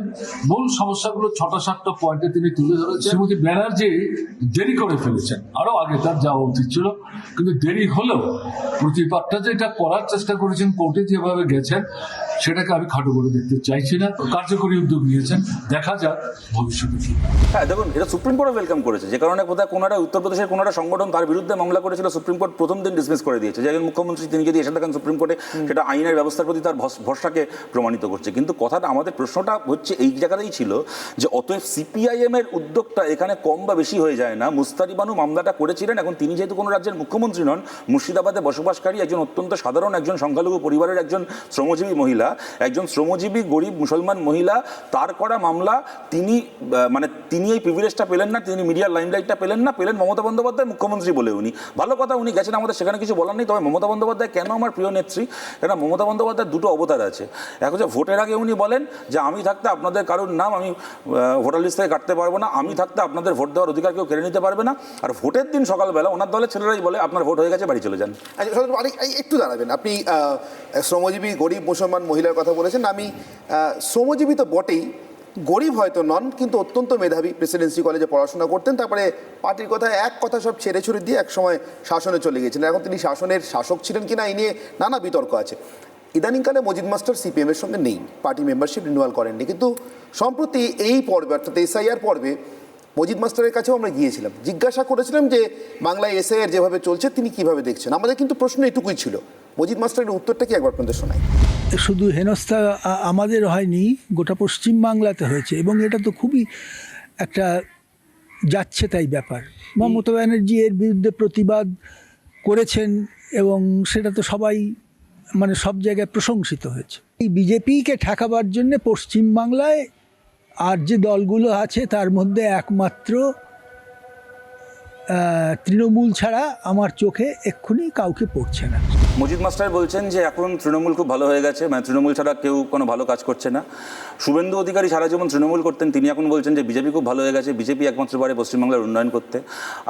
মূল সমস্যাগুলো 6-7টা পয়েন্টে তিনি তুলে ধরেছেন। শ্রীমতী ব্যানার্জি দেরি করে ফেলেছেন, আরো আগে তার যাওয়া উচিত ছিল, কিন্তু দেরি হলেও প্রতিবাদটা যেটা করার চেষ্টা করেছেন, কোর্টে যেভাবে গেছেন, সেটাকে আমি খাটো করে দেখতে চাইছি না। কার্যকরী উদ্যোগ নিয়েছেন, দেখা যাক ভবিষ্যতে কি। হ্যাঁ দেখুন, এটা সুপ্রিম কোর্টও ওয়েলকাম করেছে, যে কারণে কোথায় কোনোটা উত্তরপ্রদেশের কোনোটা সংগঠন তার বিরুদ্ধে মামলা করেছিল, সুপ্রিম কোর্ট প্রথম দিন ডিসমিস করে দিয়েছে। যে একজন মুখ্যমন্ত্রী তিনি যদি এসে থাকেন সুপ্রিম কোর্টে, সেটা আইনের ব্যবস্থার প্রতি তার ভরসাকে প্রমাণিত করছে। কিন্তু কথাটা, আমাদের প্রশ্নটা হচ্ছে এই জায়গাতেই ছিল যে অতএব সিপিআইএম এর উদ্যোগটা এখানে কম বা বেশি হয়ে যায় না। মুস্তারিবানু মামলাটা করেছিলেন, এখন তিনি যেহেতু কোনো রাজ্যের মুখ্যমন্ত্রী নন, মুর্শিদাবাদে বসবাসকারী একজন অত্যন্ত সাধারণ একজন সংখ্যালঘু পরিবারের একজন শ্রমজীবী মহিলা, একজন শ্রমজীবী গরিব মুসলমান মহিলা, তার করা মামলা, তিনি এই প্রিভিলেজটা পেলেন না, তিনি মিডিয়ার লাইমলাইটটা পেলেন না, পেলেন মমতা বন্দ্যোপাধ্যায় মুখ্যমন্ত্রী বলে। উনি ভালো কথা, উনি গেছেন, আমাদের সেখানে কিছু বলার নেই। তবে মমতা বন্দ্যোপাধ্যায় কেন আমার প্রিয় নেত্রী, কেন মমতা বন্দ্যোপাধ্যায়ের দুটো অবতার আছে। এক হচ্ছে ভোটের আগে উনি বলেন যে আমি থাকতে আপনাদের কারোর নাম আমি ভোটার লিস্ট থেকে কাটতে পারবো না, আমি থাকতে আপনাদের ভোট দেওয়ার অধিকার কেউ কেড়ে নিতে পারবে না। আর ভোটের দিন সকালবেলা ওনার দলের ছেলেরাই বলে আপনার ভোট হয়ে গেছে, বাড়ি চলে যান। একটু দাঁড়াবেন, আপনি শ্রমজীবী গরিব মুসলমান মহিলার কথা বলেছেন। আমি শ্রমজীবী তো বটেই, গরিব হয়তো নন, কিন্তু অত্যন্ত মেধাবী, প্রেসিডেন্সি কলেজে পড়াশোনা করতেন, তারপরে পার্টির কথা সব ছেড়ে ছুড়ে দিয়ে একসময় শাসনে চলে গিয়েছিলেন। এখন তিনি শাসনের শাসক ছিলেন কিনা এই নিয়ে নানা বিতর্ক আছে। ইদানিংকালে মজিদ মাস্টার সিপিএমের সঙ্গে নেই, পার্টি মেম্বারশিপ রিনিউয়াল করেননি, কিন্তু সম্প্রতি এই পর্বে অর্থাৎ এসআইআর পর্বে মজিদ মাস্টারের কাছেও আমরা গিয়েছিলাম, জিজ্ঞাসা করেছিলাম যে বাংলায় এসআইআর যেভাবে চলছে তিনি কিভাবে দেখছেন। আমাদের কিন্তু প্রশ্ন এটুকুই ছিল, মজিদ মাস্টারের উত্তরটা কি একবার আপনাদের শোনাই। শুধু হেনস্থা আমাদের হয়নি, গোটা পশ্চিম বাংলাতে হয়েছে, এবং এটা তো খুবই একটা যাচ্ছে তাই ব্যাপার। মমতা ব্যানার্জি এর বিরুদ্ধে প্রতিবাদ করেছেন এবং সেটা তো সবাই সব জায়গায় প্রশংসিত হয়েছে। এই বিজেপিকে ঠেকাবার জন্যে পশ্চিমবাংলায় আর যে দলগুলো আছে তার মধ্যে একমাত্র তৃণমূল ছাড়া আমার চোখে এক্ষুনি কাউকে পড়ছে না। মজিদ মাস্টার বলছেন যে এখন তৃণমূল খুব ভালো হয়ে গেছে, তৃণমূল ছাড়া কেউ কোনো ভালো কাজ করছে না। শুভেন্দু অধিকারী সারা জীবন তৃণমূল করতেন, তিনি এখন বলছেন যে বিজেপি খুব ভালো হয়ে গেছে, বিজেপি একমাত্র পারে পশ্চিমবাংলার উন্নয়ন করতে।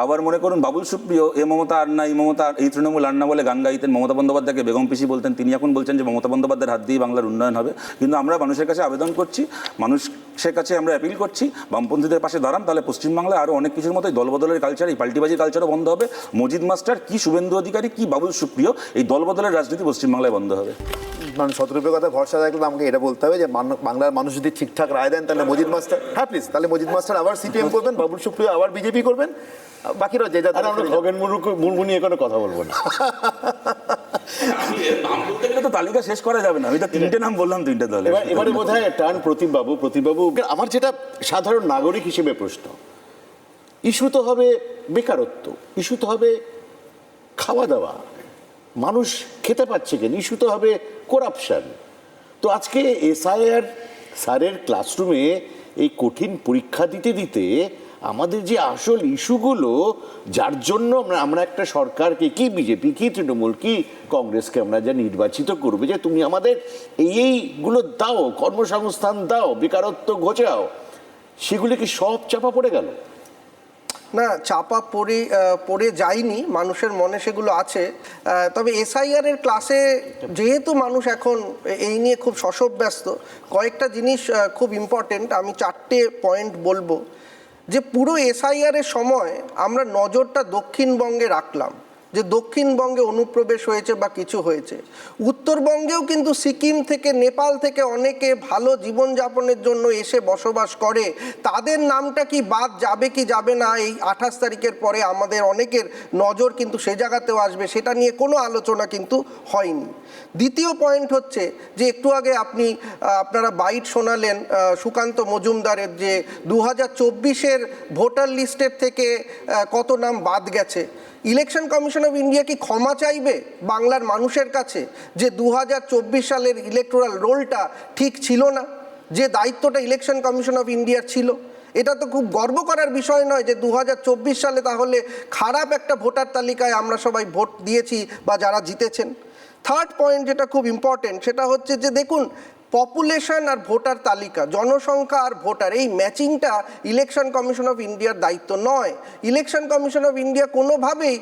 আবার মনে করুন বাবুল সুপ্রিয় এ মমতা আর না, এই মমতা এই তৃণমূল আর না বলে গান গাইতেন, মমতা বন্দ্যোপাধ্যায়কে বেগম পিসি বলতেন, তিনি এখন বলছেন যে মমতা বন্দ্যোপাধ্যায়ের হাত দিয়ে বাংলার উন্নয়ন হবে। কিন্তু আমরা মানুষের কাছে আবেদন করছি, মানুষের কাছে আমরা অ্যাপিল করছি, বামপন্থীদের পাশে দাঁড়ান, তাহলে পশ্চিমবাংলায় আরও অনেক কিছুর মতোই দলবদলের কালচার, এই পাল্টিবাজির কালচারও বন্ধ হবে। মজিদ মাস্টার কি শুভেন্দু অধিকারী কি বাবুল সুপ্রিয়, এই দলবদলের রাজনীতি পশ্চিমবাংলায় বন্ধ হবে। শতরূপের কথা ভরসা রাখলে আমাকে এটা বলতে হবে যে বাংলার মানুষ যদি ঠিকঠাক রায় দেন তাহলে মজিদ মাস্টার, হ্যাঁ প্লিজ, তাহলে মজিদ মাস্টার আবার সিপিএম করবেন, বাবুল সুপ্রিয় আবার বিজেপি করবেন, বাকিরা যে যারা। আমরা খগেন মুর্মু নিয়ে কোনো কথা বলবো না। নাম বলতে গেলে তো তালিকা শেষ করা যাবে না, আমি তো 3টে নাম বললাম, 3টে দল। এবারে বোধহয় টার্ন প্রতিমবাবু। আমার যেটা সাধারণ নাগরিক হিসেবে প্রশ্ন, ইস্যু তো হবে বেকারত্ব, ইস্যু তো হবে খাওয়া দাওয়া, মানুষ খেতে পাচ্ছে কেন, ইস্যু তো হবে করাপশন। তো আজকে এসআইআর স্যারের ক্লাসরুমে এই কঠিন পরীক্ষা দিতে দিতে আমাদের যে আসল ইস্যুগুলো, যার জন্য আমরা একটা সরকারকে, কি বিজেপি কি তৃণমূল কি কংগ্রেসকে আমরা যা নির্বাচিত করবে যে তুমি আমাদের এইগুলো দাও, কর্মসংস্থান দাও, বেকারত্ব ঘোচাও, সেগুলি কি সব চাপা পড়ে গেল? না, চাপা পড়ে যায়নি, মানুষের মনে সেগুলো আছে। তবে এসআইআর এর ক্লাসে যেহেতু মানুষ এখন এই নিয়ে খুব শশব্যস্ত, কয়েকটা জিনিস খুব ইম্পর্টেন্ট, আমি 4টে পয়েন্ট বলবো। যে পুরো এসআইআর এর সময় আমরা নজরটা দক্ষিণবঙ্গে রাখলাম, যে দক্ষিণবঙ্গে অনুপ্রবেশ হয়েছে বা কিছু হয়েছে, উত্তরবঙ্গেও কিন্তু সিকিম থেকে নেপাল থেকে অনেকে ভালো জীবনযাপনের জন্য এসে বসবাস করে। তাদের নামটা কি বাদ যাবে কি যাবে না, এই 28 তারিখের পরে আমাদের অনেকের নজর কিন্তু সে জায়গাতেও আসবে, সেটা নিয়ে কোনো আলোচনা কিন্তু হয়নি। দ্বিতীয় পয়েন্ট হচ্ছে যে একটু আগে আপনারা বাইট শোনালেন সুকান্ত মজুমদারের, যে 2024-এর ভোটার লিস্টের থেকে কত নাম বাদ গেছে। ইলেকশন কমিশন অফ ইন্ডিয়া কি ক্ষমা চাইবে বাংলার মানুষের কাছে যে 2024 সালের ইলেকটোরাল রোলটা ঠিক ছিল না, যে দায়িত্বটা ইলেকশন কমিশন অফ ইন্ডিয়ার ছিল? এটা তো খুব গর্ব করার বিষয় নয় যে 2024 সালে তাহলে খারাপ একটা ভোটার তালিকায় আমরা সবাই ভোট দিয়েছি বা যারা জিতেছেন। থার্ড পয়েন্ট যেটা খুব ইম্পর্টেন্ট, সেটা হচ্ছে যে দেখুন, পপুলেশন আর ভোটার তালিকা, জনসংখ্যা আর ভোটার, এই ম্যাচিংটা ইলেকশন কমিশন অফ ইন্ডিয়ার দায়িত্ব নয়। ইলেকশন কমিশন অফ ইন্ডিয়া কোনোভাবেই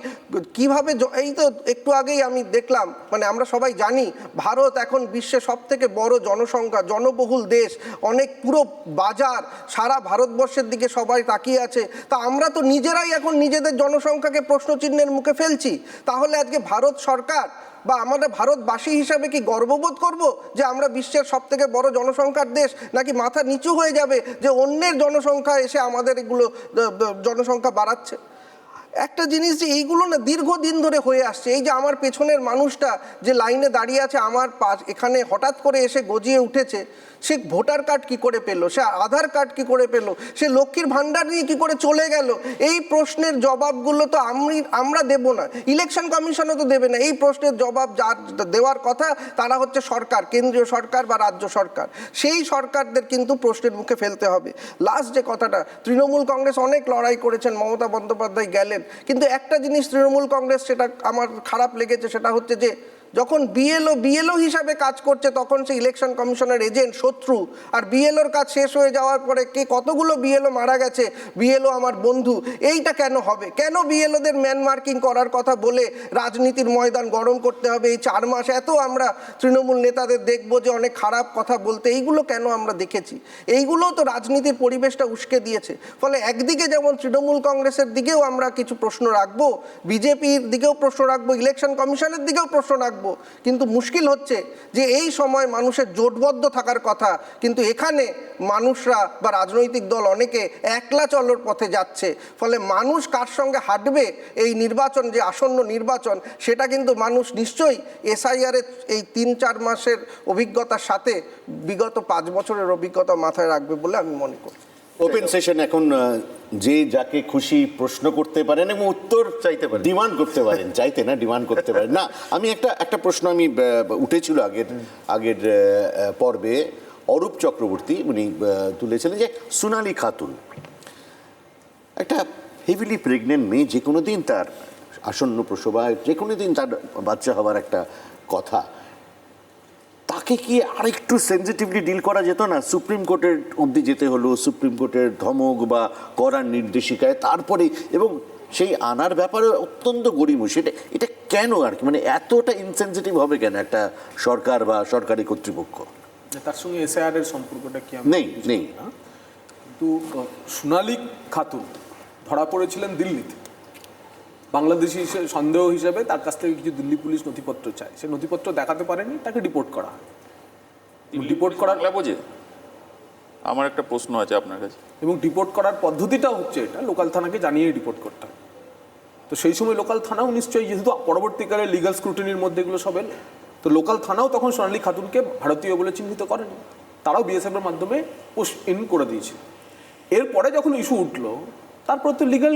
কিভাবে, এই তো একটু আগেই আমি দেখলাম, মানে আমরা সবাই জানি ভারত এখন বিশ্বের সবথেকে বড় জনসংখ্যা, জনবহুল দেশ, অনেক পুরো বাজার সারা ভারতবর্ষের দিকে সবাই তাকিয়ে আছে। তা আমরা তো নিজেরাই এখন নিজেদের জনসংখ্যাকে প্রশ্নচিহ্নের মুখে ফেলছি। তাহলে আজকে ভারত সরকার বা আমরা ভারতবাসী হিসাবে কি গর্ববোধ করব যে আমরা বিশ্বের সবথেকে বড় জনসংখ্যার দেশ, নাকি মাথা নিচু হয়ে যাবে যে অন্যের জনসংখ্যা এসে আমাদের এগুলো জনসংখ্যা বাড়াচ্ছে? একটা জিনিস যে এইগুলো না দীর্ঘদিন ধরে হয়ে আসছে। এই যে আমার পেছনের মানুষটা যে লাইনে দাঁড়িয়ে আছে, আমার এখানে হঠাৎ করে এসে গজিয়ে উঠেছে, সে ভোটার কার্ড কি করে পেল, সে আধার কার্ড কি করে পেল, সে লক্ষ্মীর ভাণ্ডার নিয়ে কি করে চলে গেল, এই প্রশ্নের জবাবগুলো তো আমরা দেব না, ইলেকশন কমিশনও তো দেবে না। এই প্রশ্নের জবাব যার দেওয়ার কথা তারা হচ্ছে সরকার, কেন্দ্রীয় সরকার বা রাজ্য সরকার। সেই সরকারদের কিন্তু প্রশ্নের মুখে ফেলতে হবে। লাস্ট যে কথাটা, তৃণমূল কংগ্রেস অনেক লড়াই করেছেন, মমতা বন্দ্যোপাধ্যায় গেলেন, কিন্তু একটা জিনিস তৃণমূল কংগ্রেস সেটা আমার খারাপ লেগেছে, সেটা হচ্ছে যে যখন বিএলও হিসাবে কাজ করছে তখন সে ইলেকশন কমিশনের এজেন্ট, শত্রু। আর বিএলওর কাজ শেষ হয়ে যাওয়ার পরে কতগুলো বিএলও মারা গেছে, বিএলও আমার বন্ধু, এইটা কেন হবে? কেন বিএলওদের ম্যান মার্কিং করার কথা বলে রাজনীতির ময়দান গরম করতে হবে? এই 4 মাস এত আমরা তৃণমূল নেতাদের দেখবো যে অনেক খারাপ কথা বলতে, এইগুলো কেন আমরা দেখেছি? এইগুলো তো রাজনীতির পরিবেশটা উস্কে দিয়েছে। ফলে একদিকে যেমন তৃণমূল কংগ্রেসের দিকেও আমরা কিছু প্রশ্ন রাখবো, বিজেপির দিকেও প্রশ্ন রাখবো, ইলেকশন কমিশনের দিকেও প্রশ্ন রাখবো, কিন্তু মুশকিল হচ্ছে যে এই সময় মানুষের জোটবদ্ধ থাকার কথা, কিন্তু এখানে মানুষরা বা রাজনৈতিক দল অনেকে একলা চলার পথে যাচ্ছে। ফলে মানুষ কার সঙ্গে হাঁটবে এই নির্বাচন, যে আসন্ন নির্বাচন, সেটা কিন্তু মানুষ নিশ্চয়ই এসআইআরের এই 3-4 মাসের অভিজ্ঞতার সাথে বিগত 5 বছরের অভিজ্ঞতা মাথায় রাখবে বলে আমি মনে করি। ওপেন সেশন, এখন যে যাকে খুশি প্রশ্ন করতে পারেন এবং উত্তর চাইতে পারেন, ডিমান্ড করতে পারেন, চাইতে না ডিমান্ড করতে পারেন। না, আমি একটা প্রশ্ন আমি উঠেছিল আগের পর্বে, অরূপ চক্রবর্তী উনি তুলেছিলেন যে সোনালী খাতুন একটা হেভিলি প্রেগনেন্ট মেয়ে, যে কোনো দিন তার আসন্ন প্রসব হয়, যে কোনো দিন তার বাচ্চা হওয়ার একটা কথা, তাকে কি আরেকটু সেন্সিটিভলি ডিল করা যেত না? সুপ্রিম কোর্টের অবধি যেতে হলো, সুপ্রিম কোর্টের ধমক বা করার নির্দেশিকায়, তারপরে এবং সেই আনার ব্যাপারে অত্যন্ত গরিমসি। এটা কেন আর কি, মানে এতটা ইনসেন্সিটিভ হবে কেন একটা সরকার বা সরকারি কর্তৃপক্ষ? তার সঙ্গে এসআইআর এর সম্পর্কটা কি নেই? কিন্তু সোনালী খাতুন ধরা পড়েছিলেন দিল্লিতে, বাংলাদেশি সন্দেহ হিসেবে তার কাছ থেকে কিছু দিল্লি পুলিশ নথিপত্র চায়, সে নথিপত্র দেখাতে পারেনি, তাকে ডিপোর্ট করা হয়। ডিপোর্ট করার বোঝে, আমার একটা প্রশ্ন আছে আপনার কাছে, এবং ডিপোর্ট করার পদ্ধতিটা হচ্ছে এটা লোকাল থানাকে জানিয়ে ডিপোর্ট করতে হয়। তো সেই সময় লোকাল থানাও নিশ্চয়ই, যেহেতু পরবর্তীকালে লিগাল স্ক্রুটিনির মধ্যে এগুলো সব এলো, তো লোকাল থানাও তখন সোনালী খাতুনকে ভারতীয় বলে চিহ্নিত করেনি, তারাও বিএসএফ এর মাধ্যমে পুশ ইন করে দিয়েছিল। এরপরে যখন ইস্যু উঠলো, তারপর তো লিগাল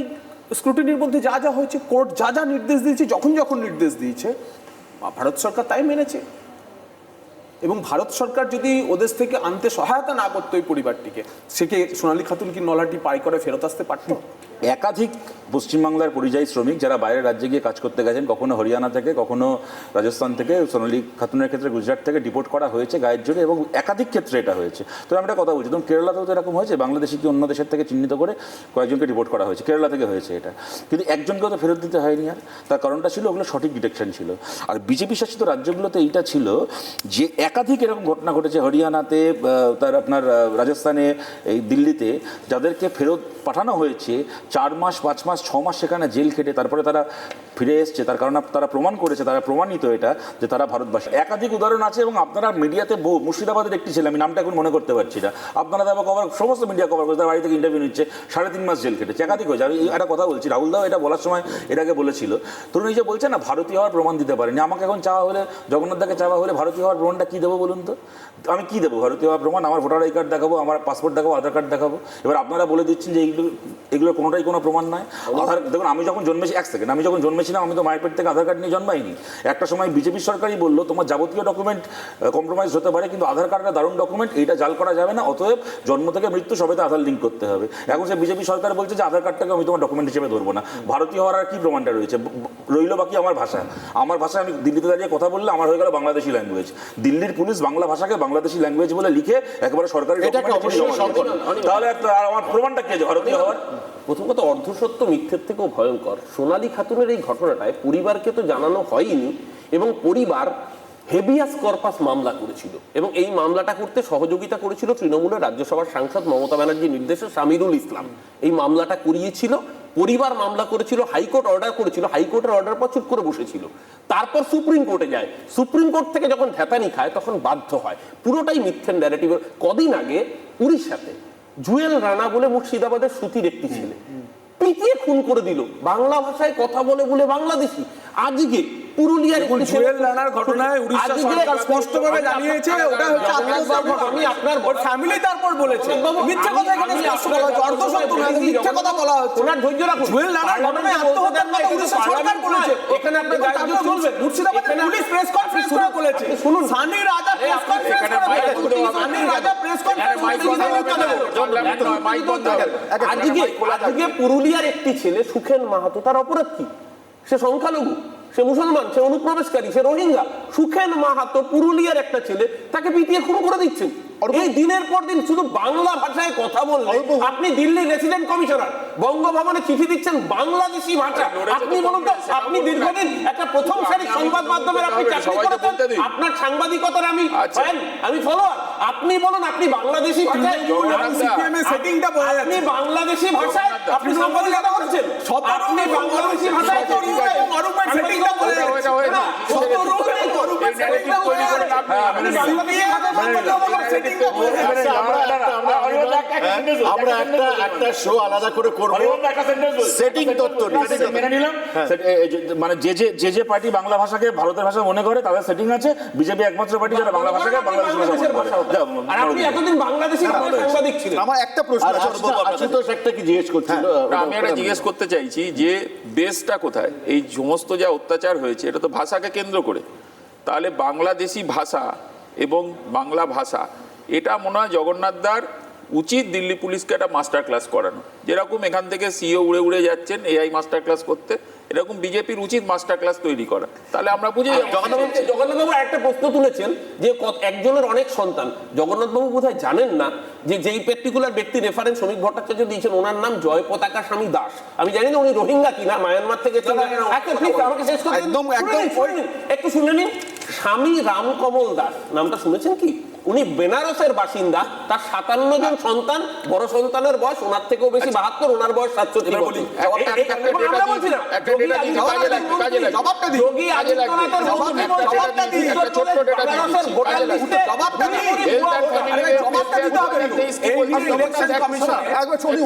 স্ক্রুটিনির মধ্যে যা যা হয়েছে, কোর্ট যা যা নির্দেশ দিয়েছে, যখন নির্দেশ দিয়েছে, ভারত সরকার তাই মেনেছে। এবং ভারত সরকার যদি ওদের থেকে আনতে সহায়তা না করতো ওই পরিবারটিকে, সে কি সোনালী খাতুন কি নলাটি পাই করে ফেরত আসতে পারত? একাধিক পশ্চিমবাংলার পরিযায়ী শ্রমিক যারা বাইরের রাজ্যে গিয়ে কাজ করতে গেছেন, কখনো হরিয়ানা থেকে, কখনো রাজস্থান থেকে, সোনালী খাতুনের ক্ষেত্রে গুজরাট থেকে ডিপোর্ট করা হয়েছে গায়ের জোরে, এবং একাধিক ক্ষেত্রে এটা হয়েছে। তো আমি একটা কথা বলছি, ধরুন কেরালাতেও তো এরকম হয়েছে, বাংলাদেশিকে অন্য দেশের থেকে চিহ্নিত করে কয়েকজনকে ডিপোর্ট করা হয়েছে, কেরালা থেকে হয়েছে এটা, কিন্তু একজনকেও তো ফেরত দিতে হয়নি। আর তার কারণটা ছিল ওগুলো সঠিক ডিটেকশন ছিল। আর বিজেপি শাসিত রাজ্যগুলোতে এইটা ছিল যে একাধিক এরকম ঘটনা ঘটেছে হরিয়ানাতে, তার আপনার রাজস্থানে, এই দিল্লিতে, যাদেরকে ফেরত পাঠানো হয়েছে 4 মাস 5 মাস 6 মাস সেখানে জেল খেটে তারপরে তারা ফিরে এসছে, তার কারণ তারা প্রমাণ করেছে, তারা প্রমাণিত এটা যে তারা ভারতবাসী। একাধিক উদাহরণ আছে এবং আপনারা মিডিয়াতে বহু, মুর্শিদাবাদের একটি ছেলে, আমি নামটা এখন মনে করতে পারছি না, আপনারা তারপর কভার, সমস্ত মিডিয়া কভার করছে, তার বাড়ি থেকে ইন্টারভিউ নিচ্ছে, 3.5 মাস জেল খেটেছে, একাধিক হয়েছে। আমি একটা কথা বলছি, রাহুল দাও এটা বলার সময় এটাকে বলেছিল, ধরুন এই যে বলছে না ভারতীয় হওয়ার প্রমাণ দিতে পারেনি, আমাকে এখন চাওয়া হলে, জগন্নাথ দাকে চাওয়া হলে ভারতীয় হওয়ার প্রমাণটা কী দেবো বলুন তো? আমি কী দেবো ভারতীয় হওয়ার প্রমাণ? আমার ভোটার আই কার্ড দেখাবো, আমার পাসপোর্ট দেখাবো, আধার কার্ড দেখাবো। এবার আপনারা বলে দিচ্ছেন যে এগুলো কোনোটাই কোনো প্রমাণ নয়। আধার, দেখুন আমি যখন জন্মেছি, এক সেকেন্ড, আমি যখন জন্মেছিলাম আমি তো মায়ের পেট থেকে আধার কার্ড নিয়ে জন্মাইনি। একটা সময় বিজেপি সরকারই বললো তোমার যাবতীয় ডকুমেন্ট কম্প্রোমাইজ হতে পারে, কিন্তু আধার কার্ডটা দারুণ ডকুমেন্ট, এইটা জাল করা যাবে না, অতএব জন্ম থেকে মৃত্যু সবেতে আধার লিঙ্ক করতে হবে। এখন সে বিজেপি সরকার বলছে যে আধার কার্ডটাকে আমি তোমার ডকুমেন্ট হিসেবে ধরবো না। ভারতীয় হওয়ার আর কি প্রমাণটা রয়েছে? রইল বাকি আমার ভাষা। আমার ভাষায় আমি দিল্লিতে দাঁড়িয়ে কথা বললে আমার হয়ে গেল বাংলাদেশি ল্যাঙ্গুয়েজ। দিল্লির পুলিশ বাংলা ভাষাকে বাংলাদেশি ল্যাঙ্গুয়েজ বলে লিখে একেবারে সরকারি, তাহলে আমার প্রমাণটা কি আছে ভারতীয় হওয়ার? প্রথম কথা, অর্ধসত্য মিথ্যের থেকেও ভয়ঙ্কর। সোনালী খাতুনের এই ঘটনাটায় পরিবারকে তো জানানো হয়নি, এবং পরিবার হেবিয়াস কর্পাস মামলা করেছিল, এবং এই মামলাটা করতে সহযোগিতা করেছিল তৃণমূলের রাজ্যসভার সাংসদ মমতা ব্যানার্জির নির্দেশে শামিরুল ইসলাম। এই মামলাটা করিয়েছিল পরিবার, মামলা করেছিল, হাইকোর্ট অর্ডার করেছিল, হাইকোর্টের অর্ডার পর চুপ করে বসেছিল। তারপর সুপ্রিম কোর্টে যায়, সুপ্রিম কোর্ট থেকে যখন ধ্যাতানি খায় তখন বাধ্য হয়। পুরোটাই মিথ্যের ন্যারেটিভ। কদিন আগে উড়িষ্যাতে জুয়েল রানা বলে মুর্শিদাবাদের সুতির একটি ছেলে পিটিয়ে খুন করে দিল, বাংলা ভাষায় কথা বলে বলে বাংলাদেশি। আজকে পুরুলিয়ার জুয়েল রানার ঘটনায় উড়িষ্যা সরকার স্পষ্টভাবে জানিয়েছে ওটা হচ্ছে আত্মহত্যা। আমি আপনার ফ্যামিলি তারপর বলেছে মিথ্যা কথা, এখানে স্পষ্ট বলা হচ্ছে, অর্ধসত্য নয়, মিথ্যা কথা বলা হচ্ছে। ওনার ধৈর্য রাখুন। জুয়েল রানার ঘটনায় আত্মহত্যার কথা উড়িষ্যা সরকার বলেছে, এখানে আপনার গায়ে চলবে। মুর্শিদাবাদের পুলিশ প্রেস কনফারেন্স করে বলেছে, শুনুন, সানি রাজা প্রেস কনফারেন্স করে, সানি রাজা প্রেস কনফারেন্স আজকে পুরুলিয়ার একটি ছেলে সুখেন মাহাতো, তার অপরাধ কি? সে সংখ্যালঘু, সে মুসলমান, সে অনুপ্রবেশকারী, সে রোহিঙ্গা। সুখেন মাহাতো পুরুলিয়ার একটা ছেলে, তাকে পিটিয়ে খুন করে দিচ্ছেন। এই দিনের পর দিন শুধু বাংলা ভাষায় কথা বললে, আপনি দিল্লির রেসিডেন্ট কমিশনার, বঙ্গভবনে চিঠি দিচ্ছেন বাংলাদেশি ভাষা। আপনি বলুন তো, আপনি দীর্ঘদিন একটা প্রথম সারির সংবাদ মাধ্যমের আপনি চাকরি করেছেন, আপনার সাংবাদিকতার আমি ফলোয়ার। আপনি বলুন, আপনি বাংলাদেশি ভাষায়, আপনি বাংলাদেশি ভাষায় আপনি সাংবাদিকতা করছেন, আপনি বাংলাদেশি ভাষায় আমরা একটা শো আলাদা করে করব সেটিং তত্ত্ব মেনে নিলাম। মানে যে যে পার্টি বাংলা ভাষাকে ভারতের ভাষা মনে করে তাদের সেটিং আছে, বিজেপি একমাত্র পার্টি যারা বাংলা ভাষাকে বাংলাদেশের ভাষা মনে করে। আর আপনি এতদিন বাংলাদেশি সাংবাদিক ছিলেন। আমার একটা প্রশ্ন, আশুতোষ একটা কি জিজ্ঞেস করছিল? আমি একটা জিজ্ঞেস করতে চাইছি যে বেসটা কোথায়? এই সমস্ত যা অত্যাচার হয়েছে এটা তো ভাষাকে কেন্দ্র করে, তাহলে বাংলাদেশি ভাষা এবং বাংলা ভাষা, এটা মনে হয় জগন্নাথদার উচিত দিল্লি পুলিশকে একটা মাস্টার ক্লাস করানো। যেরকম এখান থেকে সিও উড়ে উড়ে যাচ্ছেন এআই মাস্টার ক্লাস করতে, এরকম বিজেপির উচিত মাস্টার ক্লাস তৈরি করা, তাহলে আমরা বুঝে যাবো। জগন্নাথবাবু একটা প্রশ্ন তুলেছেন যে একজনের অনেক সন্তান। জগন্নাথবাবু বোধহয় জানেন না যে যেই পার্টিকুলার ব্যক্তি রেফারেন্স শ্রমিক ভট্টাচার্য দিয়েছেন, ওনার নাম জয় পতাকা স্বামী দাস। আমি জানি না উনি রোহিঙ্গা কিনা, মায়ানমার থেকে। একটু শুনে নিন, স্বামী রামকমল দাস নামটা শুনেছেন কি? উনি বেনারসের বাসিন্দা, তার 57 জন সন্তান, বড় সন্তানের বয়স ওনার থেকেও বেশি 72, ওনার বয়স 67।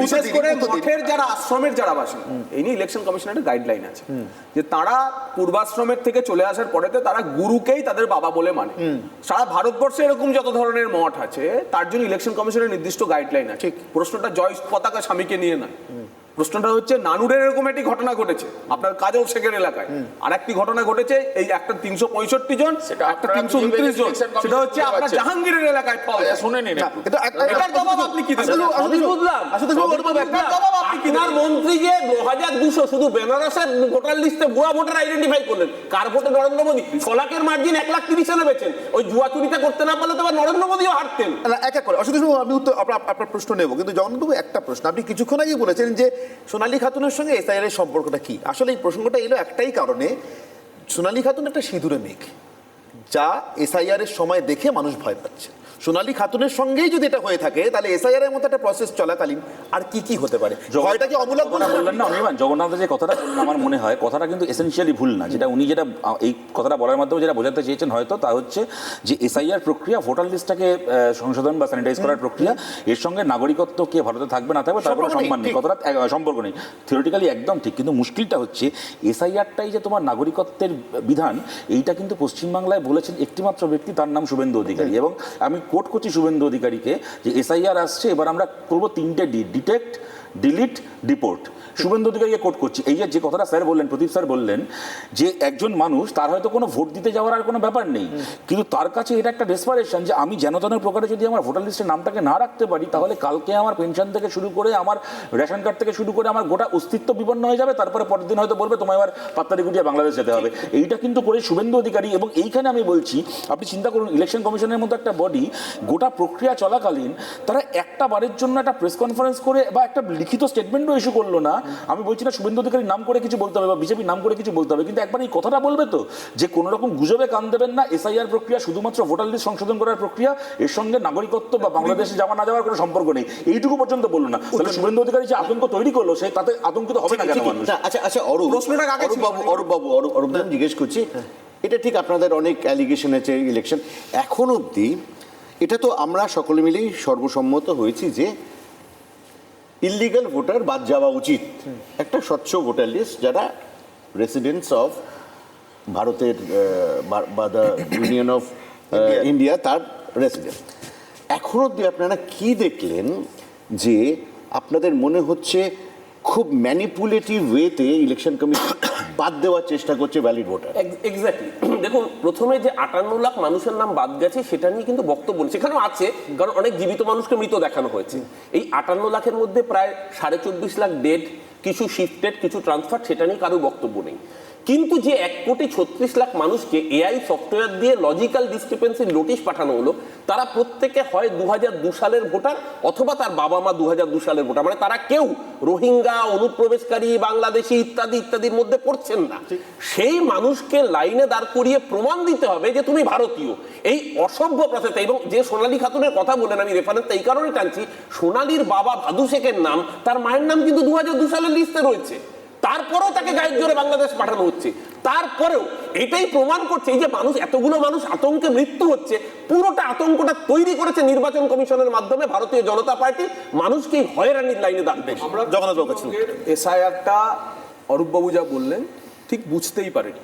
বিশেষ করে মঠের যারা আশ্রমের যারা বাসিন্দা, এই নিয়ে ইলেকশন কমিশনের গাইডলাইন আছে যে তারা পূর্বাশ্রমের থেকে চলে আসার পরেতে তারা গুরুকেই তাদের বাবা বলে মানে। সারা ভারতবর্ষে এরকম যত ধরনের মঠ আছে তার জন্য ইলেকশন কমিশনের নির্দিষ্ট গাইডলাইন আছে। প্রশ্নটা জয় পতাকা স্বামীকে নিয়ে নয়, প্রশ্নটা হচ্ছে নানুরের এরকম একটি ঘটনা ঘটেছে আপনার কাজল শেখের এলাকায়, আর একটি ঘটনা ঘটেছে এই একটা 365 জন, একটা 329 জন, সেটা হচ্ছে আপনার জাহাঙ্গীরের এলাকায়। শুনে নিন, এটার জবাব আপনি কি দেবেন? আপনার মন্ত্রী যে 2200 শুধু বেনারসের ভোটার লিস্টে ভুয়া ভোটার আইডেন্টিফাই করলেন, কার ভোটে নরেন্দ্র মোদী 6 লাখের মার্জিন 1,30,000 এনেছেন। ওই জুয়া চুরিটা করতে না পারলে তো নরেন্দ্র মোদীও হারতেন। এক এক করে অসুবিধা, আমি উত্তর আপনার প্রশ্ন নেব, কিন্তু জগন্নাথবাবু একটা প্রশ্ন, আপনি কিছুক্ষণ আগে বলেছেন যে সোনালী খাতুনের সঙ্গে এসআইআর এর সম্পর্কটা কি? আসলে এই প্রসঙ্গটা এলো একটাই কারণে, সোনালী খাতুন একটা সিঁদুরে মেঘ, যা এসআইআর এর সময় দেখে মানুষ ভয় পাচ্ছে। সোনালী খাতুনের সঙ্গেই যদি এটা হয়ে থাকে তাহলে এসআইআর এর মতো একটা প্রসেস চলাকালীন আর কি কি হতে পারে? ভয়টা কি অমূলক বললেন না অনির্বাণ, জগন্নাথ যে কথাটা বললেন আমার মনে হয় কথাটা কিন্তু এসেনশিয়ালি ভুল না। যেটা উনি যেটা এই কথাটা বলার মাধ্যমে যেটা বোঝাতে চেয়েছেন হয়তো তা হচ্ছে যে এসআইআর প্রক্রিয়া, ভোটার লিস্টটাকে সংশোধন বা স্যানিটাইজ করার প্রক্রিয়া, এর সঙ্গে নাগরিকত্ব কে ভারতে থাকবে না থাকবে তার কোনো সম্মান নেই, কথাটা সম্পর্ক নেই। থিওরিটিক্যালি একদম ঠিক, কিন্তু মুশকিলটা হচ্ছে এসআইআরটাই যে তোমার নাগরিকত্বের বিধান, এইটা কিন্তু পশ্চিমবাংলায় বলেছেন একটিমাত্র ব্যক্তি, তার নাম শুভেন্দু অধিকারী। এবং আমি কোট করছি শুভেন্দু অধিকারীকে যে এসআইআর আসছে, এবার আমরা করবো 3টে D, detect, delete, deport. Suvendu অধিকারীকে কোট করছি। এই যে কথাটা স্যার বললেন, প্রদীপ স্যার বললেন যে একজন মানুষ তার হয়তো কোনো ভোট দিতে যাওয়ার আর কোনো ব্যাপার নেই, কিন্তু তার কাছে এটা একটা ডেসপারেশন যে আমি যেন তেন প্রকারে যদি আমার ভোটার লিস্টের নামটাকে না রাখতে পারি তাহলে কালকে আমার পেনশন থেকে শুরু করে আমার রেশন কার্ড থেকে শুরু করে আমার গোটা অস্তিত্ব বিপন্ন হয়ে যাবে। তারপরে পরের দিন হয়তো বলবে তোমায় আবার পাত্তারি গুটিয়ে বাংলাদেশ যেতে হবে। এইটা কিন্তু করে শুভেন্দু অধিকারী। এবং এইখানে আমি বলছি আপনি চিন্তা করুন, ইলেকশন কমিশনের মতো একটা বডি গোটা প্রক্রিয়া চলাকালীন তারা একটা বারের জন্য একটা প্রেস কনফারেন্স করে বা একটা লিখিত স্টেটমেন্টও ইস্যু করলো না। আমি বলছি না শুভেন্দু অধিকারীর নাম করে কিছু বলতে হবে বা বিজেপির নাম করে কিছু বলতে হবে, কিন্তু একবার এই কথাটা বলবে তো যে কোনো রকম গুজবে কান দেবেন না, এসআইআর প্রক্রিয়া শুধুমাত্র ভোটার লিস্ট সংশোধন করার প্রক্রিয়া, এর সঙ্গে নাগরিকত্ব বা বাংলাদেশে যাওয়া না যাওয়ার কোনো সম্পর্ক নেই, এইটুকু পর্যন্ত বললো না। তাহলে শুভেন্দু অধিকারী যে আতঙ্ক তৈরি করলো সে তাতে আতঙ্কিত হবে না কেন মানুষ? আচ্ছা অরূপ জিজ্ঞেস করছি, এটা ঠিক আপনাদের অনেক অ্যালিগেশন আছে ইলেকশন, এখন অবধি এটা তো আমরা সকলে মিলেই সর্বসম্মত হয়েছি যে ইললিগাল ভোটার বাদ যাওয়া উচিত, একটা স্বচ্ছ ভোটার লিস্ট যারা রেসিডেন্টস অফ ভারতের বা দ্য ইউনিয়ন অফ ইন্ডিয়া তার রেসিডেন্ট। এখন অবধি আপনারা কি দেখলেন যে আপনাদের মনে হচ্ছে খুব ম্যানিপুলেটিভ ওয়েতে ইলেকশন কমিশন বাদ দেওয়ার চেষ্টা করছে ভ্যালিড ভোটার? এক্স্যাক্টলি। দেখুন, প্রথমে যে 58 লাখ মানুষের নাম বাদ গেছে সেটা নিয়ে কিন্তু বক্তব্য নেই, সেখানেও আছে, কারণ অনেক জীবিত মানুষকে মৃত দেখানো হয়েছে। এই 58 লাখের মধ্যে প্রায় 24.5 লাখ ডেড, কিছু শিফটেড, কিছু ট্রান্সফার, সেটা নিয়ে কারো বক্তব্য নেই। কিন্তু যে 1,36,00,000 মানুষকে এআই সফটওয়্যার দিয়ে লজিক্যাল ডিসক্রিপেন্সির নোটিশ পাঠানো হলো, তারা প্রত্যেকে হয় 2002 সালের ভোটার অথবা তার বাবা মা 2002 সালের ভোটার, মানে তারা কেউ রোহিঙ্গা, অনুপ্রবেশকারী, বাংলাদেশি ইত্যাদি ইত্যাদির মধ্যে পড়ছেন না। সেই মানুষকে লাইনে দাঁড় করিয়ে প্রমাণ দিতে হবে যে তুমি ভারতীয়, এই অসভ্য প্রসেসে। এবং যে সোনালী খাতুনের কথা বলেন, আমি রেফারেন্সটা এই কারণে টানছি, সোনালীর বাবা ভাদু শেখের নাম, তার মায়ের নাম কিন্তু 2002 সালের লিস্টে রয়েছে, তারপরেও তাকে গাইড করে বাংলাদেশ পাঠানো হচ্ছে। তারপরেও এটাই প্রমাণ করছে এই যে মানুষ, এতগুলো মানুষ আতঙ্কে মৃত্যু হচ্ছে, পুরোটা আতঙ্কটা তৈরি করেছে নির্বাচন কমিশনের মাধ্যমে ভারতীয় জনতা পার্টি, মানুষকে হয়রানির লাইনে দাঁড়াবে। এসআইআরটা অরূপবাবু যা বললেন ঠিক বুঝতেই পারেনি,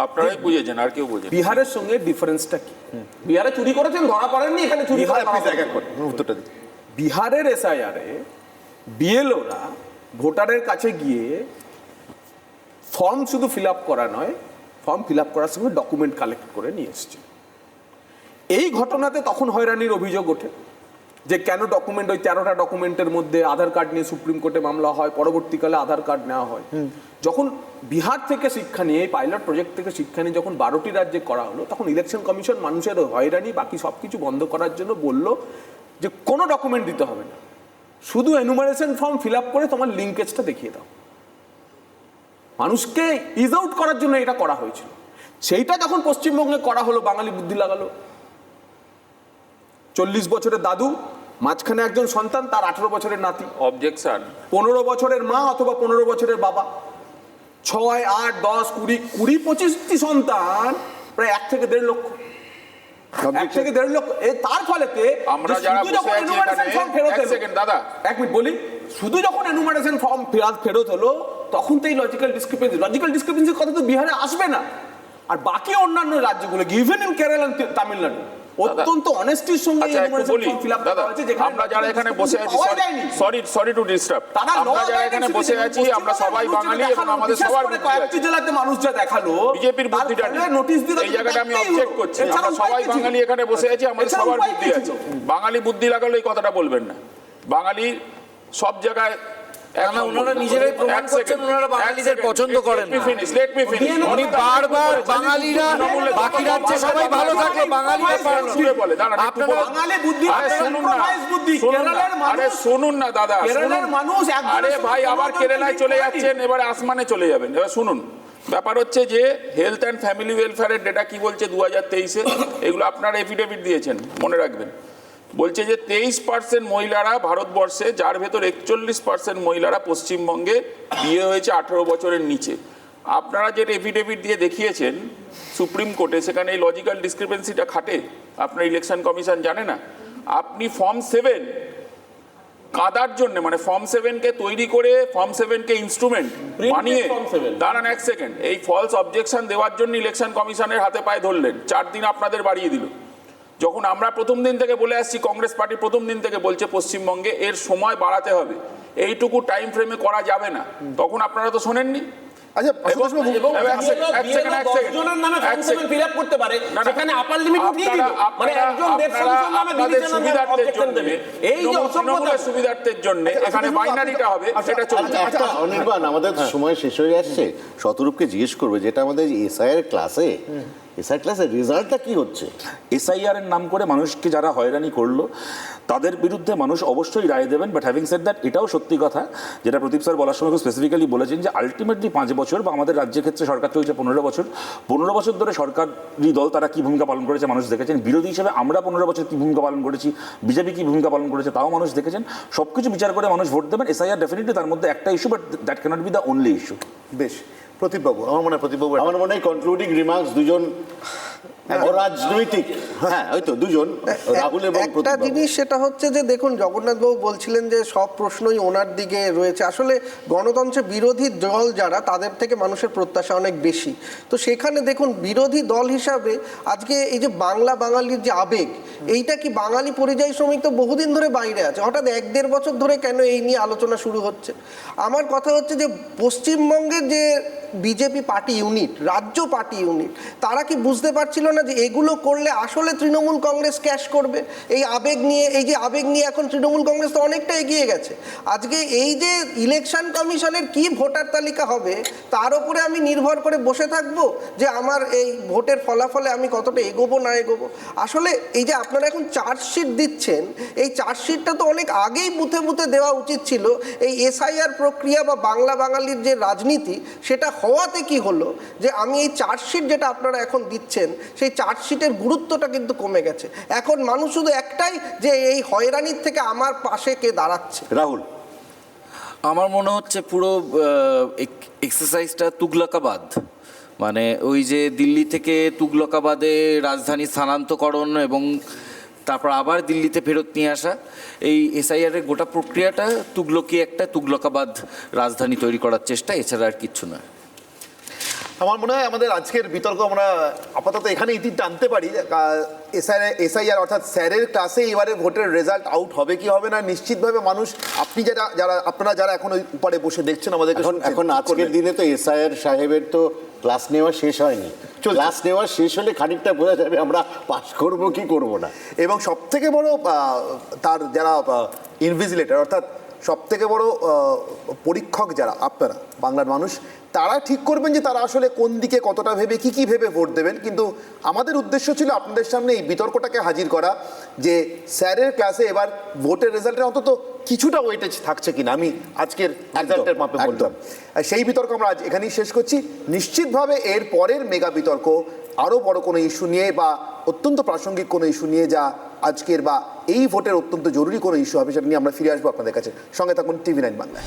আপনারাই বুঝেছেন, আর কেউ বুঝেন। বিহারের সঙ্গে ডিফারেন্সটা কি? বিহারে চুরি করেছেন, ধরা পড়েননি, এখানে চুরি বিহারের এসআইআরে বিএলওরা ভোটারের কাছে গিয়ে ফর্ম শুধু ফিল আপ করা নয়, ফর্ম ফিল আপ করার সময় ডকুমেন্ট কালেক্ট করে নিয়ে এসছে। এই ঘটনাতে তখন হয়রানির অভিযোগ ওঠে যে কেন ডকুমেন্ট, ওই 13টা ডকুমেন্টের মধ্যে আধার কার্ড নিয়ে সুপ্রিম কোর্টে মামলা হয়, পরবর্তীকালে আধার কার্ড নেওয়া হয়। যখন বিহার থেকে শিক্ষা নিয়ে, এই পাইলট প্রজেক্ট থেকে শিক্ষা নিয়ে যখন 12টি রাজ্যে করা হলো, তখন ইলেকশন কমিশন মানুষের হয়রানি বাকি সব কিছু বন্ধ করার জন্য বলল যে কোনো ডকুমেন্ট দিতে হবে না, শুধু এনুমারেশন ফর্ম ফিল আপ করে তোমার লিঙ্কেজটা দেখিয়ে দাও। মানুষকে ইজ আউট করার জন্য এটা করা হয়েছিল। সেইটা যখন পশ্চিমবঙ্গে করা হলো, বাঙালি বুদ্ধি লাগালো। 40 বছরের দাদু, মাঝখানে একজন সন্তান, তার 18 বছরের নাতি, অবজেকশন, 15 বছরের মা অথবা 15 বছরের বাবা, 6, 8, 10, 20, 25টি সন্তান, প্রায় 1 থেকে 1.5 লক্ষ। 1 থেকে 1.5 লক্ষ। তার ফলেতে আমরা যারা বসে আছি এখানে, দাদা এক মিনিট বলি, শুধু যখন এনুমারেশন ফর্ম ফেরত হলো তখন তো এই লজিক্যাল ডিসক্রিপেন্সির কথা তো বিহারে আসবে না। আর বাকি অন্যান্য রাজ্যগুলো, ইভেন ইন কেরালা, তামিলনাড়ু, অত্যন্ত অনেস্টির সঙ্গে আমরা যারা এখানে বসে আছি, সরি টু ডিস্টার্ব, আমরা যারা এখানে বসে আছি আমরা সবাই বাঙালি এবং আমাদের সবার কয়েকটি জেলাতে মানুষ যা দেখালো, বিজেপির বুদ্ধিটা নোটিশ দিতে, এই জায়গাটা আমি অবজেক্ট করছি। আমরা সবাই বাঙালি এখানে বসে আছি, আমাদের সবার বুদ্ধি আছে। বাঙালি বুদ্ধি লাগালো এই কথাটা বলবেন না। বাঙালি সব জায়গায়, ওনারা নিজেরাই প্রমাণ করছেন ওনারা বাঙালিদের পছন্দ করেন না। উনি বারবার বাঙালিরা বাকি রাজ্যে সবাই ভালো থাকলো, বাঙালিরা বলে শুনুন না দাদা, আরে ভাই আবার কেরালায় চলে যাচ্ছেন, এবারে আসমানে চলে যাবেন। এবার শুনুন, ব্যাপার হচ্ছে যে হেলথ অ্যান্ড ফ্যামিলি ওয়েলফেয়ারের ডেটা কি বলছে 2023-এ, এগুলো আপনারা এফিডেভিট দিয়েছেন, মনে রাখবেন। বলছে যে 23% মহিলারা ভারতবর্ষে, যার ভেতর 41% মহিলারা পশ্চিমবঙ্গে বিয়ে হয়েছে 18 বছরের নিচে। আপনারা যেটা এফিডেভিট দিয়ে দেখিয়েছেন সুপ্রিম কোর্টে, সেখানে এই লজিক্যাল ডিসক্রিপেন্সিটা খাটে? আপনার ইলেকশন কমিশন জানে না? আপনি ফর্ম 7 কাদার জন্য, মানে ফর্ম 7-কে তৈরি করে, ফর্ম 7-কে ইনস্ট্রুমেন্ট বানিয়ে, দাঁড়ান এক সেকেন্ড, এই ফলস অবজেকশন দেওয়ার জন্য ইলেকশন কমিশনের হাতে পায়ে ধরলেন, 4 দিন আপনাদের বাড়িয়ে দিল। যখন আমরা প্রথম দিন থেকে বলে আসছি, কংগ্রেস পার্টি প্রথম দিন থেকে বলছে পশ্চিমবঙ্গে এর সময় বাড়াতে হবে, এইটুকু টাইম ফ্রেমে করা যাবে না, তখন আপনারা তো শোনেননি। আচ্ছা, সুবিধার্থের জন্য এখানে বাইনারিটা হবে, সেটা চলবে। অনির্বাণ, আমাদের সময় শেষ হয়ে যাচ্ছে। শতরূপকে জিজ্ঞেস করবে, যেটা আমাদের এসআইআর ক্লাসে, এসআইআর ক্লাসের রেজাল্টটা কি হচ্ছে? এসআইআর এর নাম করে মানুষকে যারা হয়রানি করলো তাদের বিরুদ্ধে মানুষ অবশ্যই রায় দেবেন। বাট হ্যাভিং সেড দ্যাট, এটাও সত্যি কথা যেটা প্রদীপ স্যার বলার সময় খুব স্পেসিফিক্যালি বলেছেন যে আলটিমেটলি 5 বছর, বা আমাদের রাজ্যের ক্ষেত্রে সরকার চলছে 15 বছর, 15 বছর ধরে সরকারি দল তারা কী ভূমিকা পালন করেছে মানুষ দেখেছেন। বিরোধী হিসেবে আমরা 15 বছর কী ভূমিকা পালন করেছি, বিজেপি কী ভূমিকা পালন করেছে তাও মানুষ দেখেছেন। সব কিছু বিচার করে মানুষ ভোট দেবেন। এসআইআর ডেফিনেটলি তার মধ্যে একটা issue, but that cannot be the only issue. বেশ, প্রদীপবাবু, আমার মনে হয় কনক্লুডিং রিমার্কস দুজন রাজনৈতিক, হ্যাঁ হয়তো দুজন, রাহুল এবং একটা জিনিস সেটা হচ্ছে যে দেখুন, জগন্নাথবাবু বলছিলেন যে সব প্রশ্নই ওনার দিকে রয়েছে। আসলে গণতন্ত্রের বিরোধী দল যারা, তাদের থেকে মানুষের প্রত্যাশা অনেক বেশি। তো সেখানে দেখুন, বিরোধী দল হিসাবে আজকে এই যে বাঙালির যে আবেগ, এইটা কি বাঙালি পরিযায়ী শ্রমিক তো বহুদিন ধরে বাইরে আছে, হঠাৎ 1-1.5 বছর ধরে কেন এই নিয়ে আলোচনা শুরু হচ্ছে? আমার কথা হচ্ছে যে পশ্চিমবঙ্গের যে বিজেপি পার্টি ইউনিট, রাজ্য পার্টি ইউনিট, তারা কি বুঝতে পারছিল না যে এগুলো করলে আসলে তৃণমূল কংগ্রেস ক্যাশ করবে? এই আবেগ নিয়ে এখন তৃণমূল কংগ্রেস তো অনেকটা এগিয়ে গেছে। আজকে এই যে ইলেকশন কমিশনের কি ভোটার তালিকা হবে, তার উপরে আমি নির্ভর করে বসে থাকবো যে আমার এই ভোটের ফলাফলে আমি কতটা এগোবো না এগোবো? আসলে এই যে আপনারা এখন চার্জশিট দিচ্ছেন, এই চার্জশিটটা তো অনেক আগেই বুথে বুথে দেওয়া উচিত ছিল। এই এসআইআর প্রক্রিয়া বা বাঙালির যে রাজনীতি, সেটা হওয়াতে কি হলো যে আমি এই চার্জশিট যেটা আপনারা এখন দিচ্ছেন, সেই চার্জশিটের গুরুত্বটা কিন্তু কমে গেছে। এখন মানুষ শুধু একটাই, যে এই হয়রানির থেকে আমার পাশে কে দাঁড়াচ্ছে। রাহুল, আমার মনে হচ্ছে পুরো এক্সারসাইজটা তুগলকাবাদ, মানে ওই যে দিল্লি থেকে তুগলকাবাদে রাজধানী স্থানান্তরকরণ এবং তারপর আবার দিল্লিতে ফেরত নিয়ে আসা, এই এসআইআরের গোটা প্রক্রিয়াটা একটা তুগলকাবাদ রাজধানী তৈরি করার চেষ্টা, এছাড়া আর কিচ্ছু না। আমার মনে হয় আমাদের আজকের বিতর্ক আমরা আপাতত এখানে ইতি টানতে পারি। এসআইআর অর্থাৎ স্যারের ক্লাসে এবারে ভোটের রেজাল্ট আউট হবে কি হবে না, নিশ্চিতভাবে মানুষ, আপনারা যারা এখন ওই উপরে বসে দেখছেন আমাদেরকে, এখন আজকের দিনে তো এসআইআর সাহেবের তো ক্লাস নেওয়া শেষ হয়নি। ক্লাস নেওয়া শেষ হলে খানিকটা বোঝা যাবে আমরা পাস করব কি করব না। এবং সবথেকে বড় তার যারা ইনভিজিলেটর, অর্থাৎ সবথেকে বড় পরীক্ষক যারা আপনারা, বাংলার মানুষ, তারা ঠিক করবেন যে তারা আসলে কোন দিকে কতটা ভেবে কি ভেবে ভোট দেবেন। কিন্তু আমাদের উদ্দেশ্য ছিল আপনাদের সামনে এই বিতর্কটাকে হাজির করা, যে স্যারের ক্লাসে এবার ভোটের রেজাল্টের অন্তত কিছুটা ওয়েটেজ থাকছে কিনা। আমি আজকের রেজাল্টের মাপে বলতাম, সেই বিতর্ক আমরা আজ এখানেই শেষ করছি। নিশ্চিতভাবে এর পরের মেগা বিতর্ক আরও বড় কোনো ইস্যু নিয়ে বা অত্যন্ত প্রাসঙ্গিক কোনো ইস্যু নিয়ে, যা আজকের বা এই ভোটের অত্যন্ত জরুরি কোনো ইস্যু হবে, সেটা নিয়ে আমরা ফিরে আসবো আপনাদের কাছে। সঙ্গে থাকুন TV9 বাংলায়।